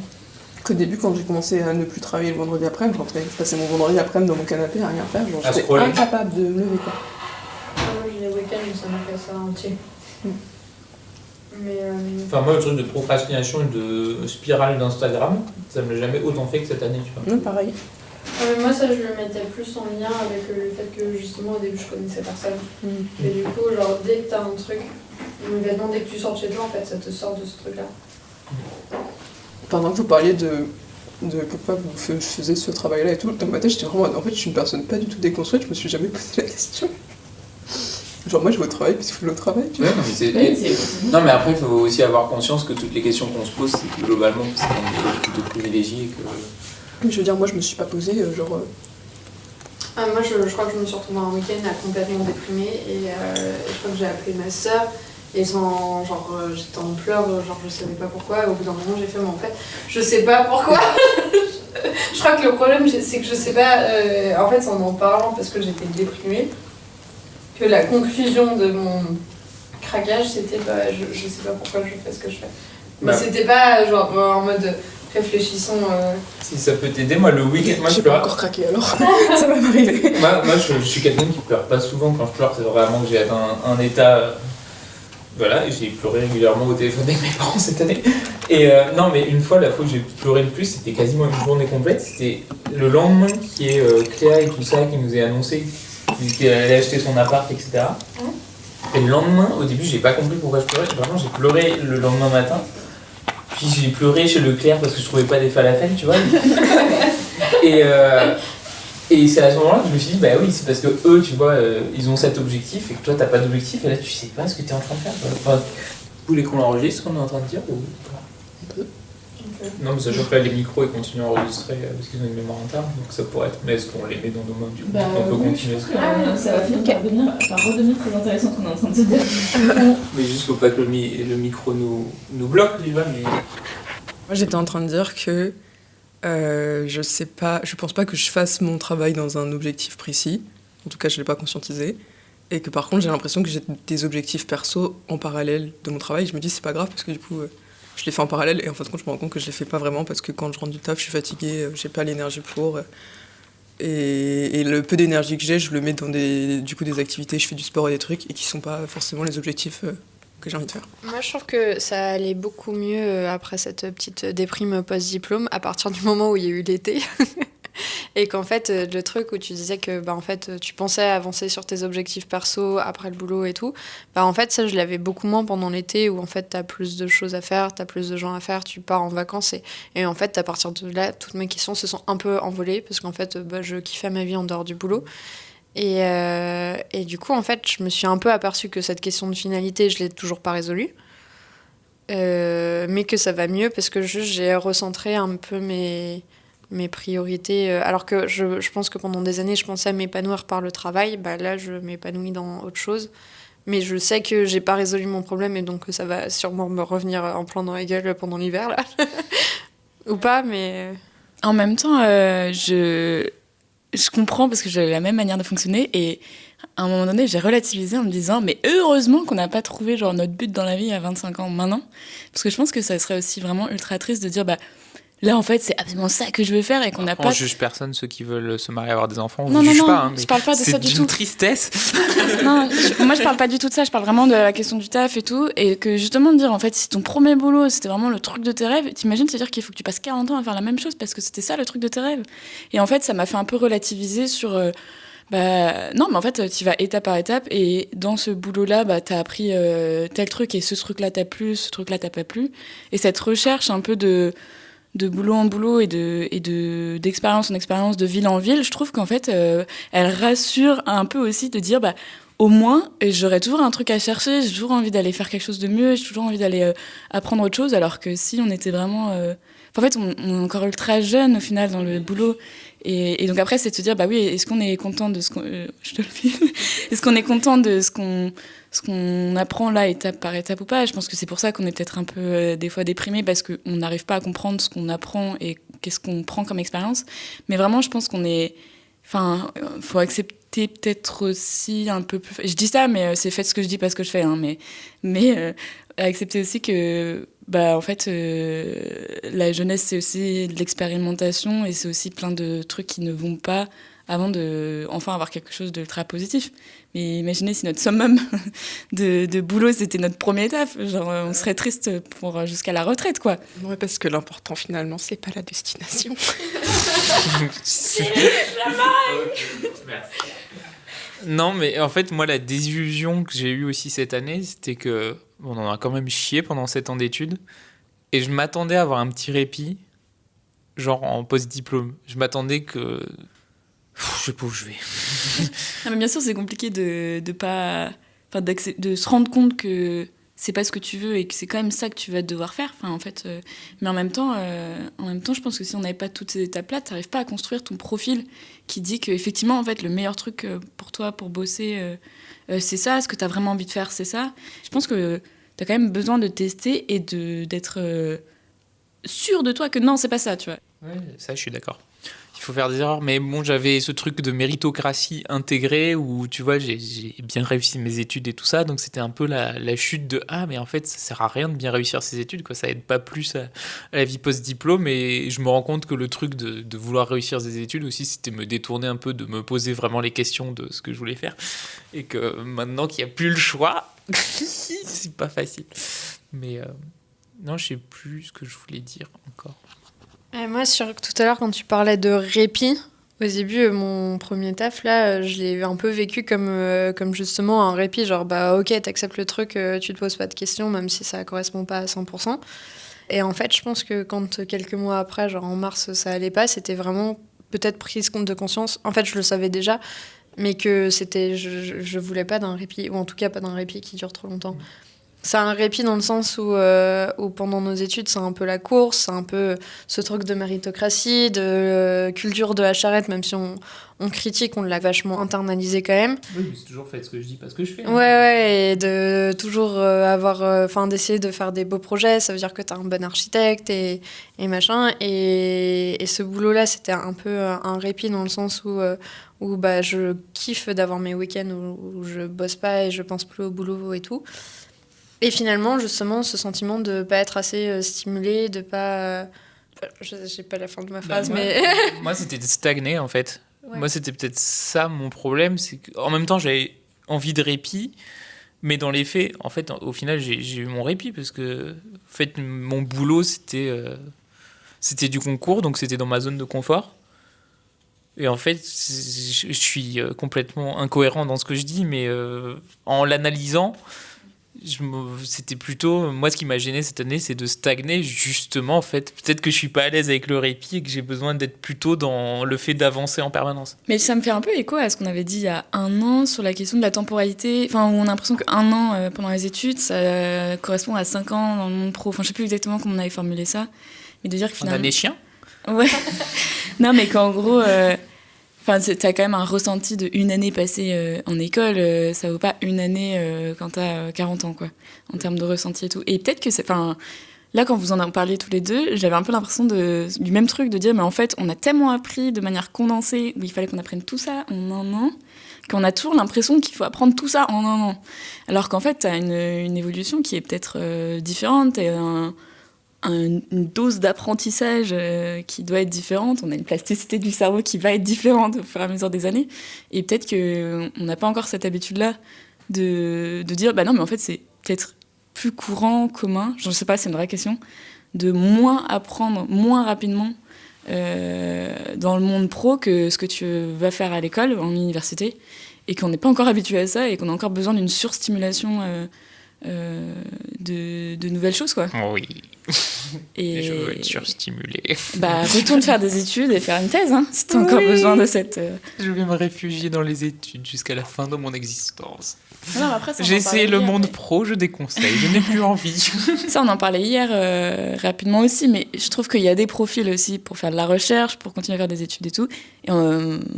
Qu'au début, quand j'ai commencé à ne plus travailler le vendredi après, je passais mon vendredi après dans mon canapé à rien faire, genre À j'étais scroller. incapable de me lever, quoi. Moi j'ai les week-ends où ça m'a fait ça entier. Mais Enfin, moi, le truc de procrastination et de spirale d'Instagram, ça me l'a jamais autant fait que cette année, tu vois. Non, pareil. mais moi ça je le mettais plus en lien avec le fait que justement au début je connaissais personne. Et du coup, genre dès que t'as un truc, immédiatement dès que tu sors de chez toi, en fait ça te sort de ce truc-là. Pendant que vous parliez de pourquoi vous faisiez ce travail-là et tout, dans ma tête j'étais vraiment... En fait, je suis une personne pas du tout déconstruite, je me suis jamais posé la question. Genre moi je vais au travail parce qu'il faut le travail, tu vois. Ouais, non, mais après, il faut aussi avoir conscience que toutes les questions qu'on se pose, c'est que globalement, c'est qu'on est plutôt privilégiés que... Je veux dire, moi je me suis pas posée, genre... Moi je crois que je me suis retrouvée un week-end à complètement déprimée et je crois que j'ai appelé ma sœur. Et j'étais en pleurs, genre je savais pas pourquoi, et au bout d'un moment j'ai fait, mais en fait, je sais pas pourquoi. Je crois que le problème c'est que je sais pas, en fait c'est en parlant parce que j'étais déprimée, que la conclusion de mon craquage c'était, je sais pas pourquoi je fais ce que je fais. Mais c'était pas genre en mode réfléchissons... Si ça peut t'aider, moi le week-end, moi je J'ai pas pleure. encore craqué alors, ça va m'arriver. Moi je suis quelqu'un qui pleure pas souvent quand je pleure, c'est vraiment que j'ai atteint un état Voilà, j'ai pleuré régulièrement au téléphone avec mes parents cette année. Et non, mais une fois, la fois que j'ai pleuré le plus, c'était quasiment une journée complète. C'était le lendemain qui est Cléa et tout ça qui nous est annoncé qu'elle allait acheter son appart, etc. Et le lendemain, au début, j'ai pas compris pourquoi je pleurais. Vraiment, j'ai pleuré le lendemain matin. Puis j'ai pleuré chez Leclerc parce que je trouvais pas des falafels, tu vois. Et c'est à ce moment-là que je me suis dit, bah oui, c'est parce que eux, tu vois, ils ont cet objectif et que toi, t'as pas d'objectif. Et là, tu sais pas ce que t'es en train de faire. Enfin, vous voulez qu'on l'enregistre, ce qu'on est en train de dire ou pas? On peut. Non, mais sachant que là, les micros, ils continuent à enregistrer parce qu'ils ont une mémoire interne, donc ça pourrait être. Mais est-ce qu'on les met dans nos mains du coup? On peut continuer. Ça va finir par redevenir très intéressant ce qu'on est en train de se dire. Mais juste faut pas que le micro nous bloque, tu vois. Mais... Moi, j'étais en train de dire que je pense pas que je fasse mon travail dans un objectif précis. En tout cas, je l'ai pas conscientisé. Et que par contre, j'ai l'impression que j'ai des objectifs perso en parallèle de mon travail. Je me dis, c'est pas grave parce que du coup, je les fais en parallèle. Et en fin de compte, je me rends compte que je les fais pas vraiment parce que quand je rentre du taf, je suis fatiguée, j'ai pas l'énergie pour. Et le peu d'énergie que j'ai, je le mets dans des activités. Je fais du sport et des trucs et qui sont pas forcément les objectifs que j'ai envie de faire. Moi, je trouve que ça allait beaucoup mieux après cette petite déprime post-diplôme, à partir du moment où il y a eu l'été. Et qu'en fait, le truc où tu disais que en fait, tu pensais avancer sur tes objectifs perso après le boulot et tout, en fait, ça, je l'avais beaucoup moins pendant l'été où en fait, t'as plus de choses à faire, t'as plus de gens à faire, tu pars en vacances. Et en fait, à partir de là, toutes mes questions se sont un peu envolées parce qu'en fait, je kiffais ma vie en dehors du boulot. Et du coup, en fait, je me suis un peu aperçue que cette question de finalité, je l'ai toujours pas résolue. Mais que ça va mieux parce que juste j'ai recentré un peu mes priorités. Alors que je pense que pendant des années, je pensais à m'épanouir par le travail. Là, je m'épanouis dans autre chose. Mais je sais que j'ai pas résolu mon problème et donc ça va sûrement me revenir en plein dans la gueule pendant l'hiver, là. Ou pas, mais... En même temps, je comprends parce que j'avais la même manière de fonctionner et à un moment donné, j'ai relativisé en me disant mais heureusement qu'on n'a pas trouvé genre notre but dans la vie à 25 ans maintenant parce que je pense que ça serait aussi vraiment ultra triste de dire là en fait c'est absolument ça que je veux faire et qu'on n'a pas... On juge personne, ceux qui veulent se marier, avoir des enfants, on non, ne juge non, pas. Je parle pas de ça du tout. C'est d'une tristesse. Non, moi je parle pas du tout de ça, je parle vraiment de la question du taf et tout, et que justement de dire en fait si ton premier boulot c'était vraiment le truc de tes rêves, t'imagines c'est-à-dire qu'il faut que tu passes 40 ans à faire la même chose parce que c'était ça le truc de tes rêves. Et en fait ça m'a fait un peu relativiser sur... non mais en fait tu vas étape par étape et dans ce boulot là t'as appris tel truc et ce truc là t'as plu, ce truc là t'as pas plu, et cette recherche un peu de boulot en boulot et d'expérience en expérience, de ville en ville, je trouve qu'en fait elle rassure un peu aussi de dire au moins j'aurais toujours un truc à chercher, j'ai toujours envie d'aller faire quelque chose de mieux, j'ai toujours envie d'aller apprendre autre chose, alors que si on était vraiment en fait on est encore ultra jeune au final dans le boulot. Et donc après, c'est de se dire, oui, est-ce qu'on est content de ce qu'on... je te le file. Est-ce qu'on est content de ce qu'on apprend là, étape par étape ou pas? Et je pense que c'est pour ça qu'on est peut-être un peu, des fois, déprimé, parce qu'on n'arrive pas à comprendre ce qu'on apprend et qu'est-ce qu'on prend comme expérience. Mais vraiment, je pense qu'on est... Enfin, faut accepter peut-être aussi un peu plus... Je dis ça, mais c'est faites ce que je dis, pas ce que je fais. Hein, mais accepter aussi que... en fait, la jeunesse, c'est aussi de l'expérimentation et c'est aussi plein de trucs qui ne vont pas avant de enfin avoir quelque chose de très positif. Mais imaginez si notre summum de boulot, c'était notre premier taf. Genre, on serait triste pour jusqu'à la retraite, quoi. Ouais, parce que l'important, finalement, c'est pas la destination. C'est la Merci. Non, mais en fait, moi, la désillusion que j'ai eue aussi cette année, c'était que on en a quand même chié pendant 7 ans d'études. Et je m'attendais à avoir un petit répit, genre en post-diplôme. Je m'attendais que... je sais pas où je vais. Non, mais bien sûr, c'est compliqué de se rendre compte que c'est pas ce que tu veux et que c'est quand même ça que tu vas devoir faire. Enfin, en fait, mais en même temps, je pense que si on n'avait pas toutes ces étapes-là, tu n'arrives pas à construire ton profil qui dit qu'effectivement, en fait, le meilleur truc pour toi, pour bosser, c'est ça. Ce que tu as vraiment envie de faire, c'est ça. Je pense que tu as quand même besoin de tester et d'être sûr de toi que non, c'est pas ça, tu vois. Ouais, ça, je suis d'accord. Il faut faire des erreurs. Mais bon, j'avais ce truc de méritocratie intégrée où, tu vois, j'ai bien réussi mes études et tout ça. Donc, c'était un peu la chute de ah, mais en fait, ça sert à rien de bien réussir ses études, quoi. Ça aide pas plus à la vie post-diplôme. Et je me rends compte que le truc de vouloir réussir ses études aussi, c'était me détourner un peu de me poser vraiment les questions de ce que je voulais faire. Et que maintenant qu'il n'y a plus le choix, c'est pas facile. Mais non, je sais plus ce que je voulais dire encore. Moi, tout à l'heure, quand tu parlais de répit, au début, mon premier taf, là, je l'ai un peu vécu comme justement un répit. Genre, bah ok, t'acceptes le truc, tu te poses pas de questions, même si ça correspond pas à 100%. Et en fait, je pense que quand quelques mois après, genre en mars, ça allait pas, c'était vraiment peut-être prise de conscience. En fait, je le savais déjà, mais que je voulais pas d'un répit, ou en tout cas pas d'un répit qui dure trop longtemps. C'est un répit dans le sens où pendant nos études, c'est un peu la course, c'est un peu ce truc de méritocratie, de culture de la charrette, même si on critique, on l'a vachement internalisé quand même. Oui, mais c'est toujours fait ce que je dis, pas ce que je fais. Ouais, et de toujours d'essayer de faire des beaux projets, ça veut dire que t'as un bon architecte et machin. Et ce boulot-là, c'était un peu un répit dans le sens où bah, je kiffe d'avoir mes week-ends où je bosse pas et je pense plus au boulot et tout. Et finalement, justement, ce sentiment de pas être assez stimulé, de pas... j'ai pas la fin de ma phrase, mais... Moi, c'était de stagner, en fait. Ouais. Moi, c'était peut-être ça, mon problème. C'est qu'en même temps, j'avais envie de répit, mais dans les faits, en fait, au final, j'ai eu mon répit, parce que, en fait, mon boulot, c'était du concours, donc c'était dans ma zone de confort. Et en fait, je suis complètement incohérent dans ce que je dis, mais en l'analysant... c'était plutôt moi ce qui m'a gêné cette année, c'est de stagner justement. En fait, peut-être que je suis pas à l'aise avec le répit et que j'ai besoin d'être plutôt dans le fait d'avancer en permanence. Mais ça me fait un peu écho à ce qu'on avait dit il y a un an sur la question de la temporalité, enfin où on a l'impression qu'un an pendant les études ça correspond à 5 ans dans le monde pro. Enfin, je sais plus exactement comment on avait formulé ça, mais de dire que finalement on a des chiens. Ouais. Non, mais qu'en gros enfin, t'as quand même un ressenti de une année passée en école, ça vaut pas une année quand t'as 40 ans, quoi, en termes de ressenti et tout. Et peut-être que c'est... Enfin, là, quand vous en parliez tous les deux, j'avais un peu l'impression du même truc, de dire, mais en fait, on a tellement appris de manière condensée, où il fallait qu'on apprenne tout ça en un an, qu'on a toujours l'impression qu'il faut apprendre tout ça en un an. Alors qu'en fait, t'as une évolution qui est peut-être différente, et une dose d'apprentissage qui doit être différente. On a une plasticité du cerveau qui va être différente au fur et à mesure des années. Et peut-être qu'on n'a pas encore cette habitude-là de dire, bah non, mais en fait, c'est peut-être plus courant, commun, je ne sais pas, c'est une vraie question, de moins apprendre, moins rapidement dans le monde pro que ce que tu vas faire à l'école, en université, et qu'on n'est pas encore habitué à ça, et qu'on a encore besoin d'une surstimulation de nouvelles choses, quoi. Oh oui. Et je veux être surstimulé. Bah, retourne faire des études et faire une thèse, hein, si t'as encore besoin de cette... Je vais me réfugier dans les études jusqu'à la fin de mon existence. Non, après, ça, j'ai essayé le monde pro, je déconseille, je n'ai plus envie. Ça, on en parlait hier rapidement aussi, mais je trouve qu'il y a des profils aussi pour faire de la recherche, pour continuer à faire des études et tout. Et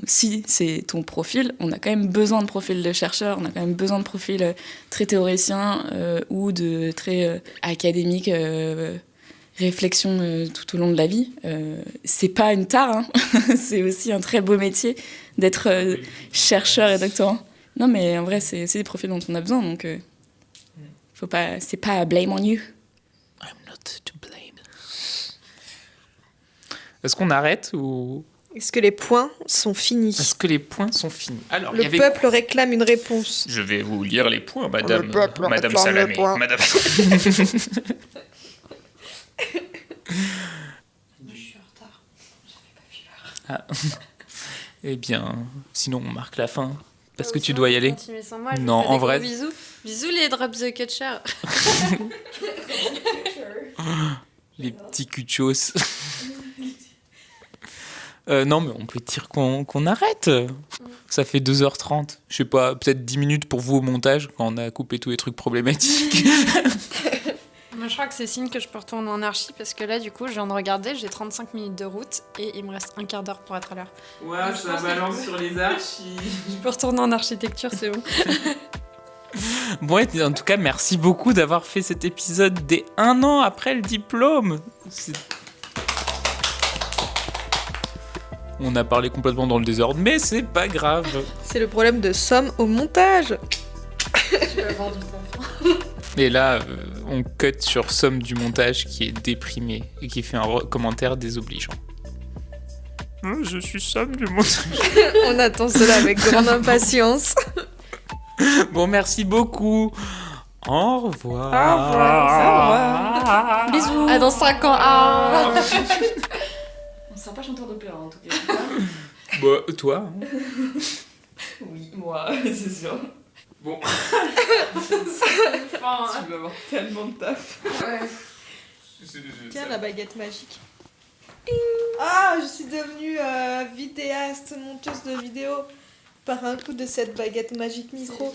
si c'est ton profil, on a quand même besoin de profils de chercheurs, on a quand même besoin de profils très théoriciens ou de très académiques, réflexion tout au long de la vie. C'est pas une tare, hein. C'est aussi un très beau métier d'être chercheur et doctorant. Non, mais en vrai, c'est des profils dont on a besoin, donc faut pas, c'est pas blame on you. I'm not to blame. Est-ce qu'on arrête ou... Est-ce que les points sont finis? Est-ce que les points sont finis? Alors, le peuple réclame une réponse. Je vais vous lire les points, madame. Le peuple Madame réclame Salamé. les points. Madame... Je suis en retard. J'avais pas vu l'heure. Eh bien, sinon on marque la fin. Parce que tu dois y aller. Sans moi, non, en vrai. Bisous. Bisous les Drop the Catcher. Les petits cuchos. Non, mais on peut dire qu'on arrête. Ça fait 2h30. Je sais pas, peut-être 10 minutes pour vous au montage quand on a coupé tous les trucs problématiques. Moi, je crois que c'est signe que je peux retourner en archi parce que là, du coup, je viens de regarder, j'ai 35 minutes de route et il me reste un quart d'heure pour être à l'heure. Ouais, ça balance sur les archis. Je peux retourner en architecture, c'est bon. Bon, et en tout cas, merci beaucoup d'avoir fait cet épisode dès 1 an après le diplôme. On a parlé complètement dans le désordre, mais c'est pas grave. C'est le problème de Somme au montage. Tu vas avoir du taf. Et là, on cut sur Somme du montage qui est déprimé et qui fait un commentaire désobligeant. Je suis Somme du montage. On attend cela avec grande impatience. Bon, merci beaucoup. Au revoir. Au revoir. Bisous. À dans 5 ans. Ah. On sera pas chanteur d'opéra en tout cas. Bah, toi. Oui, moi, c'est sûr. Bon. Tu vas avoir tellement de taf. Tiens, la baguette magique. Ah, je suis devenue vidéaste, monteuse de vidéos par un coup de cette baguette magique micro.